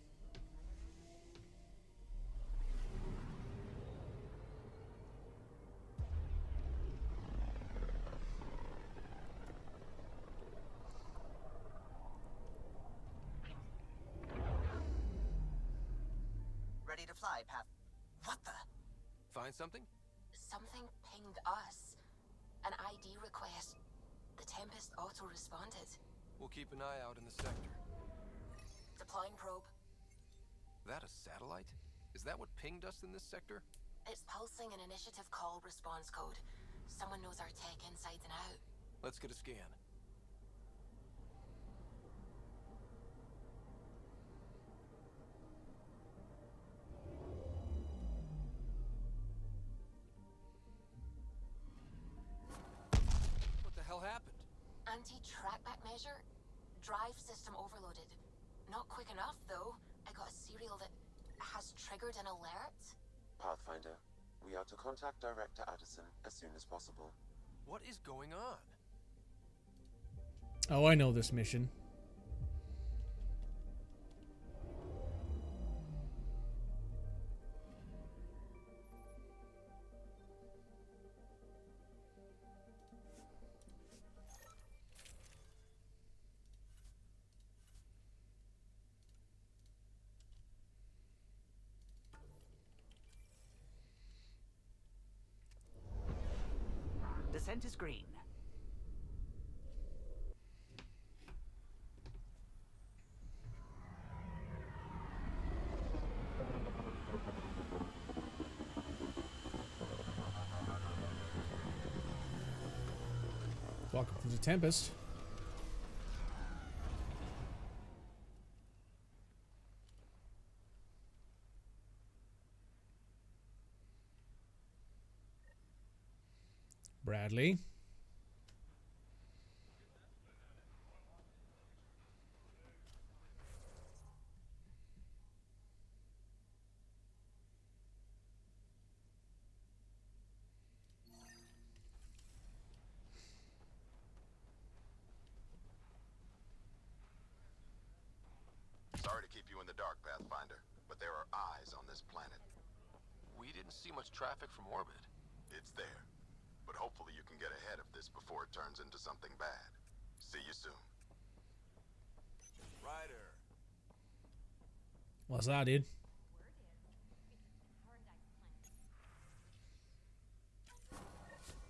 Ready to fly, Path. What the? Find something? Something pinged us. An ID request. The Tempest auto-responded. We'll keep an eye out in the sector. Deploying probe. That a satellite? Is that what pinged us in this sector? It's pulsing an initiative call response code. Someone knows our tech inside and out. Let's get a scan. What the hell happened? Anti-trackback measure? Drive system overloaded. Not quick enough, though. I got a serial that has triggered an alert. Pathfinder, we are to contact Director Addison as soon as possible. What is going on? Oh, I know this mission. Descent is green. Welcome to the Tempest. Bradley. Sorry to keep you in the dark, Pathfinder, but there are eyes on this planet. We didn't see much traffic from orbit. It's there. But hopefully you can get ahead of this before it turns into something bad. See you soon. Ryder. What's that, dude?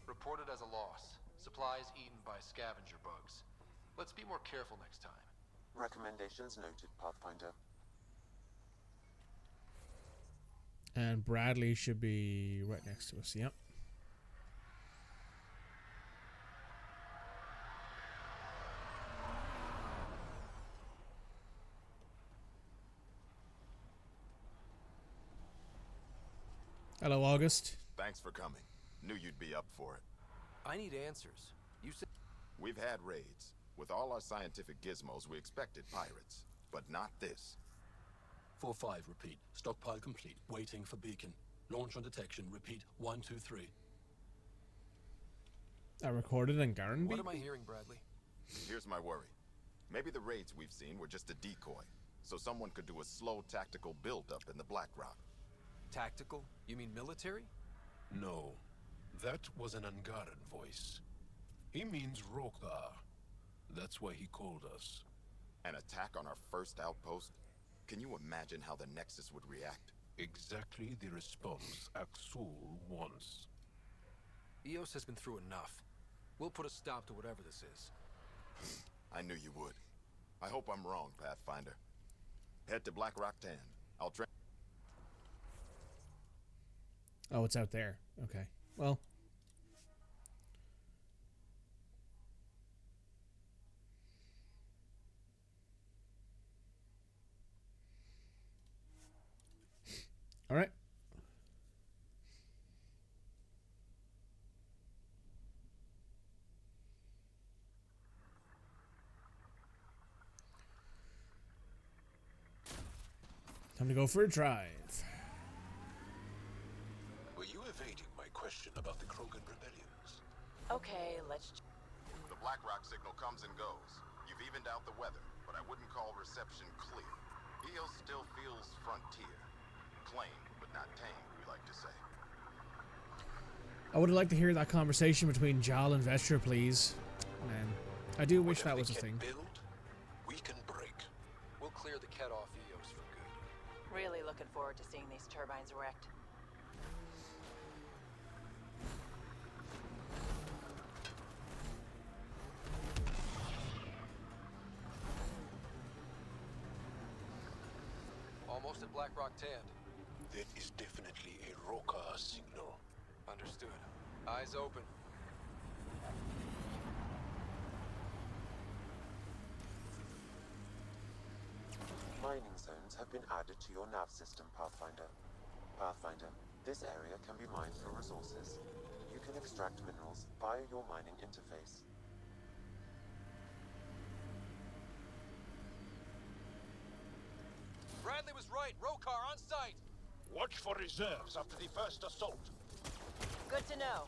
Reported as a loss. Supplies eaten by scavenger bugs. Let's be more careful next time. Recommendations noted, Pathfinder. And Bradley should be right next to us. Yep. Hello, August. Thanks for coming. Knew you'd be up for it. I need answers. You said... We've had raids. With all our scientific gizmos, we expected pirates. But not this. 4-5, repeat. Stockpile complete. Waiting for beacon. Launch on detection. Repeat. 1, 2, 3. I recorded in Garnby? What am I hearing, Bradley? Here's my worry. Maybe the raids we've seen were just a decoy, so someone could do a slow tactical build-up in the Black Rock. Tactical? You mean military? No. That was an Angaran voice. He means Rokar. That's why he called us. An attack on our first outpost? Can you imagine how the Nexus would react? Exactly the response Axul wants. EOS has been through enough. We'll put a stop to whatever this is. I knew you would. I hope I'm wrong, Pathfinder. Head to Black Rock 10. I'll train. Oh, it's out there. Okay. Well. All right. Time to go for a drive. Were you evading my question about the Krogan rebellions? Okay, let's... The Black Rock signal comes and goes. You've evened out the weather, but I wouldn't call reception clear. EOS still feels frontier. Plain, but not tame, we like to say. I would like to hear that conversation between Jal and Vestra, please. Man, I do wish that was a thing. Build, we can break. We'll clear the Ket off EOS for good. Really looking forward to seeing these turbines wrecked. Most at Black Rock Tand. That is definitely a Roka signal. Understood. Eyes open. Mining zones have been added to your nav system, Pathfinder. Pathfinder, this area can be mined for resources. You can extract minerals via your mining interface. Bradley was right. Rokar on site. Watch for reserves after the first assault. Good to know.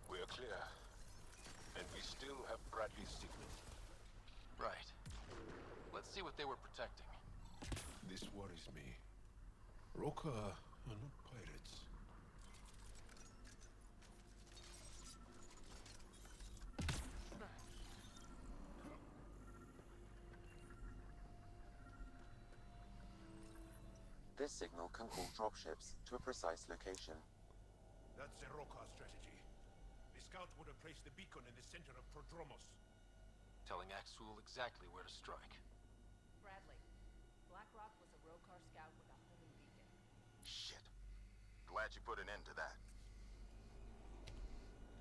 We're clear. And we still have Bradley's signal. Right. Let's see what they were protecting. This worries me. Roka are not pirates. This signal can call dropships to a precise location. That's a Roka strategy. The scout would have placed the beacon in the center of Prodromos. Telling Axul exactly where to strike. Bradley, Blackrock was a Rokar scout with a homing beacon. Shit. Glad you put an end to that.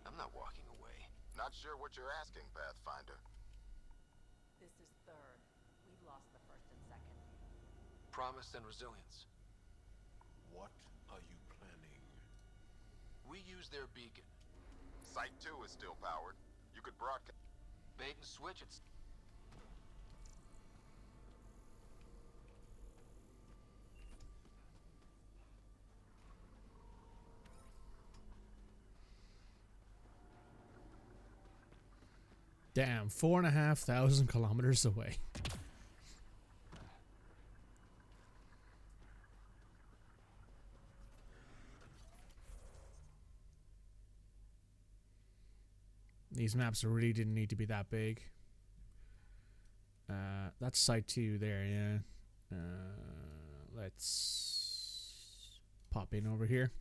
I'm not walking away. Not sure what you're asking, Pathfinder. This is third. We've lost the first and second. Promise and resilience. What are you planning? We use their beacon. Site 2 is still powered. You could broadcast. Bait and switch it. Damn, 4,500 kilometers away. These maps really didn't need to be that big. That's site 2 there, yeah. Let's pop in over here.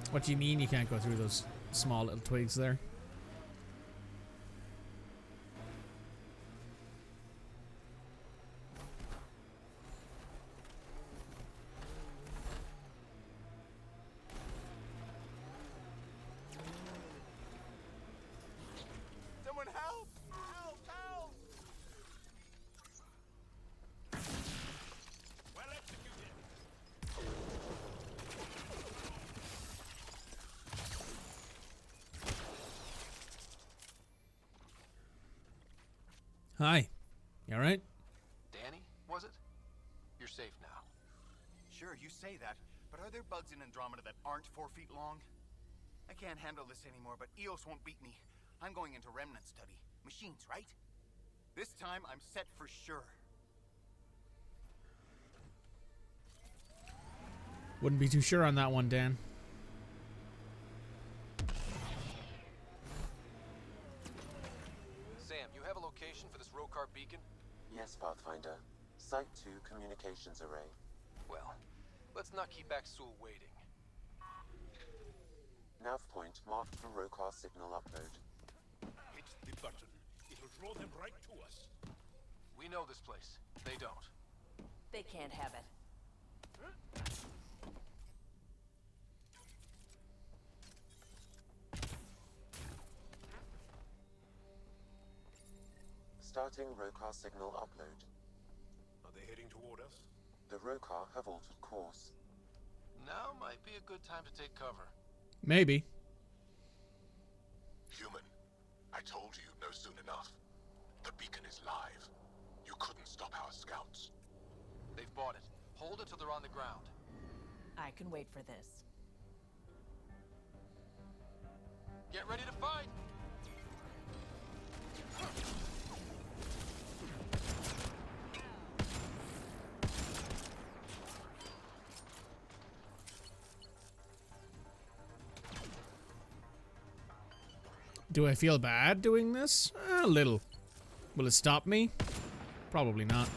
What do you mean you can't go through those small little twigs there? Someone help! Help! Help! Well executed. Hi. You alright? Danny, was it? You're safe now. Sure, you say that, but are there bugs in Andromeda that aren't 4 feet long? I can't handle this anymore, but Eos won't beat me. I'm going into remnant study. Machines, right? This time, I'm set for sure. Wouldn't be too sure on that one, Dan. Sam, you have a location for this Rokar beacon? Yes, Pathfinder. Site 2 communications array. Well, let's not keep Axul waiting. Nav point marked for Rokar signal upload. Hit the button. It'll throw them right to us. We know this place. They don't. They can't have it. Starting Rokar signal upload. Are they heading toward us? The Rokar have altered course. Now might be a good time to take cover. Maybe. Human, I told you you'd know soon enough. The beacon is live. You couldn't stop our scouts. They've bought it. Hold it till they're on the ground. I can wait for this. Get ready to fight! Do I feel bad doing this? A little. Will it stop me? Probably not.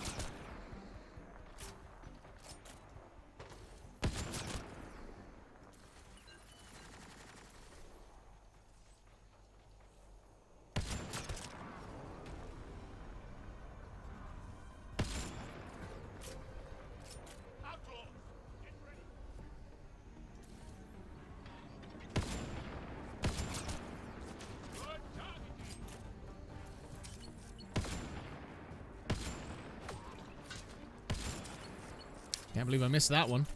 Can't believe I missed that one.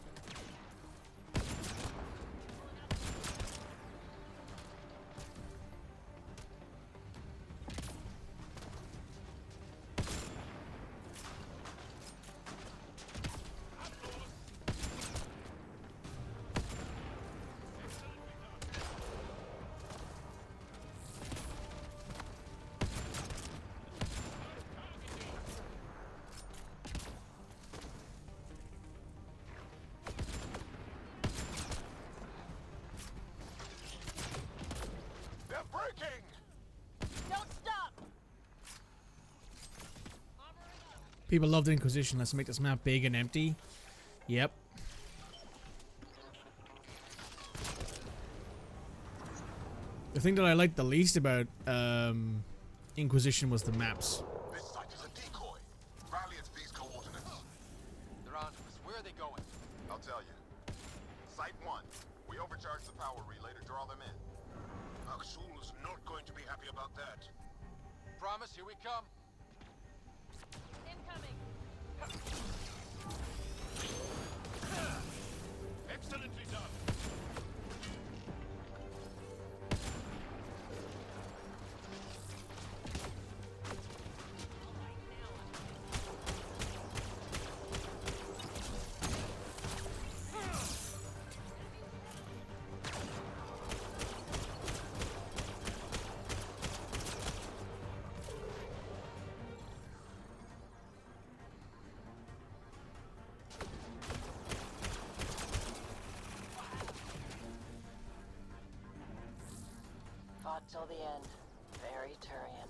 Don't stop! People love the Inquisition. Let's make this map big and empty. Yep. The thing that I liked the least about Inquisition was the maps. This site is a decoy. Rally at these coordinates. They're on to us. Where are they going? I'll tell you. Site 1. We overcharged the power relay to draw them in. Axul's not going to be happy about that. Promise, here we come. Incoming! Excellently done. Fought till the end. Very Turian.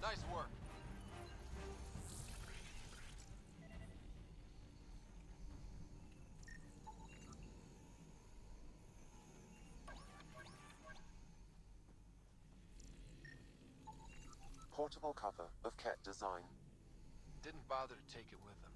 Nice work. Portable cover of Ket design. Didn't bother to take it with them.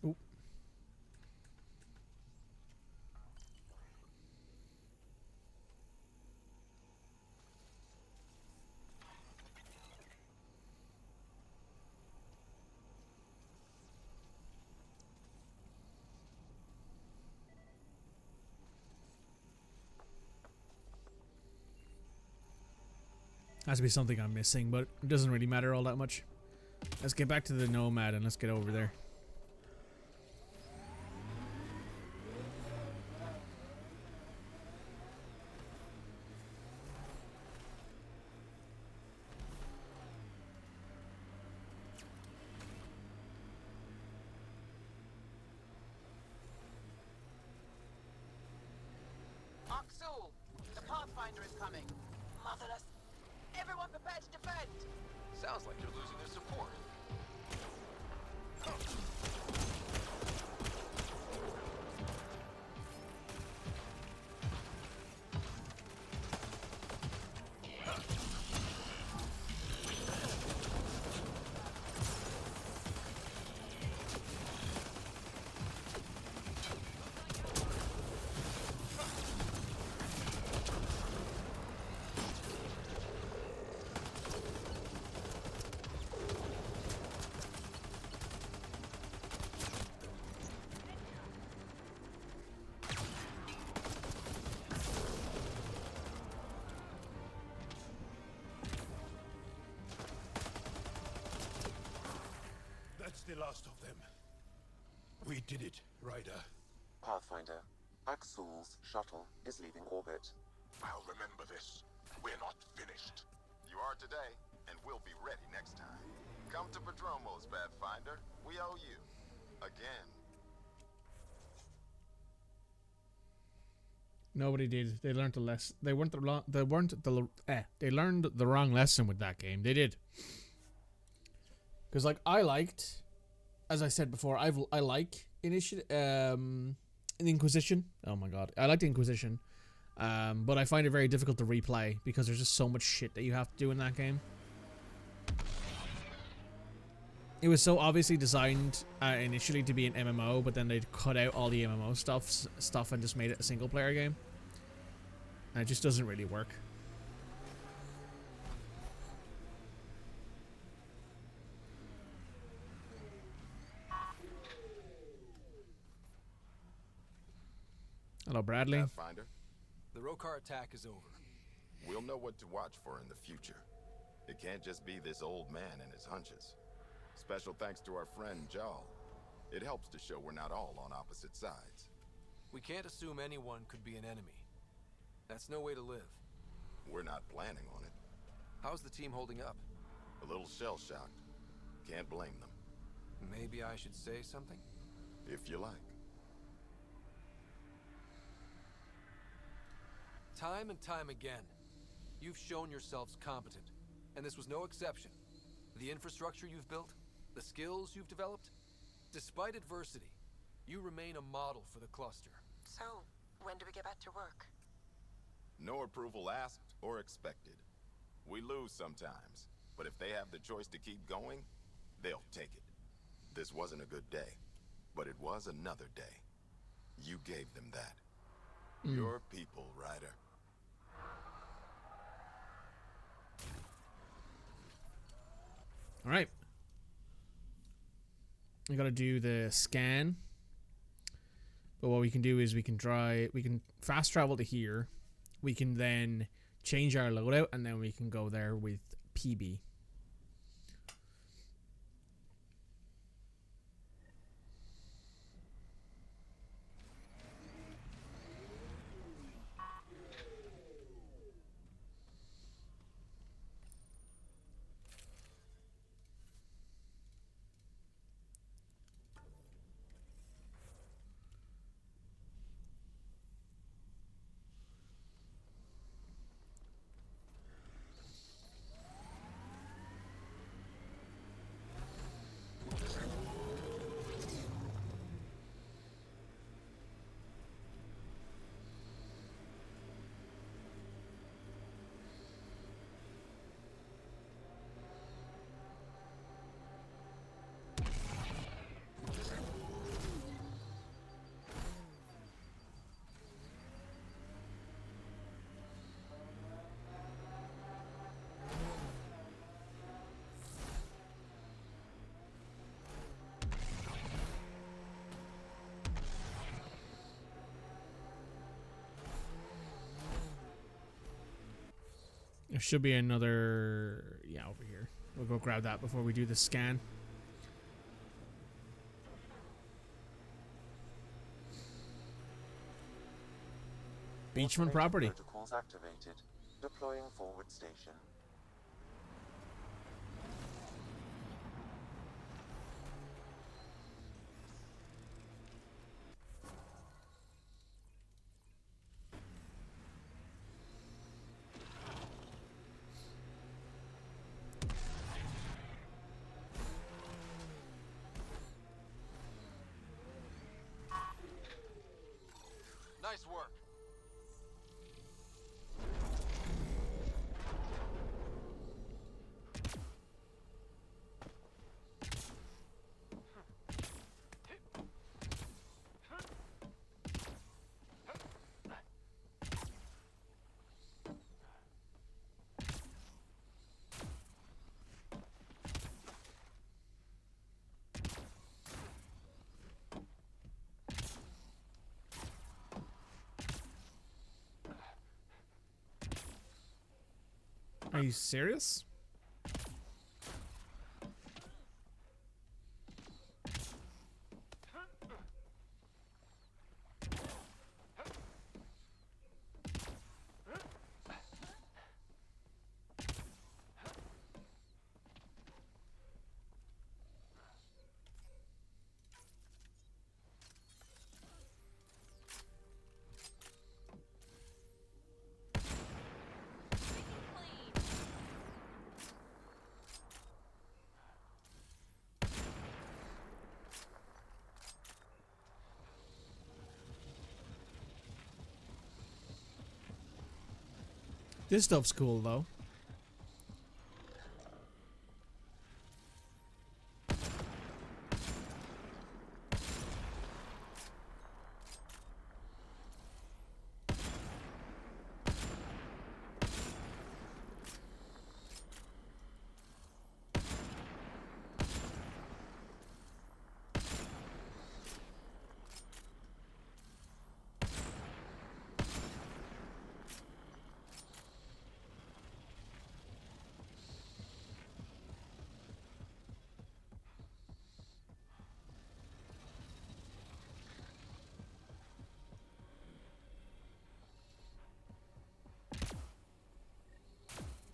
Oop. Has to be something I'm missing, but it doesn't really matter all that much. Let's get back to the Nomad and let's get over there. Oxul! The Pathfinder is coming! Motherless Everyone prepared to defend! Sounds like they're losing their support. That's the last of them. We did it, Ryder. Pathfinder, Axul's shuttle is leaving orbit. I'll remember this. We're not finished. You are today, and we'll be ready next time. Come to Prodromos, Pathfinder. We owe you. Again. Nobody did. They learned the lesson. They weren't the wrong. They weren't the. They learned the wrong lesson with that game. They did. Because like I liked, as I said before, I like Initiative, Inquisition. Oh my god, I like the Inquisition, but I find it very difficult to replay because there's just so much shit that you have to do in that game. It was so obviously designed initially to be an MMO, but then they cut out all the MMO stuff and just made it a single player game. And it just doesn't really work. Hello, Bradley. Pathfinder, The Rokar attack is over. we'll know what to watch for in the future. It can't just be this old man and his hunches. Special thanks to our friend Jarl. It helps to show we're not all on opposite sides. We can't assume anyone could be an enemy. That's no way to live. We're not planning on it. How's the team holding up? A little shell-shocked. Can't blame them. Maybe I should say something? If you like. Time and time again, you've shown yourselves competent, and this was no exception. The infrastructure you've built, the skills you've developed, despite adversity, you remain a model for the cluster. So, when do we get back to work? No approval asked or expected. We lose sometimes, but if they have the choice to keep going, they'll take it. This wasn't a good day, but it was another day. You gave them that. Your people, Ryder. All right. We gotta do the scan. But what we can do is we can fast travel to here. We can then change our loadout, and then we can go there with PB. There should be another, yeah, over here. We'll go grab that before we do the scan. Beachman property. Protocols activated. Deploying forward station. Nice work. Are you serious? This stuff's cool though.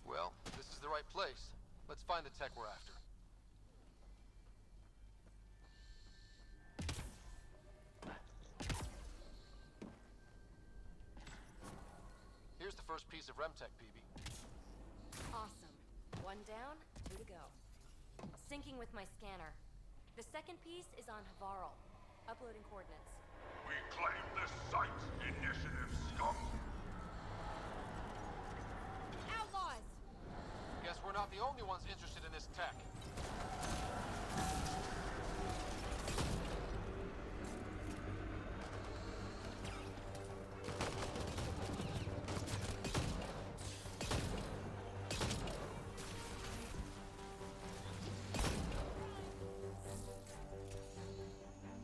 Well, this is the right place. Let's find the tech we're after. Here's the first piece of REM tech, PB. Awesome. One down, two to go. Syncing with my scanner. The second piece is on Havarl. Uploading coordinates. We claim this site, initiative scum. Outlaws! Guess we're not the only ones interested in this tech.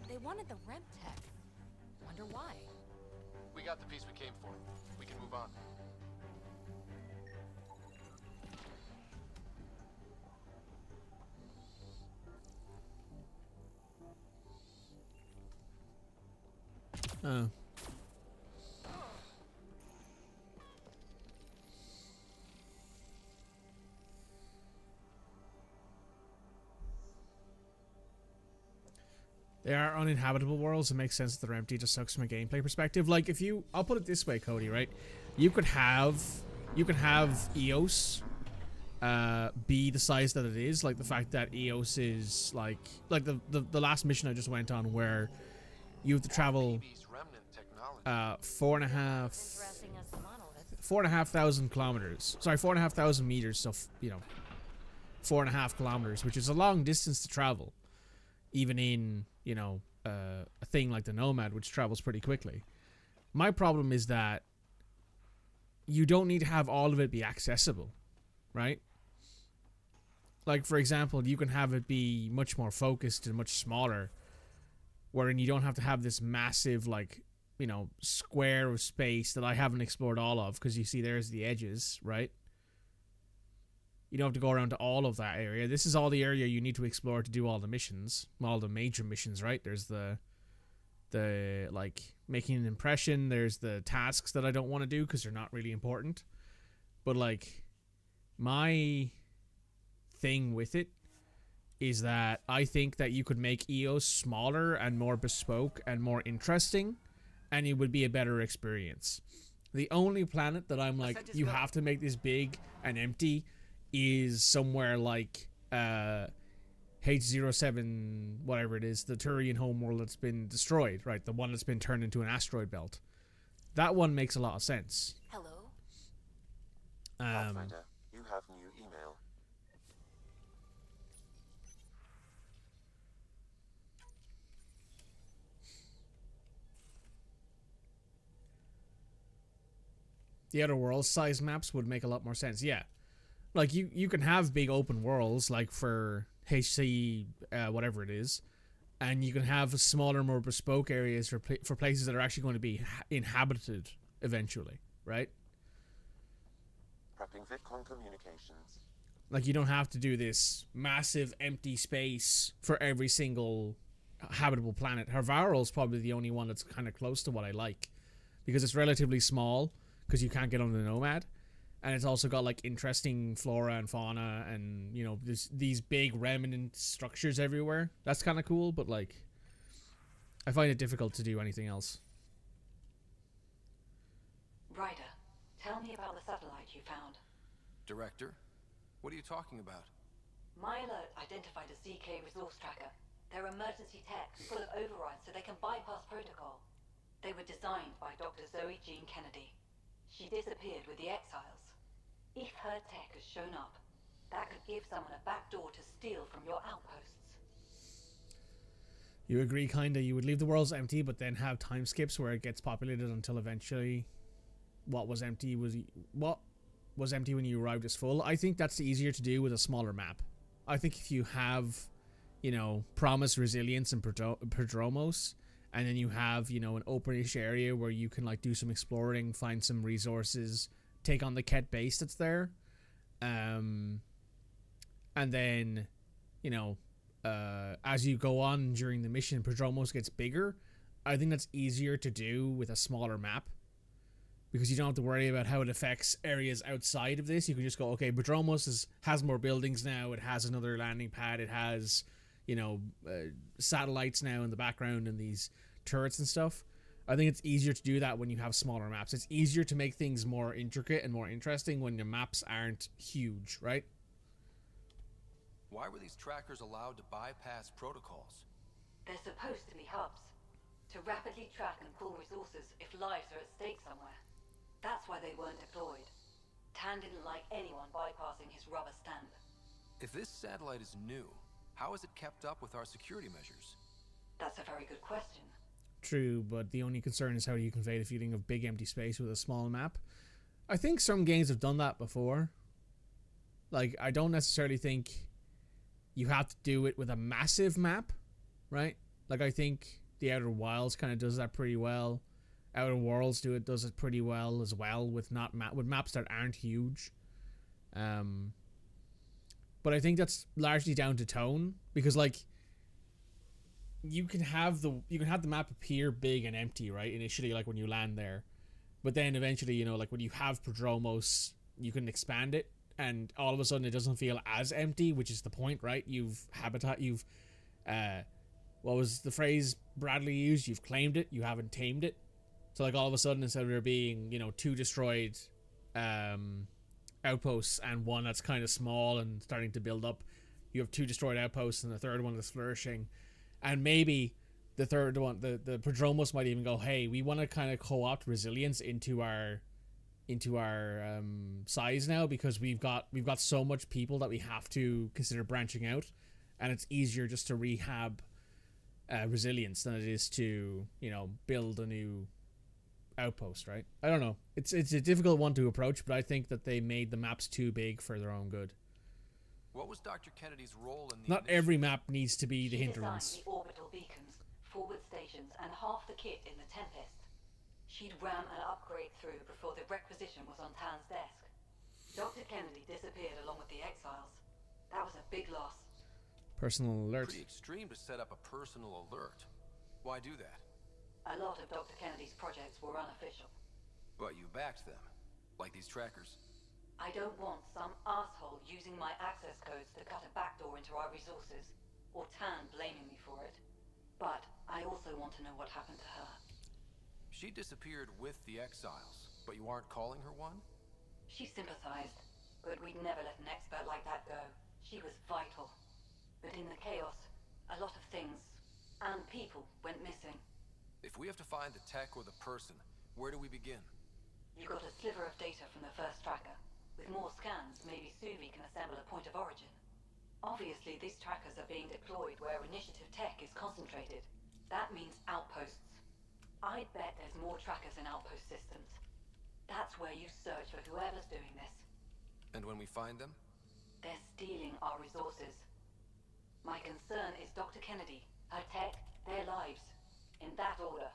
They wanted the REM tech. Wonder why. We got the piece we came for. We can move on. Oh. They are uninhabitable worlds. It makes sense that they're empty. It just sucks from a gameplay perspective. Like if you, I'll put it this way, Cody. Right? You could have EOS be the size that it is. Like the fact that EOS is like the last mission I just went on where you have to travel 4,500 kilometers. Sorry, 4,500 meters. So 4.5 kilometers, which is a long distance to travel, even in a thing like the Nomad, which travels pretty quickly. My problem is that you don't need to have all of it be accessible, right? Like for example, you can have it be much more focused and much smaller, wherein you don't have to have this massive square of space that I haven't explored all of, because you see there's the edges, right? You don't have to go around to all of that area. This is all the area you need to explore to do all the missions, all the major missions, right? There's the like making an impression. There's the tasks that I don't want to do because they're not really important. But like my thing with it is that I think that you could make EOS smaller and more bespoke and more interesting, and it would be a better experience. The only planet that I'm like, you have to make this big and empty is somewhere like H07, whatever it is, the Turian homeworld that's been destroyed, right? The one that's been turned into an asteroid belt. That one makes a lot of sense. Hello? Pathfinder, you have new email. The Outer Worlds size maps would make a lot more sense. Yeah. Like, you can have big open worlds, like for HC, whatever it is, and you can have smaller, more bespoke areas for places that are actually going to be inhabited eventually, right? Prepping VidCon communications. Like, you don't have to do this massive empty space for every single habitable planet. Havarl's probably the only one that's kind of close to what I like, because it's relatively small, because you can't get on the Nomad, and it's also got like interesting flora and fauna, and you know, there's these big remnant structures everywhere. That's kind of cool, but like, I find it difficult to do anything else. Ryder, tell me about the satellite you found. Director, what are you talking about? My alert identified a ZK resource tracker. They're emergency tech, full of overrides so they can bypass protocol. They were designed by Dr. Zoe Jean Kennedy. She disappeared with the Exiles. If her tech has shown up, that could give someone a backdoor to steal from your outposts. You agree, kinda. You would leave the worlds empty, but then have time skips where it gets populated until eventually what was empty when you arrived is full. I think that's easier to do with a smaller map. I think if you have, you know, Promise, Resilience, and Prodromos, and then you have, you know, an openish area where you can like do some exploring, find some resources, take on the Ket base that's there, and then, you know, as you go on during the mission, Prodromos gets bigger. I think that's easier to do with a smaller map, because you don't have to worry about how it affects areas outside of this. You can just go, okay, Prodromos has more buildings now. It has another landing pad. It has, you know, satellites now in the background and these turrets and stuff. I think it's easier to do that when you have smaller maps. It's easier to make things more intricate and more interesting when your maps aren't huge, right? Why were these trackers allowed to bypass protocols? They're supposed to be hubs, to rapidly track and pull resources if lives are at stake somewhere. That's why they weren't deployed. Tan didn't like anyone bypassing his rubber stamp. If this satellite is new, how has it kept up with our security measures? That's a very good question. True, but the only concern is how you convey the feeling of big empty space with a small map. I think some games have done that before. Like, I don't necessarily think you have to do it with a massive map, right? Like, I think the Outer Wilds kind of does that pretty well. Outer Worlds does it pretty well as well with with maps that aren't huge. But I think that's largely down to tone, because like you can have the map appear big and empty, right? Initially, like when you land there, but then eventually, you know, like when you have Prodromos, you can expand it, and all of a sudden it doesn't feel as empty, which is the point, right? You've what was the phrase Bradley used? You've claimed it, you haven't tamed it. So like all of a sudden, instead of there being, you know, 2 destroyed outposts and one that's kind of small and starting to build up, you have 2 destroyed outposts and the third one that's flourishing. And maybe the third one, the Prodromos might even go, hey, we want to kind of co-opt Resilience into our size now, because we've got so much people that we have to consider branching out, and it's easier just to rehab Resilience than it is to, you know, build a new outpost, right? I don't know. It's a difficult one to approach, but I think that they made the maps too big for their own good. What was Dr. Kennedy's role in the Not every map needs to be the hindrance. She designed the orbital beacons, forward stations, and half the kit in the Tempest. She'd ram an upgrade through before the requisition was on Tan's desk. Dr. Kennedy disappeared along with the Exiles. That was a big loss. Personal alert. Pretty extreme to set up a personal alert. Why do that? A lot of Dr. Kennedy's projects were unofficial. But you backed them, like these trackers. I don't want some asshole using my access codes to cut a backdoor into our resources, or Tan blaming me for it. But I also want to know what happened to her. She disappeared with the Exiles, but you aren't calling her one? She sympathized, but we'd never let an expert like that go. She was vital. But in the chaos, a lot of things, and people, went missing. If we have to find the tech or the person, Where do we begin? You got a sliver of data from the first tracker. With more scans, maybe Suvi can assemble a point of origin. Obviously, these trackers are being deployed where initiative tech is concentrated. That means outposts. I'd bet there's more trackers in outpost systems. That's where you search for whoever's doing this. And when we find them? They're stealing our resources. My concern is Dr. Kennedy, her tech, their lives. In that order.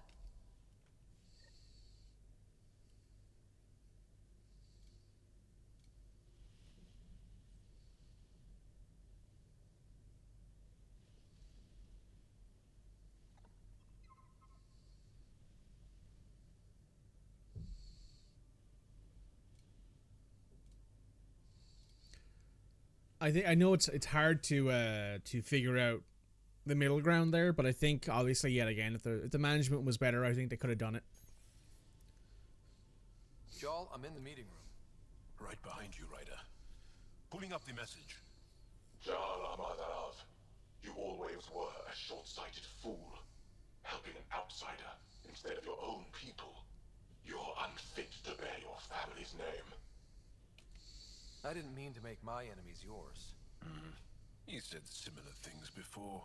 I know it's hard to figure out the middle ground there, but I think obviously yet again if the management was better, I think they could have done it. Jarl, I'm in the meeting room. Right behind you, Ryder. Pulling up the message. Jarl Amadarav, you always were a short-sighted fool, helping an outsider instead of your own people. You're unfit to bear your family's name. I didn't mean to make my enemies yours. He said similar things before.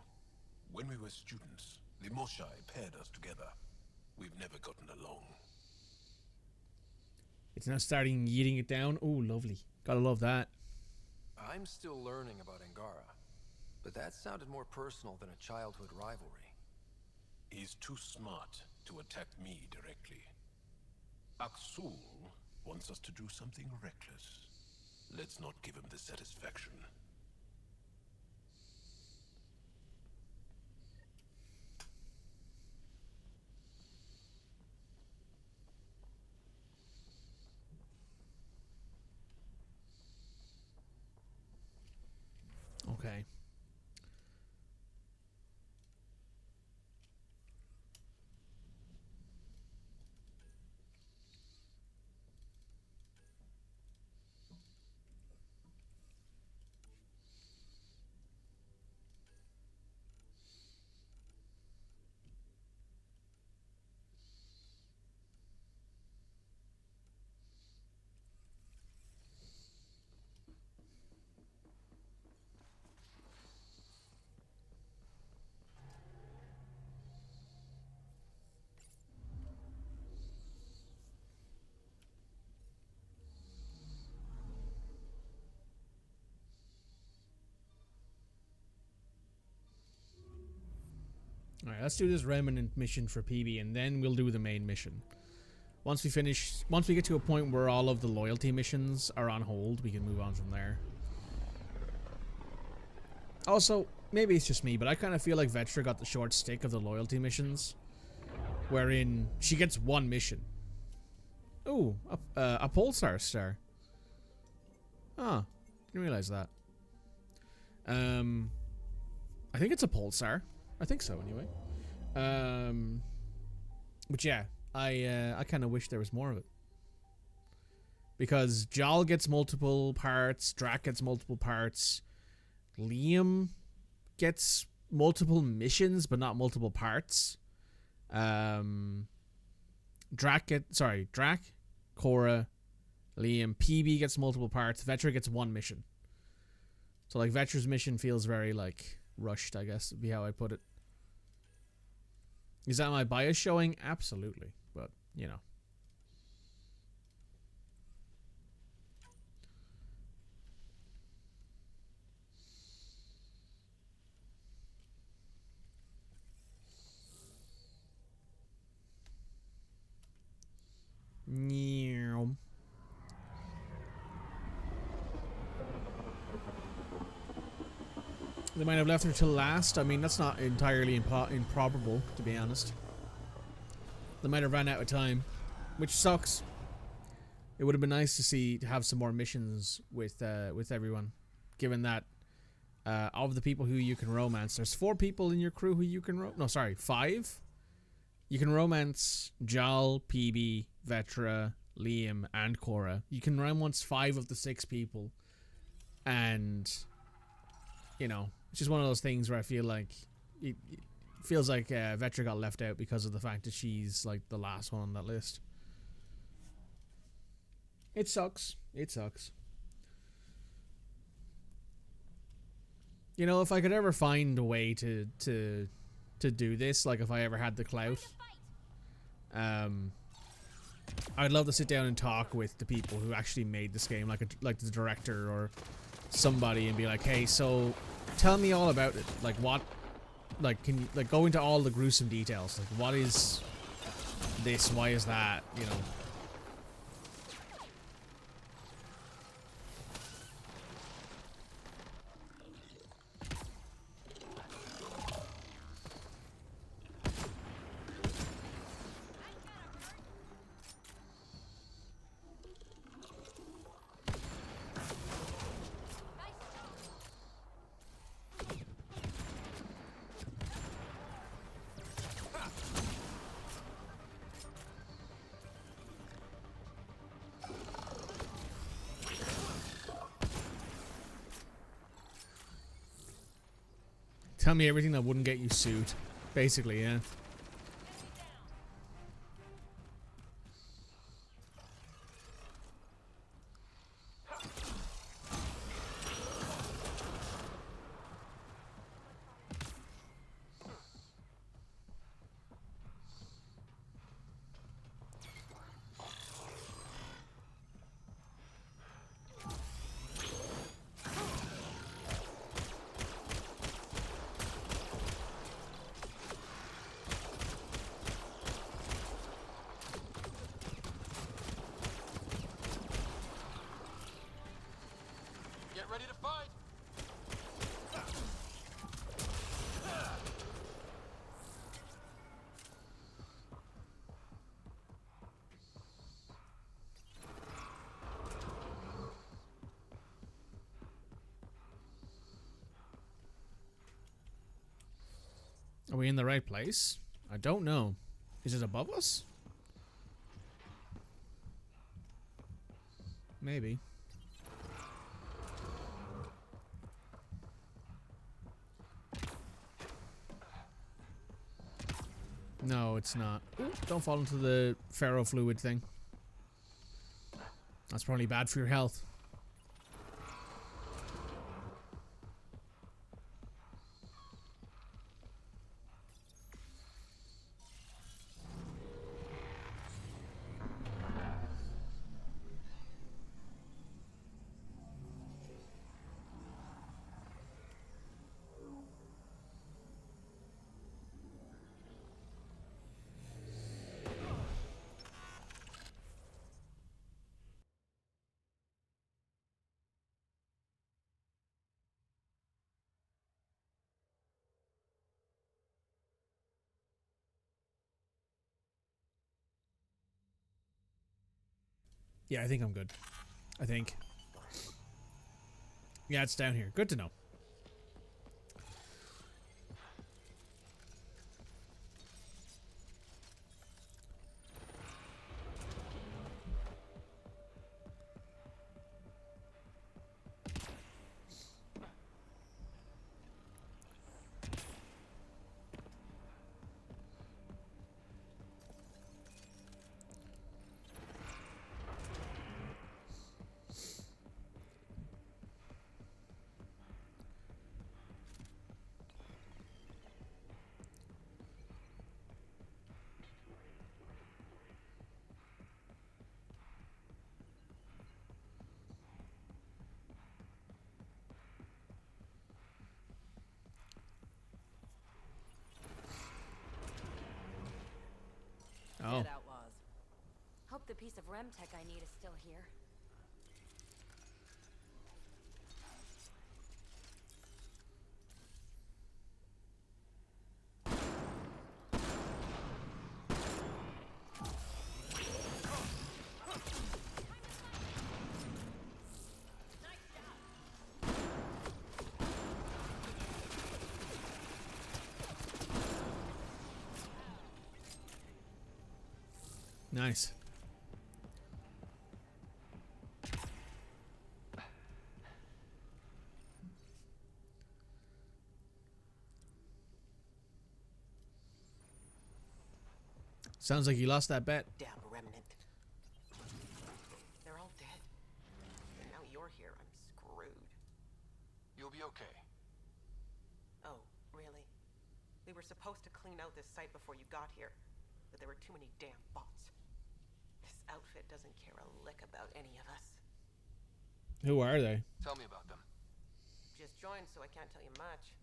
When we were students, the Moshai paired us together. We've never gotten along. It's now starting eating it down. Oh, lovely. Gotta love that. I'm still learning about Angara, but that sounded more personal than a childhood rivalry. He's too smart to attack me directly. Aksul wants us to do something reckless. Let's not give him the satisfaction. Okay. Alright, let's do this remnant mission for PB and then we'll do the main mission. Once we get to a point where all of the loyalty missions are on hold, we can move on from there. Also, maybe it's just me, but I kind of feel like Vetra got the short stick of the loyalty missions, wherein she gets one mission. Ooh, a Pulsar star. Ah, didn't realize that. I think it's a Pulsar. I think so, anyway. But yeah, I kind of wish there was more of it. Because Jal gets multiple parts, Drac gets multiple parts, Liam gets multiple missions, but not multiple parts. Drac, Cora, Liam, PB gets multiple parts, Vetra gets one mission. So like Vetra's mission feels very like rushed, I guess would be how I put it. Is that my bias showing? Absolutely. But, you know. Meow. They might have left her till last. I mean, that's not entirely improbable, to be honest. They might have ran out of time, which sucks. It would have been nice to have some more missions with everyone, given that of the people who you can romance, there's 4 people in your crew who you can no, sorry, 5. You can romance Jal, PB, Vetra, Liam, and Cora. You can romance 5 of the 6 people, and you know, it's just one of those things where I feel like it feels like Vetra got left out because of the fact that she's like the last one on that list. It sucks. It sucks. You know, if I could ever find a way to do this, like if I ever had the clout, I'd love to sit down and talk with the people who actually made this game, like the director or somebody, and be like, hey, so tell me all about it. Like what, like can you like go into all the gruesome details? Like what is this? Why is that? You know. Tell me everything that wouldn't get you sued. Basically, yeah. Get ready to fight! Are we in the right place? I don't know. Is it above us? Maybe. No, it's not. Ooh, don't fall into the ferrofluid thing. That's probably bad for your health. Yeah, I think I'm good. I think. Yeah, it's down here. Good to know. Oh. Dead outlaws. Hope the piece of rem tech I need is still here. Nice. Sounds like you lost that bet. Damn remnant. They're all dead. here, I'm screwed. You'll be okay. Oh, really? We were supposed to clean out this site before you got here, but there were too many damn bots. This outfit doesn't care a lick about any of us. Who are they? Tell me about them. Just joined, so I can't tell you much.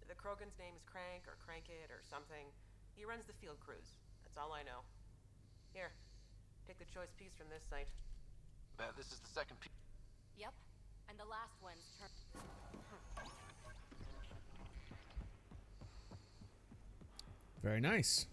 The Krogan's name is Crank, or Crankit, or something. He runs the field crews. That's all I know. Here, take the choice piece from this site. Bet this is the second piece. Yep, and the last one's turn. Very nice.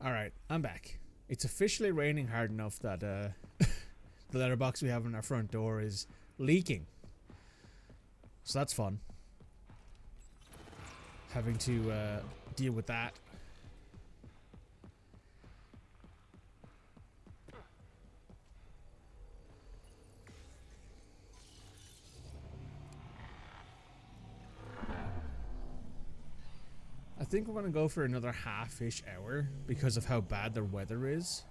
Alright, I'm back. It's officially raining hard enough that the letterbox we have on our front door is leaking. So that's fun. Having to deal with that. I think we're going to go for another half-ish hour because of how bad the weather is.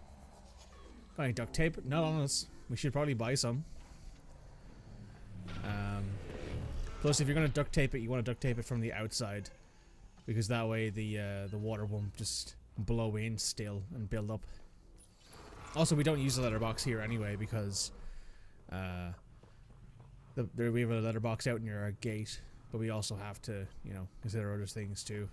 Got any duct tape? Not on us. We should probably buy some. Plus, if you're going to duct tape it, you want to duct tape it from the outside. Because that way the water won't just blow in still and build up. Also, we don't use the letterbox here anyway because we have a letterbox out near our gate. But we also have to, you know, consider other things too.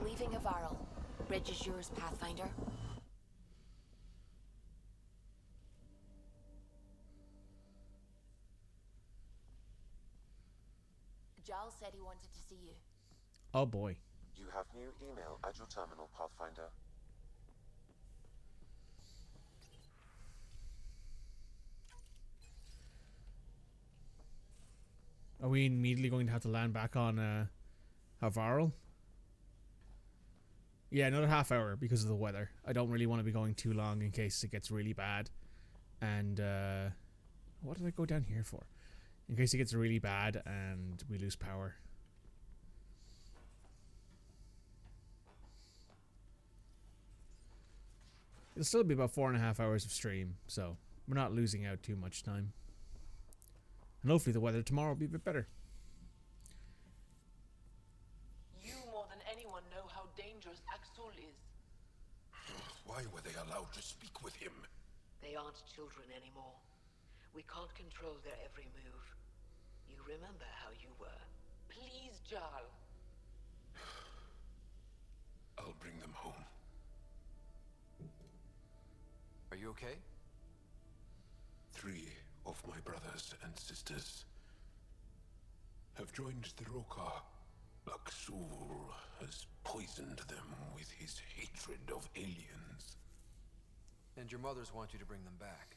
Leaving Avarl. Bridge is yours, Pathfinder. Giles said he wanted to see you. Oh boy. You have new email at your terminal, Pathfinder. Are we immediately going to have to land back on Avarl? Yeah, another half hour because of the weather. I don't really want to be going too long in case it gets really bad. And what did I go down here for? In case it gets really bad and we lose power. It'll still be about 4.5 hours of stream, so we're not losing out too much time. And hopefully the weather tomorrow will be a bit better. You more than anyone know how dangerous Axul is. Why were they allowed to speak with him? They aren't children anymore. We can't control their every move. You remember how you were. Please, Jarl. I'll bring them home. Are you okay? 3 of my brothers and sisters have joined the Roka. Axul has poisoned them with his hatred of aliens. And your mothers want you to bring them back.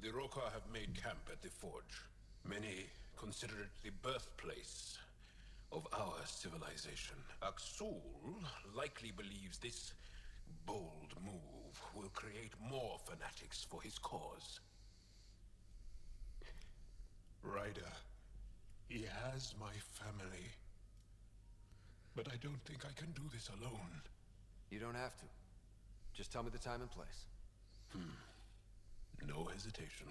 The Roka have made camp at the Forge. Many consider it the birthplace of our civilization. Axul likely believes this bold move will create more fanatics for his cause. Ryder, he has my family. But I don't think I can do this alone. You don't have to. Just tell me the time and place. No hesitation.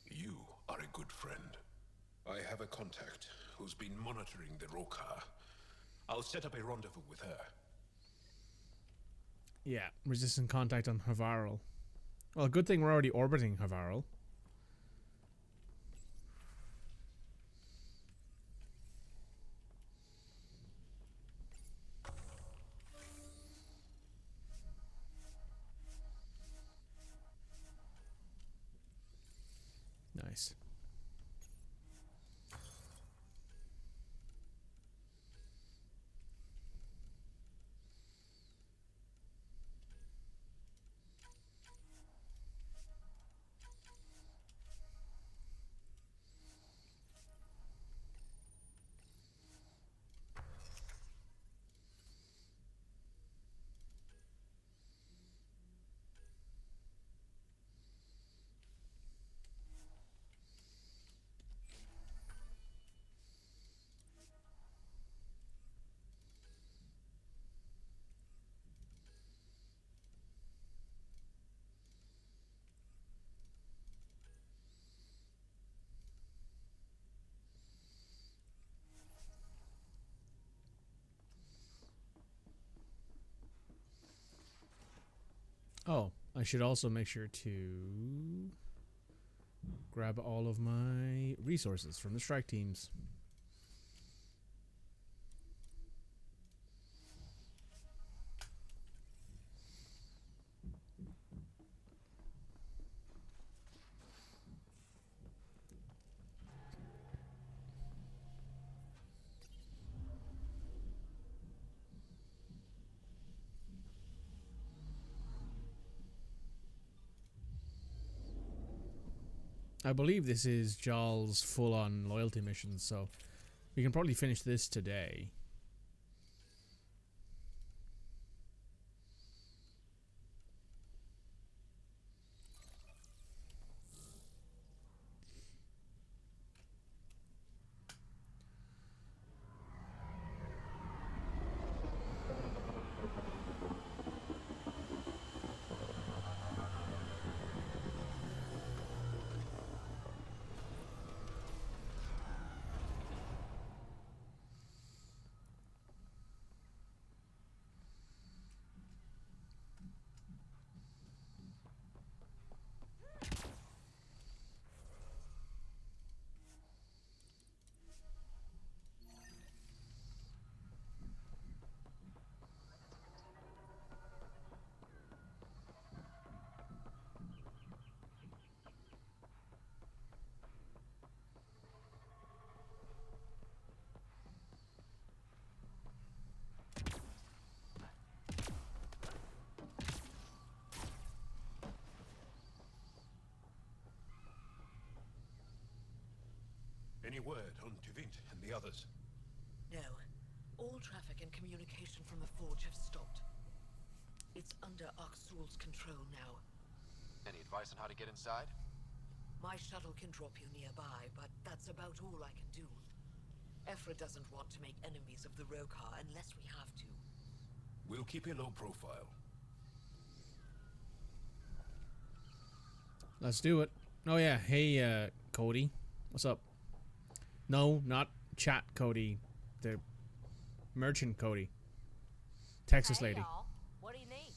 You are a good friend. I have a contact who's been monitoring the Roka. I'll set up a rendezvous with her. Yeah, resistant contact on Havarl. Well, good thing we're already orbiting Havarl. Nice. Oh, I should also make sure to grab all of my resources from the strike teams. I believe this is Jarl's full-on loyalty mission, so we can probably finish this today. Any word on Tuvint and the others? No. All traffic and communication from the forge have stopped. It's under Aksul's control now. Any advice on how to get inside? My shuttle can drop you nearby, but that's about all I can do. Ephra doesn't want to make enemies of the Rokar unless we have to. We'll keep a low profile. Let's do it. Oh yeah, hey Cody. What's up? No, not chat Cody. The merchant Cody. Texas lady. Y'all. What do you need?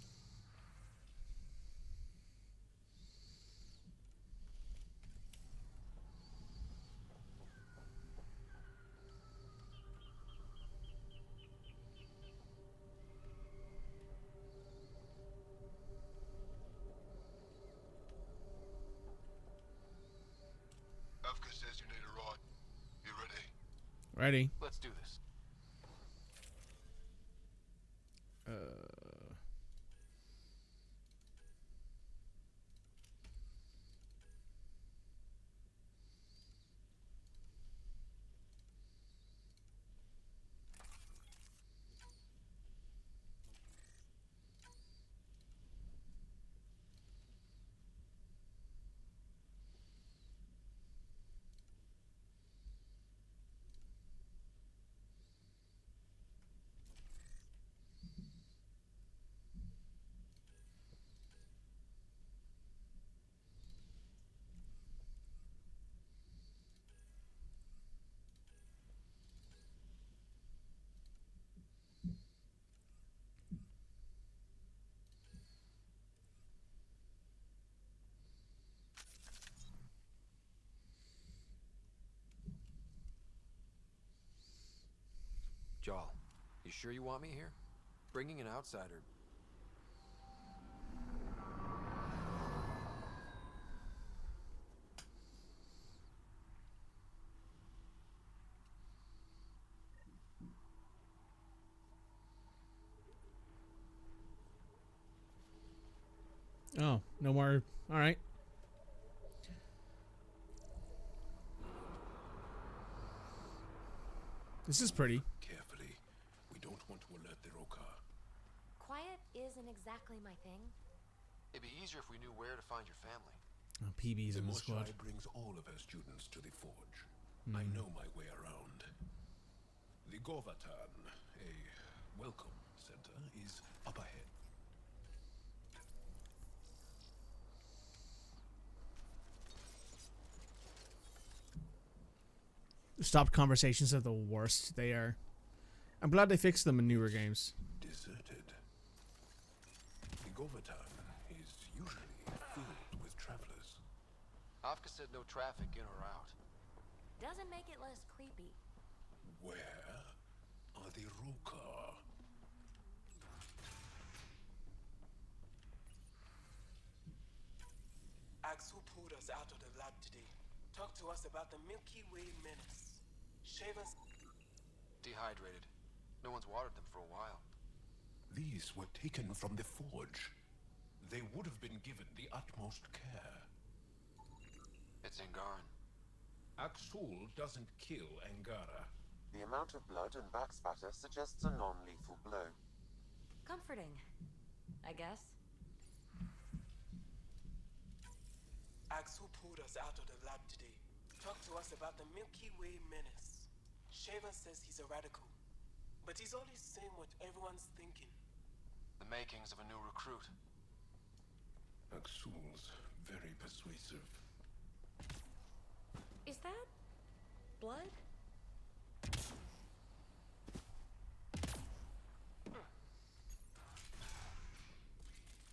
Afka says you need a ride. You ready? Ready. Let's do this. Jarl, you sure you want me here? Bringing an outsider... Oh, no more. All right. This is pretty. Carefully. We don't want to alert the Rokar. Quiet isn't exactly my thing. It'd be easier if we knew where to find your family. Oh, PB's in the squad. Moshai brings all of her students to the forge. Hmm. I know my way around. The Govatan, a welcome center, is up ahead. Stopped conversations are the worst. They are. I'm glad they fixed them in newer games. Deserted. The Govatan is usually filled with travelers. Afka said no traffic in or out. Doesn't make it less creepy. Where are the Rokar? Axel pulled us out of the lab today. Talked to us about the Milky Way menace. Shaven's Dehydrated. No one's watered them for a while. These were taken from the forge. They would have been given the utmost care. It's Angaran. Axul doesn't kill Angara. The amount of blood and backspatter suggests a non-lethal blow. Comforting, I guess. Axel pulled us out of the lab today. Talked to us about the Milky Way menace. Shaven says he's a radical, but he's only saying what everyone's thinking. The makings of a new recruit. Axul's very persuasive. Is that blood?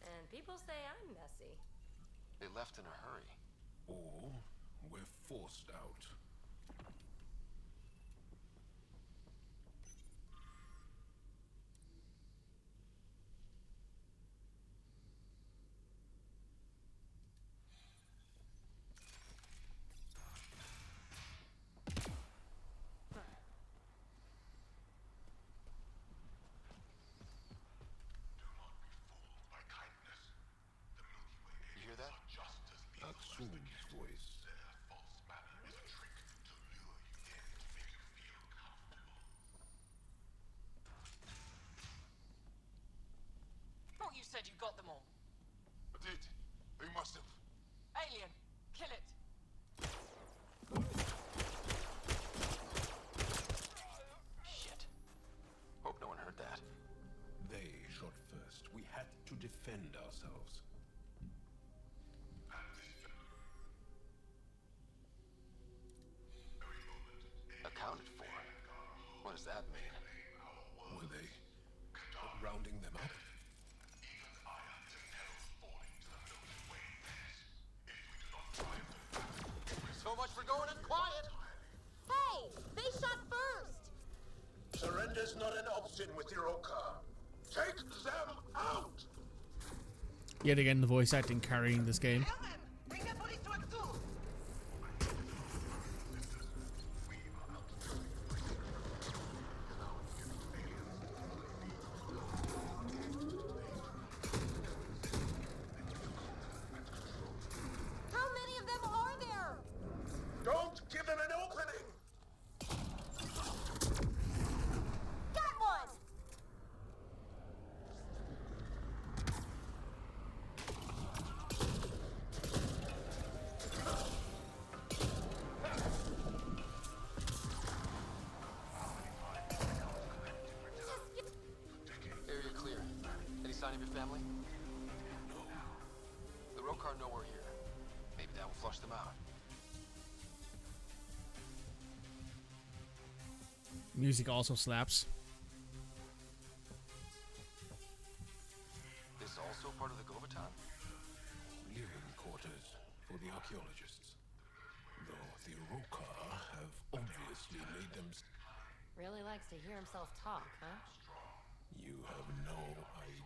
And people say I'm messy. They left in a hurry. Or we're forced out. You hear that? Axul's voice. Thought you said you got them all. I did. They must have. Alien, kill it. Shit. Hope no one heard that. They shot first. We had to defend ourselves. Accounted for? What does that mean? Were they rounding them up? So much for going in quiet! Hey! They shot first! Surrender's not an option with the Rokar. Take them out! Yet again, the voice acting carrying this game. Bring the police to Axel! How many of them are there? Don't give them an opening! Got one! Area clear. Any sign of your family? No. The Rokar know we're here. Maybe that will flush them out. Music also slaps. This also part of the Govatan? Living quarters for the archaeologists. Though the Rokar have obviously made them... Really likes to hear himself talk, huh? You have no idea.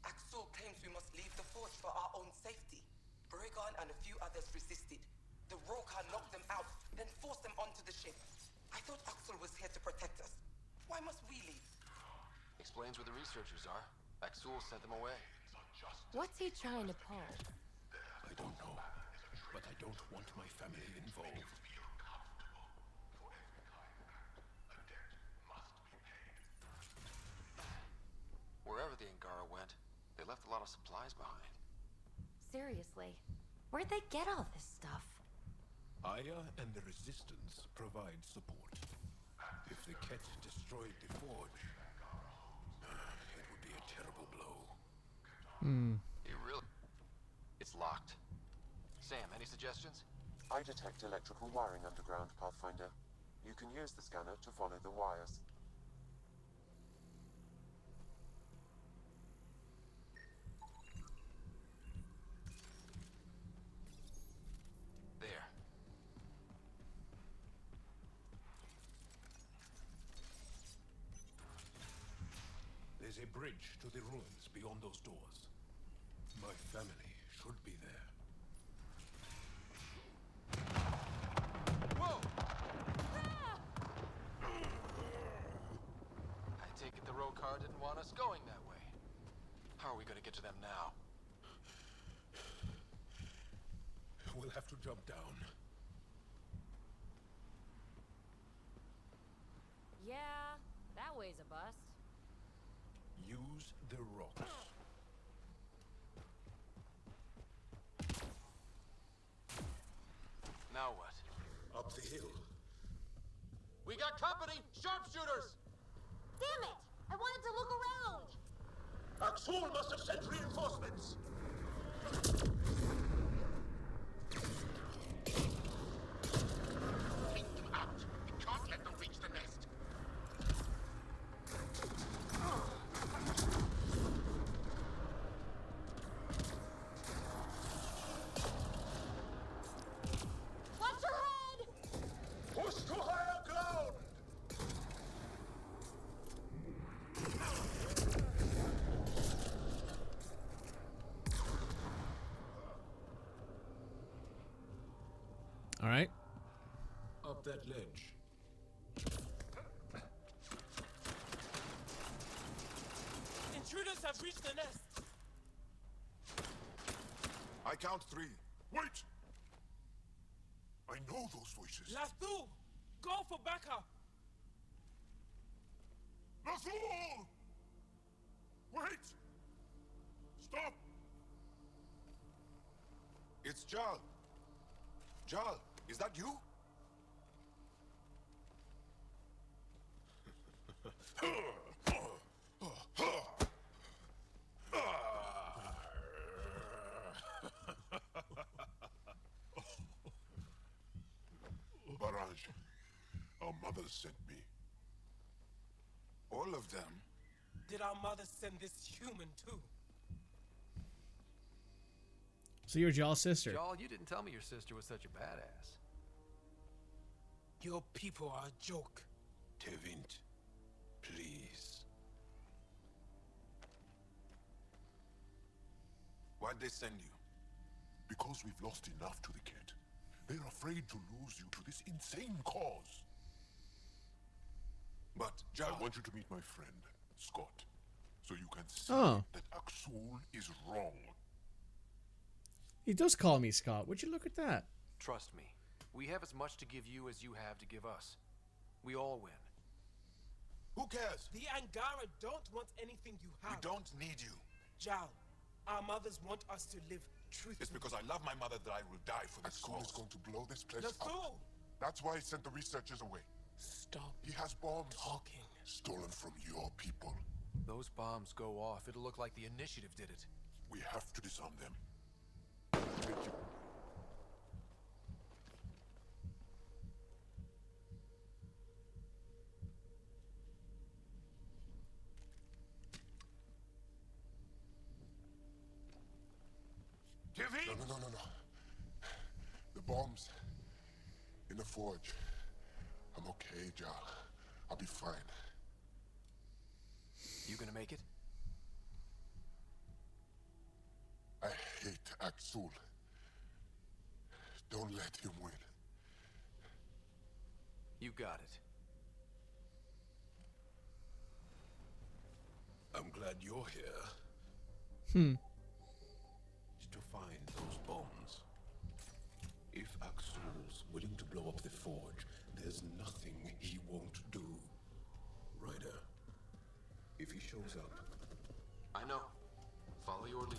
Axel claims we must leave the forge for our own safety. Bregan and a few others resisted. The Roka knocked them out, then forced them onto the ship. I thought Axel was here to protect us. Why must we leave? Explains where the researchers are. Axel sent them away. What's he trying to pull? I don't know, but I don't want my family involved. Wherever the Angara went, they left a lot of supplies behind. Seriously, where'd they get all this stuff? Aya and the Resistance provide support. If the Ket destroyed the forge, it would be a terrible blow. You really... It's locked. Sam, any suggestions? I detect electrical wiring underground, Pathfinder. You can use the scanner to follow the wires. There. There's a bridge to the ruins beyond those doors. My family should be there. Whoa! I take it the road car didn't want us going that way. How are we gonna get to them now? We'll have to jump down. Yeah, that way's a bust. Use the rocks. Now what? Up the hill. We got company! Sharpshooters! Damn it! I wanted to look around! Axel must have sent reinforcements! Take them out. We can't let them reach the nest. Watch your head! Push to higher ground! All right. Up that ledge. Intruders have reached the nest. I count 3. Wait! I know those voices. Lathul, go for backup. Lathul! Wait! Stop! It's Jal. Jal, is that you? Barrage. Our mothers sent me. All of them? Did our mother send this human too? So you're Jaw's sister. Jaw, you didn't tell me your sister was such a badass. Your people are a joke. Tevint, please. Why'd they send you? Because we've lost enough to the kid. They're afraid to lose you to this insane cause. But, Jal... I want you to meet my friend, Scott, so you can see that Axul is wrong. He does call me Scott. Would you look at that? Trust me, we have as much to give you as you have to give us. We all win. Who cares? The Angara don't want anything you have. We don't need you. Jal, our mothers want us to live truthfully. It's because I love my mother that I will die for this Axul cause. is going to blow this place up. Lathul, That's why he sent the researchers away. Stop. He has bombs. Talking. Stolen from your people. Those bombs go off, it'll look like the initiative did it. We have to disarm them. No. The bombs in the forge. I'm okay, Jal. I'll be fine. You gonna make it? I hate Axul. Don't let him win. You got it. I'm glad you're here. To find those bombs. If Axul's willing to blow up the forge, there's nothing he won't do. Ryder, if he shows up... I know. Follow your lead.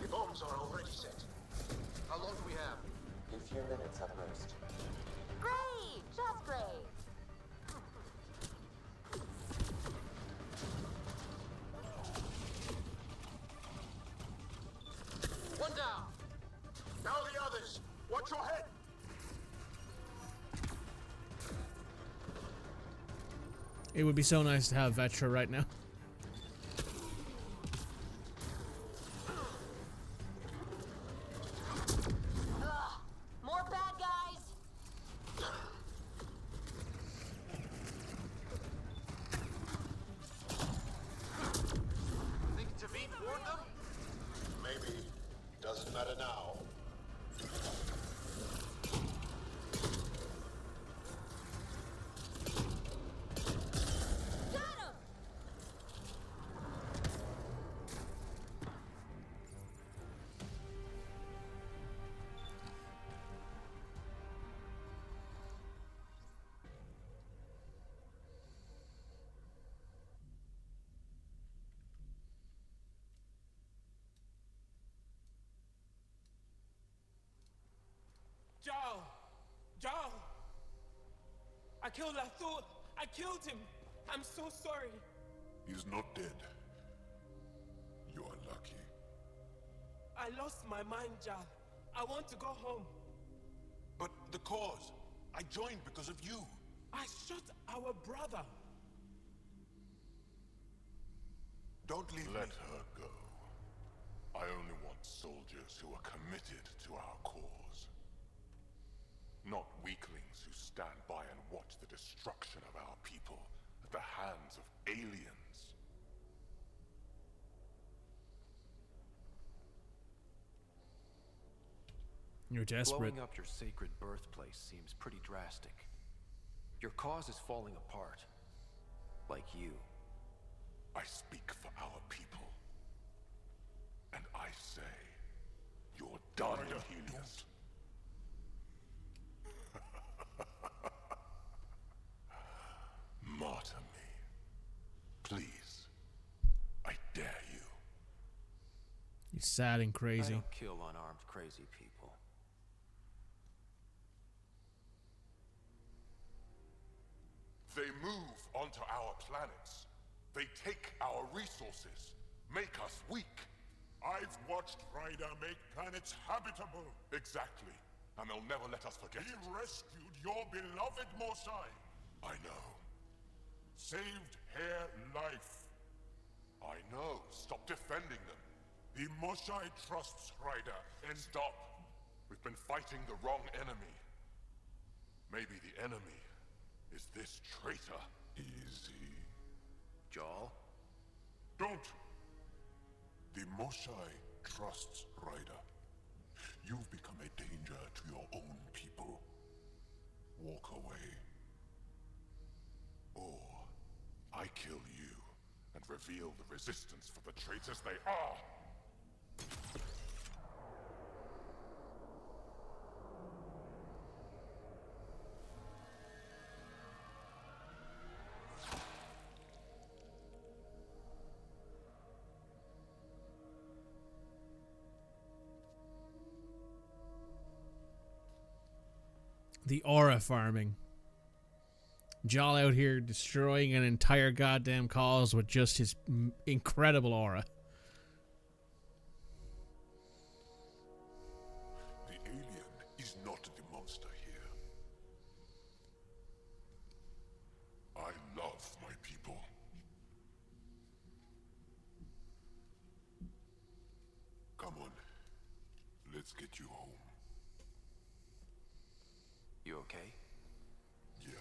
The bombs are already set. How long do we have? A few minutes at most. Great! Just great! One down. Now the others. Watch your head. It would be so nice to have Vetra right now. More bad guys! Think Tavit warned them? Maybe. Doesn't matter now. Got him! Jarl! I killed Lathul! I killed him! I'm so sorry! He's not dead. You are lucky. I lost my mind, Jarl. I want to go home. But the cause. I joined because of you. I shot our brother. Don't leave Let her go. I only want soldiers who are committed to our cause. Not weaklings who stand by and watch the destruction of our people at the hands of aliens. You're desperate. Blowing up your sacred birthplace seems pretty drastic. Your cause is falling apart. Like you. I speak for our people. And I say, you're done, Helios. Martyr me. Please. I dare you. You're sad and crazy. I don't kill unarmed crazy people. They move onto our planets. They take our resources, make us weak. I've watched Ryder make planets habitable. Exactly. And they'll never let us forget it. He rescued your beloved Mosai. I know. Saved her life. I know. Stop defending them. The Mosai trusts Ryder. And stop. We've been fighting the wrong enemy. Maybe the enemy is this traitor. Easy. Jarl? Don't! The Mosai trusts Ryder. You've become a danger to your own people. Walk away. Or I kill you and reveal the resistance for the traitors they are! The aura farming. Jal out here destroying an entire goddamn cause with just his incredible aura. The alien is not the monster here. I love my people. Come on. Let's get you home. You okay? Yeah.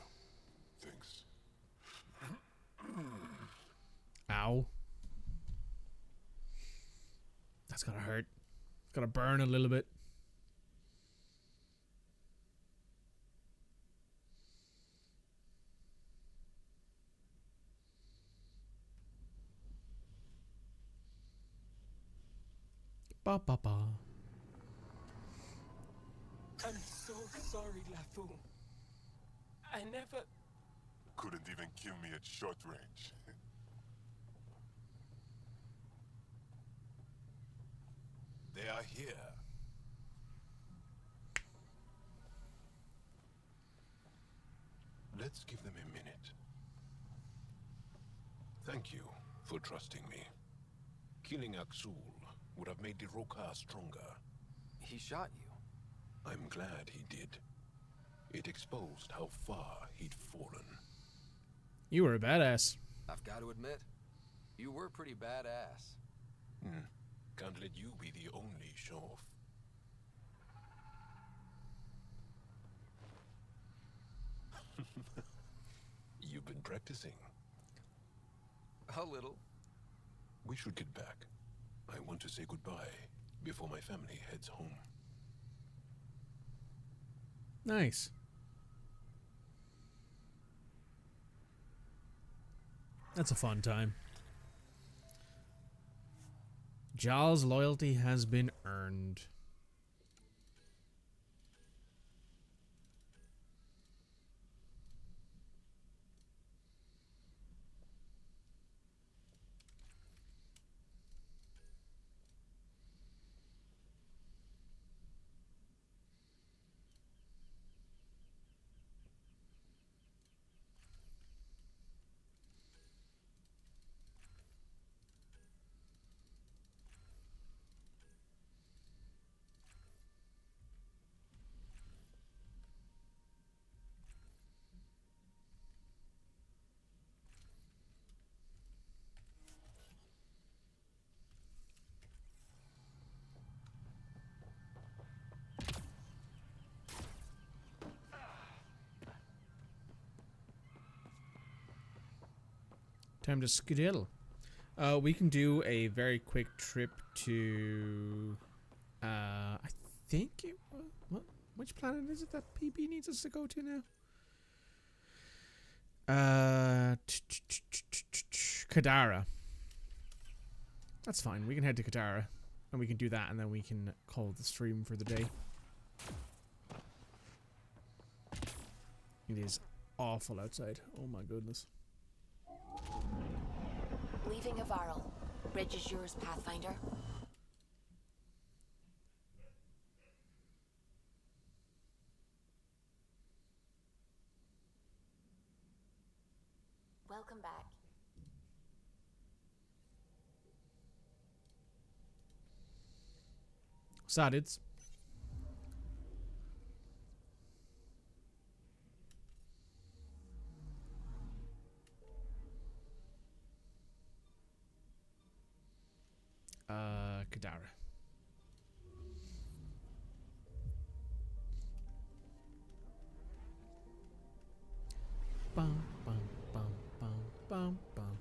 Thanks. Ow. That's gotta hurt. It's gotta burn a little bit. Ba ba ba. I'm so sorry, LaFou. I never... Couldn't even kill me at short range. They are here. Let's give them a minute. Thank you for trusting me. Killing Aksul would have made the Roka stronger. He shot you. I'm glad he did. It exposed how far he'd fallen. You were a badass. I've got to admit, you were pretty badass. Can't let you be the only show-off. You've been practicing. A little. We should get back. I want to say goodbye before my family heads home. Nice. That's a fun time. Jal's loyalty has been earned. Time to skedaddle. We can do a very quick trip to... I think it... What? Which planet is it that PB needs us to go to now? Kadara. That's fine. We can head to Kadara. And we can do that, and then we can call the stream for the day. It is awful outside. Oh my goodness. Leaving Hvarl. Bridge is yours, Pathfinder. Welcome back. Sadids. Kadara. Bum, bum, bum, bum, bum, bum.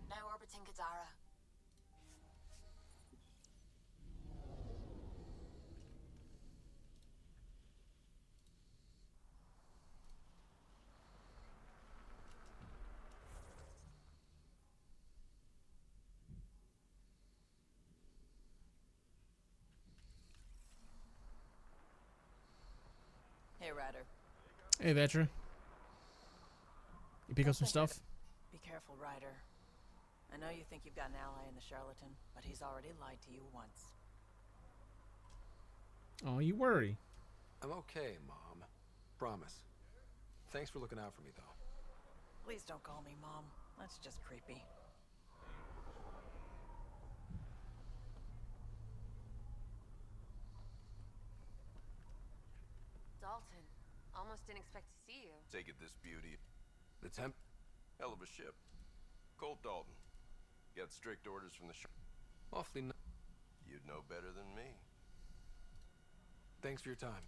Now orbiting Kadara. Hey, Ryder. Hey, Vetra. You pick up some stuff? Be careful, Ryder. I know you think you've got an ally in the charlatan, but he's already lied to you once. Oh, you worry. I'm okay, Mom. Promise. Thanks for looking out for me, though. Please don't call me Mom. That's just creepy. Dalton, almost didn't expect to see you. Take it this beauty. The temp? Hell of a ship. Colt Dalton. Got strict orders from the Awfully You'd know better than me. Thanks for your time.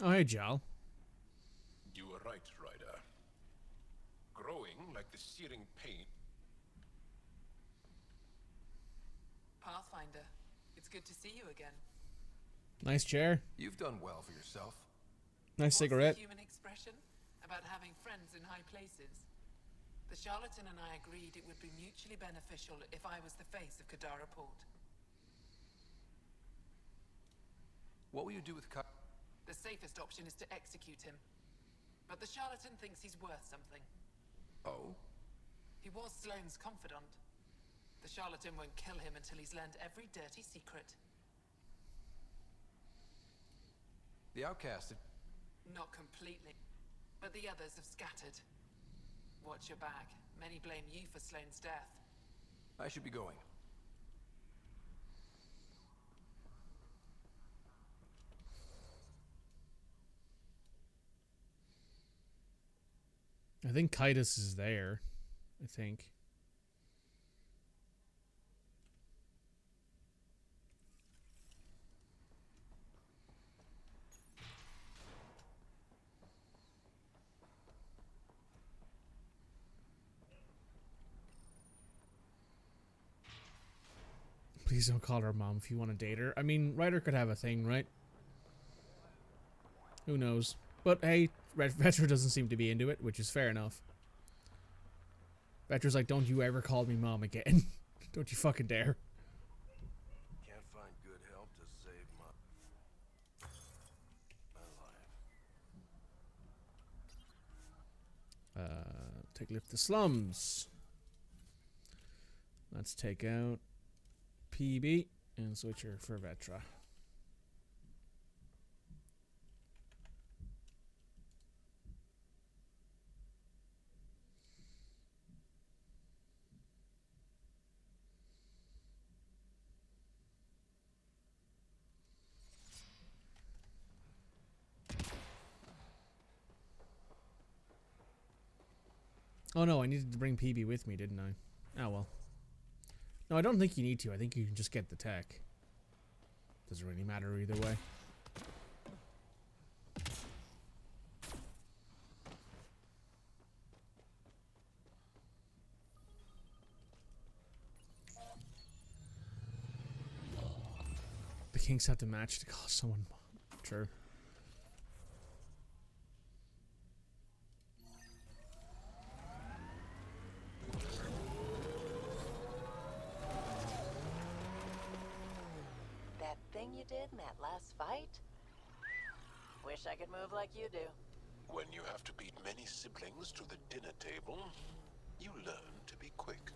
Oh, hey, Jal. You were right, Ryder. Growing like the searing pain. Pathfinder, it's good to see you again. Nice chair. You've done well for yourself. Nice cigarette. What's the human expression about having friends in high places? The charlatan and I agreed it would be mutually beneficial if I was the face of Kadara Port. What will you do with The safest option is to execute him. But the charlatan thinks he's worth something. Oh? He was Sloane's confidant. The charlatan won't kill him until he's learned every dirty secret. The outcast. Not completely. But the others have scattered. Watch your back. Many blame you for Sloane's death. I should be going. I think Kitus is there. I think. Please don't call her mom if you want to date her. I mean, Ryder could have a thing, right? Who knows? But hey, Vetra doesn't seem to be into it, which is fair enough. Vetra's like, don't you ever call me mom again. Don't you fucking dare. Can't find good help to save my life. Take a lift the slums. Let's take out PB and switch her for Vetra. Oh no, I needed to bring PB with me, didn't I? Oh well. No, I don't think you need to. I think you can just get the tech. Doesn't really matter either way. The Kings have to match to call someone. True. You did in that last fight? Wish I could move like you do. When you have to beat many siblings to the dinner table, you learn to be quick.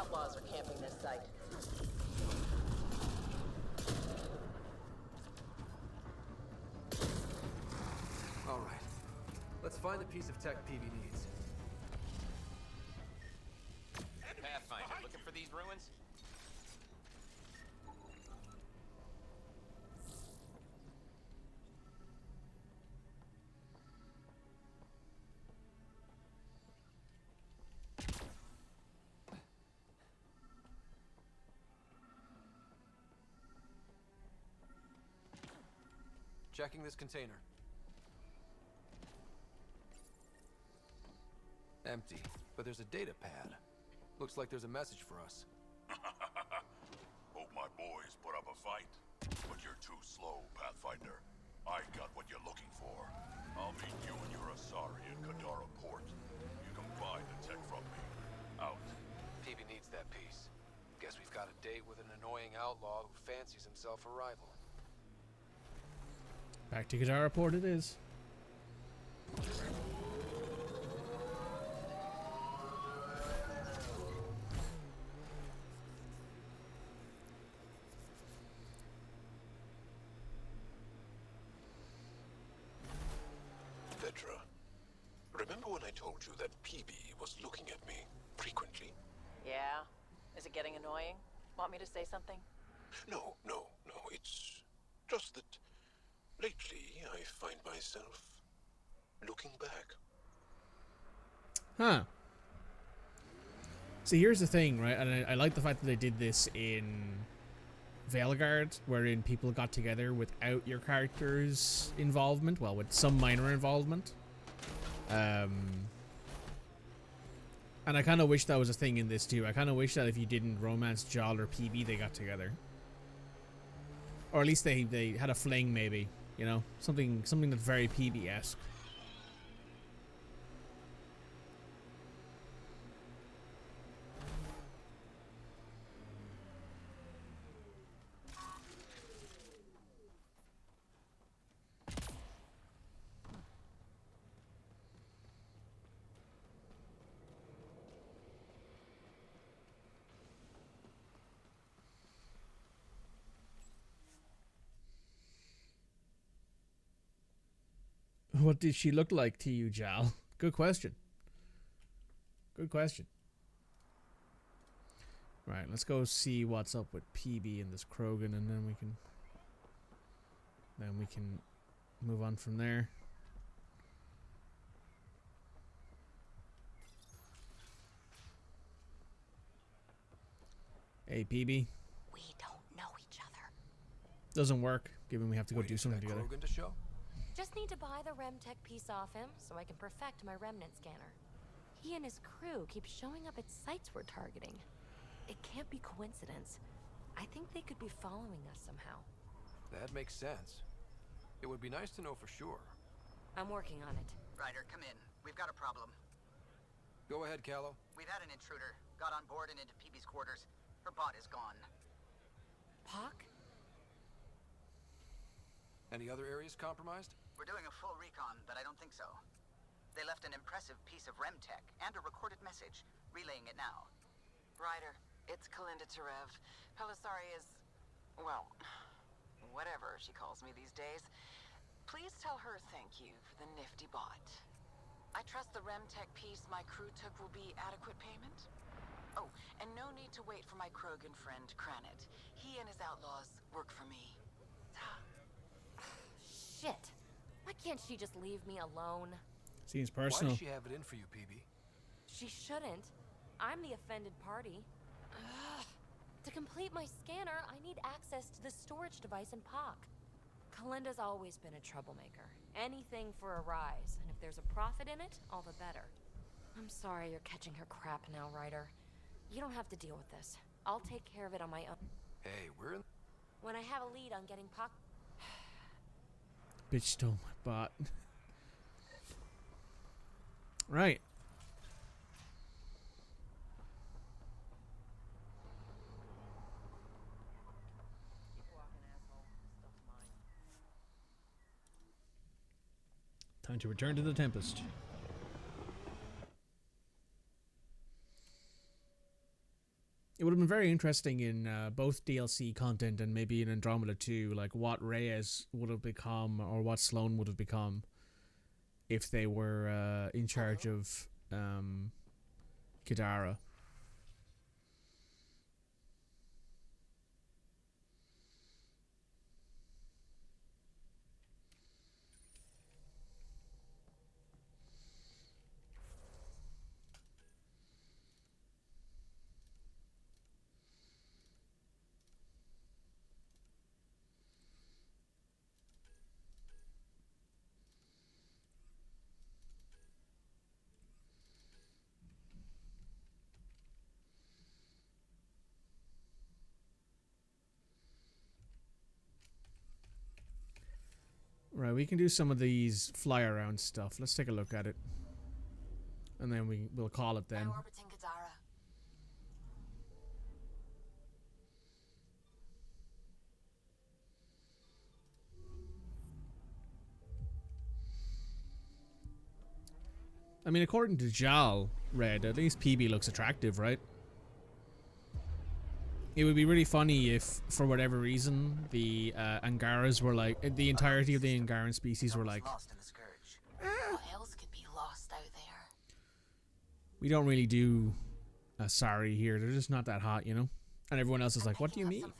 outlaws are camping this site. All right. Let's find the piece of tech PB needs. Pathfinder, looking for these ruins? Checking this container. Empty, but there's a data pad. Looks like there's a message for us. Hope my boys put up a fight. But you're too slow, Pathfinder. I got what you're looking for. I'll meet you and your Asari in Kadara Port. You can buy the tech from me. Out. PB needs that piece. Guess we've got a date with an annoying outlaw who fancies himself a rival. Back to Kadara Port it is. Vedra, remember when I told you that PB was looking at me frequently? Yeah? Is it getting annoying? Want me to say something? No, it's just that lately I find myself looking back. Huh. See, here's the thing, right? And I like the fact that they did this in Veilguard, wherein people got together without your character's involvement, well, with some minor involvement. And I kind of wish that was a thing in this too. I kind of wish that if you didn't romance Jal or PB, they got together. Or at least they had a fling, maybe. You know? Something that's very PB-esque. What did she look like to you, Jal? Good question. Good question. Right, let's go see what's up with PB and this Krogan, and then we can move on from there. Hey, PB. We don't know each other. Doesn't work, given we have to go do something together. Krogan to show? Just need to buy the Remtech piece off him so I can perfect my remnant scanner. He and his crew keep showing up at sites we're targeting. It can't be coincidence. I think they could be following us somehow. That makes sense. It would be nice to know for sure. I'm working on it. Ryder, come in. We've got a problem. Go ahead, Callow. We've had an intruder. Got on board and into PB's quarters. Her bot is gone. Pock? Any other areas compromised? We're doing a full recon, but I don't think so. They left an impressive piece of Remtech and a recorded message, relaying it now. Ryder, it's Kalinda Terev. Pelisari is, well, whatever she calls me these days. Please tell her thank you for the nifty bot. I trust the Remtech piece my crew took will be adequate payment. Oh, and no need to wait for my Krogan friend, Kranit. He and his outlaws work for me. Shit. Why can't she just leave me alone? Seems personal. Why does she have it in for you, PB? She shouldn't. I'm the offended party. Ugh. To complete my scanner, I need access to the storage device in POC. Kalinda's always been a troublemaker. Anything for a rise, and if there's a profit in it, all the better. I'm sorry you're catching her crap now, Ryder. You don't have to deal with this. I'll take care of it on my own. Hey, we're in... When I have a lead on getting POC... Bitch stole my bot. Right. Time to return to the Tempest. It would have been very interesting in both DLC content and maybe in Andromeda 2, like what Reyes would have become or what Sloane would have become if they were in charge of Kadara. Right, we can do some of these fly around stuff. Let's take a look at it. And then we'll call it then. Orbiting Kadara. I mean, according to Jal, Red, at least PB looks attractive, right? It would be really funny if, for whatever reason, the Angaras were like, the entirety of the Angaran species were like, What else could be lost out there? we don't really do Asari here. They're just not that hot, you know? And everyone else is like, what do you mean?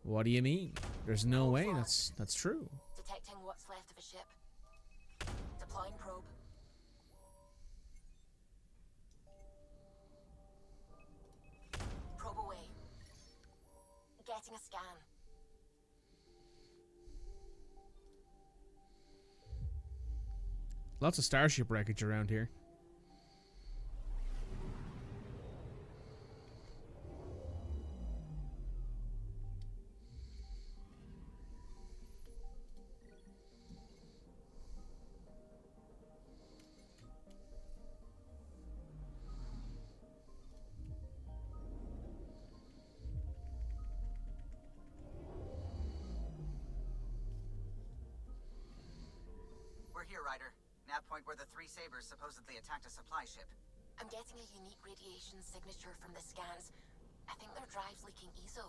What do you mean? There's no way that's true. Detecting what's left of a ship. Deploying probe. Probe away. Getting a scan. Lots of starship wreckage around here. We're here, Ryder. Nav point where the 3 Sabers supposedly attacked a supply ship. I'm getting a unique radiation signature from the scans. I think their drive's leaking ESO.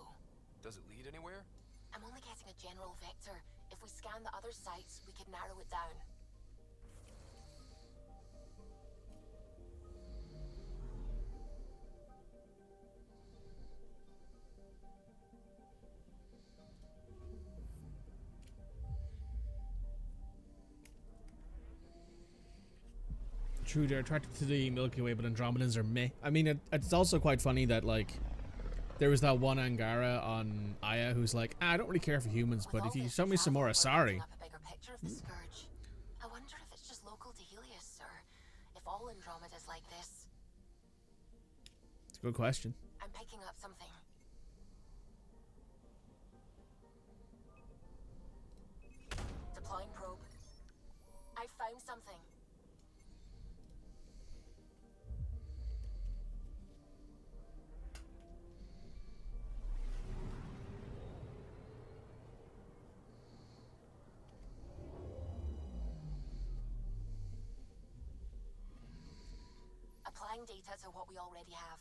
Does it lead anywhere? I'm only getting a general vector. If we scan the other sites, we could narrow it down. True, they're attracted to the Milky Way, but Andromedans are meh. I mean, it's also quite funny that, like, there was that one Angara on Aya who's like, I don't really care for humans, but if you show me some more Asari. A bigger picture of the scourge. I wonder if it's just local to Helios, or if all Andromeda's like this. It's a good question. I'm picking up something. Deploying probe. I found something. Applying data to what we already have.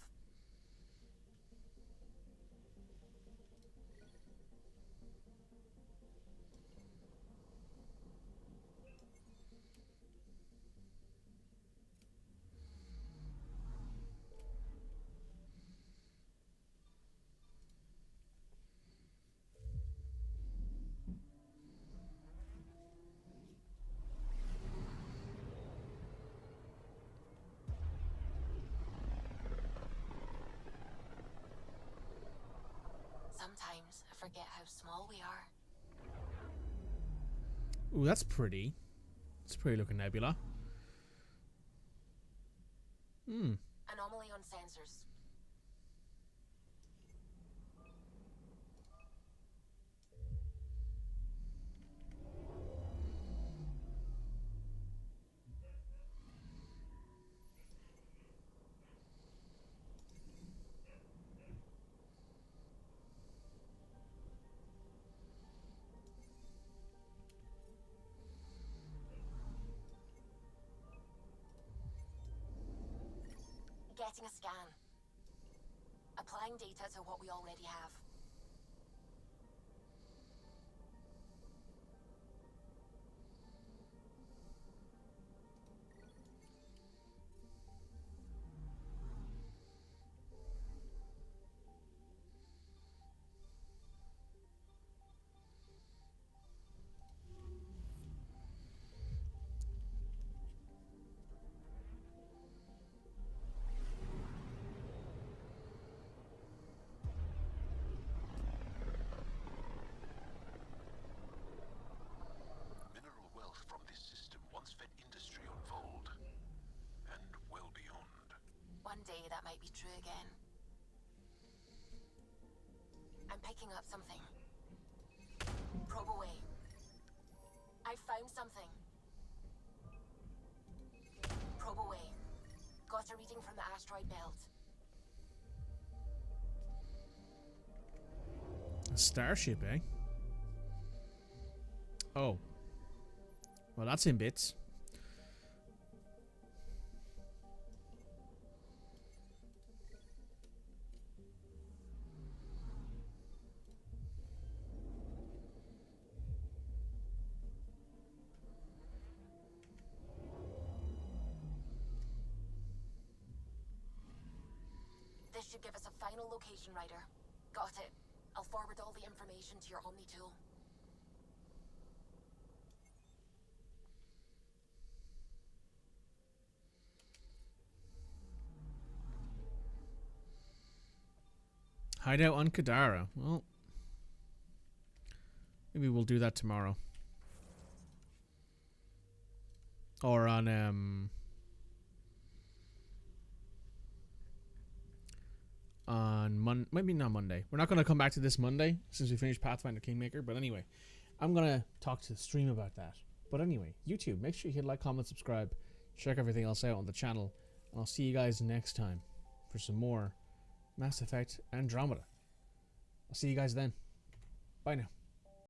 Sometimes I forget how small we are. Ooh, that's pretty. It's a pretty looking nebula. Anomaly on sensors. Getting a scan. applying data to what we already have. Mineral wealth from this system once fed industry on Vold, and well beyond. One day that might be true again. I'm picking up something. Probe away. I found something. Probe away. Got a reading from the asteroid belt. A starship, eh? Oh. Well, that's in bits. This should give us a final location, Ryder. Got it. I'll forward all the information to your Omni tool. Hideout on Kadara. Well, maybe we'll do that tomorrow. Or on maybe not Monday. We're not going to come back to this Monday since we finished Pathfinder Kingmaker. But anyway, I'm going to talk to the stream about that. But anyway, YouTube, make sure you hit like, comment, subscribe. Check everything else out on the channel. And I'll see you guys next time for some more Mass Effect Andromeda. I'll see you guys then. Bye now.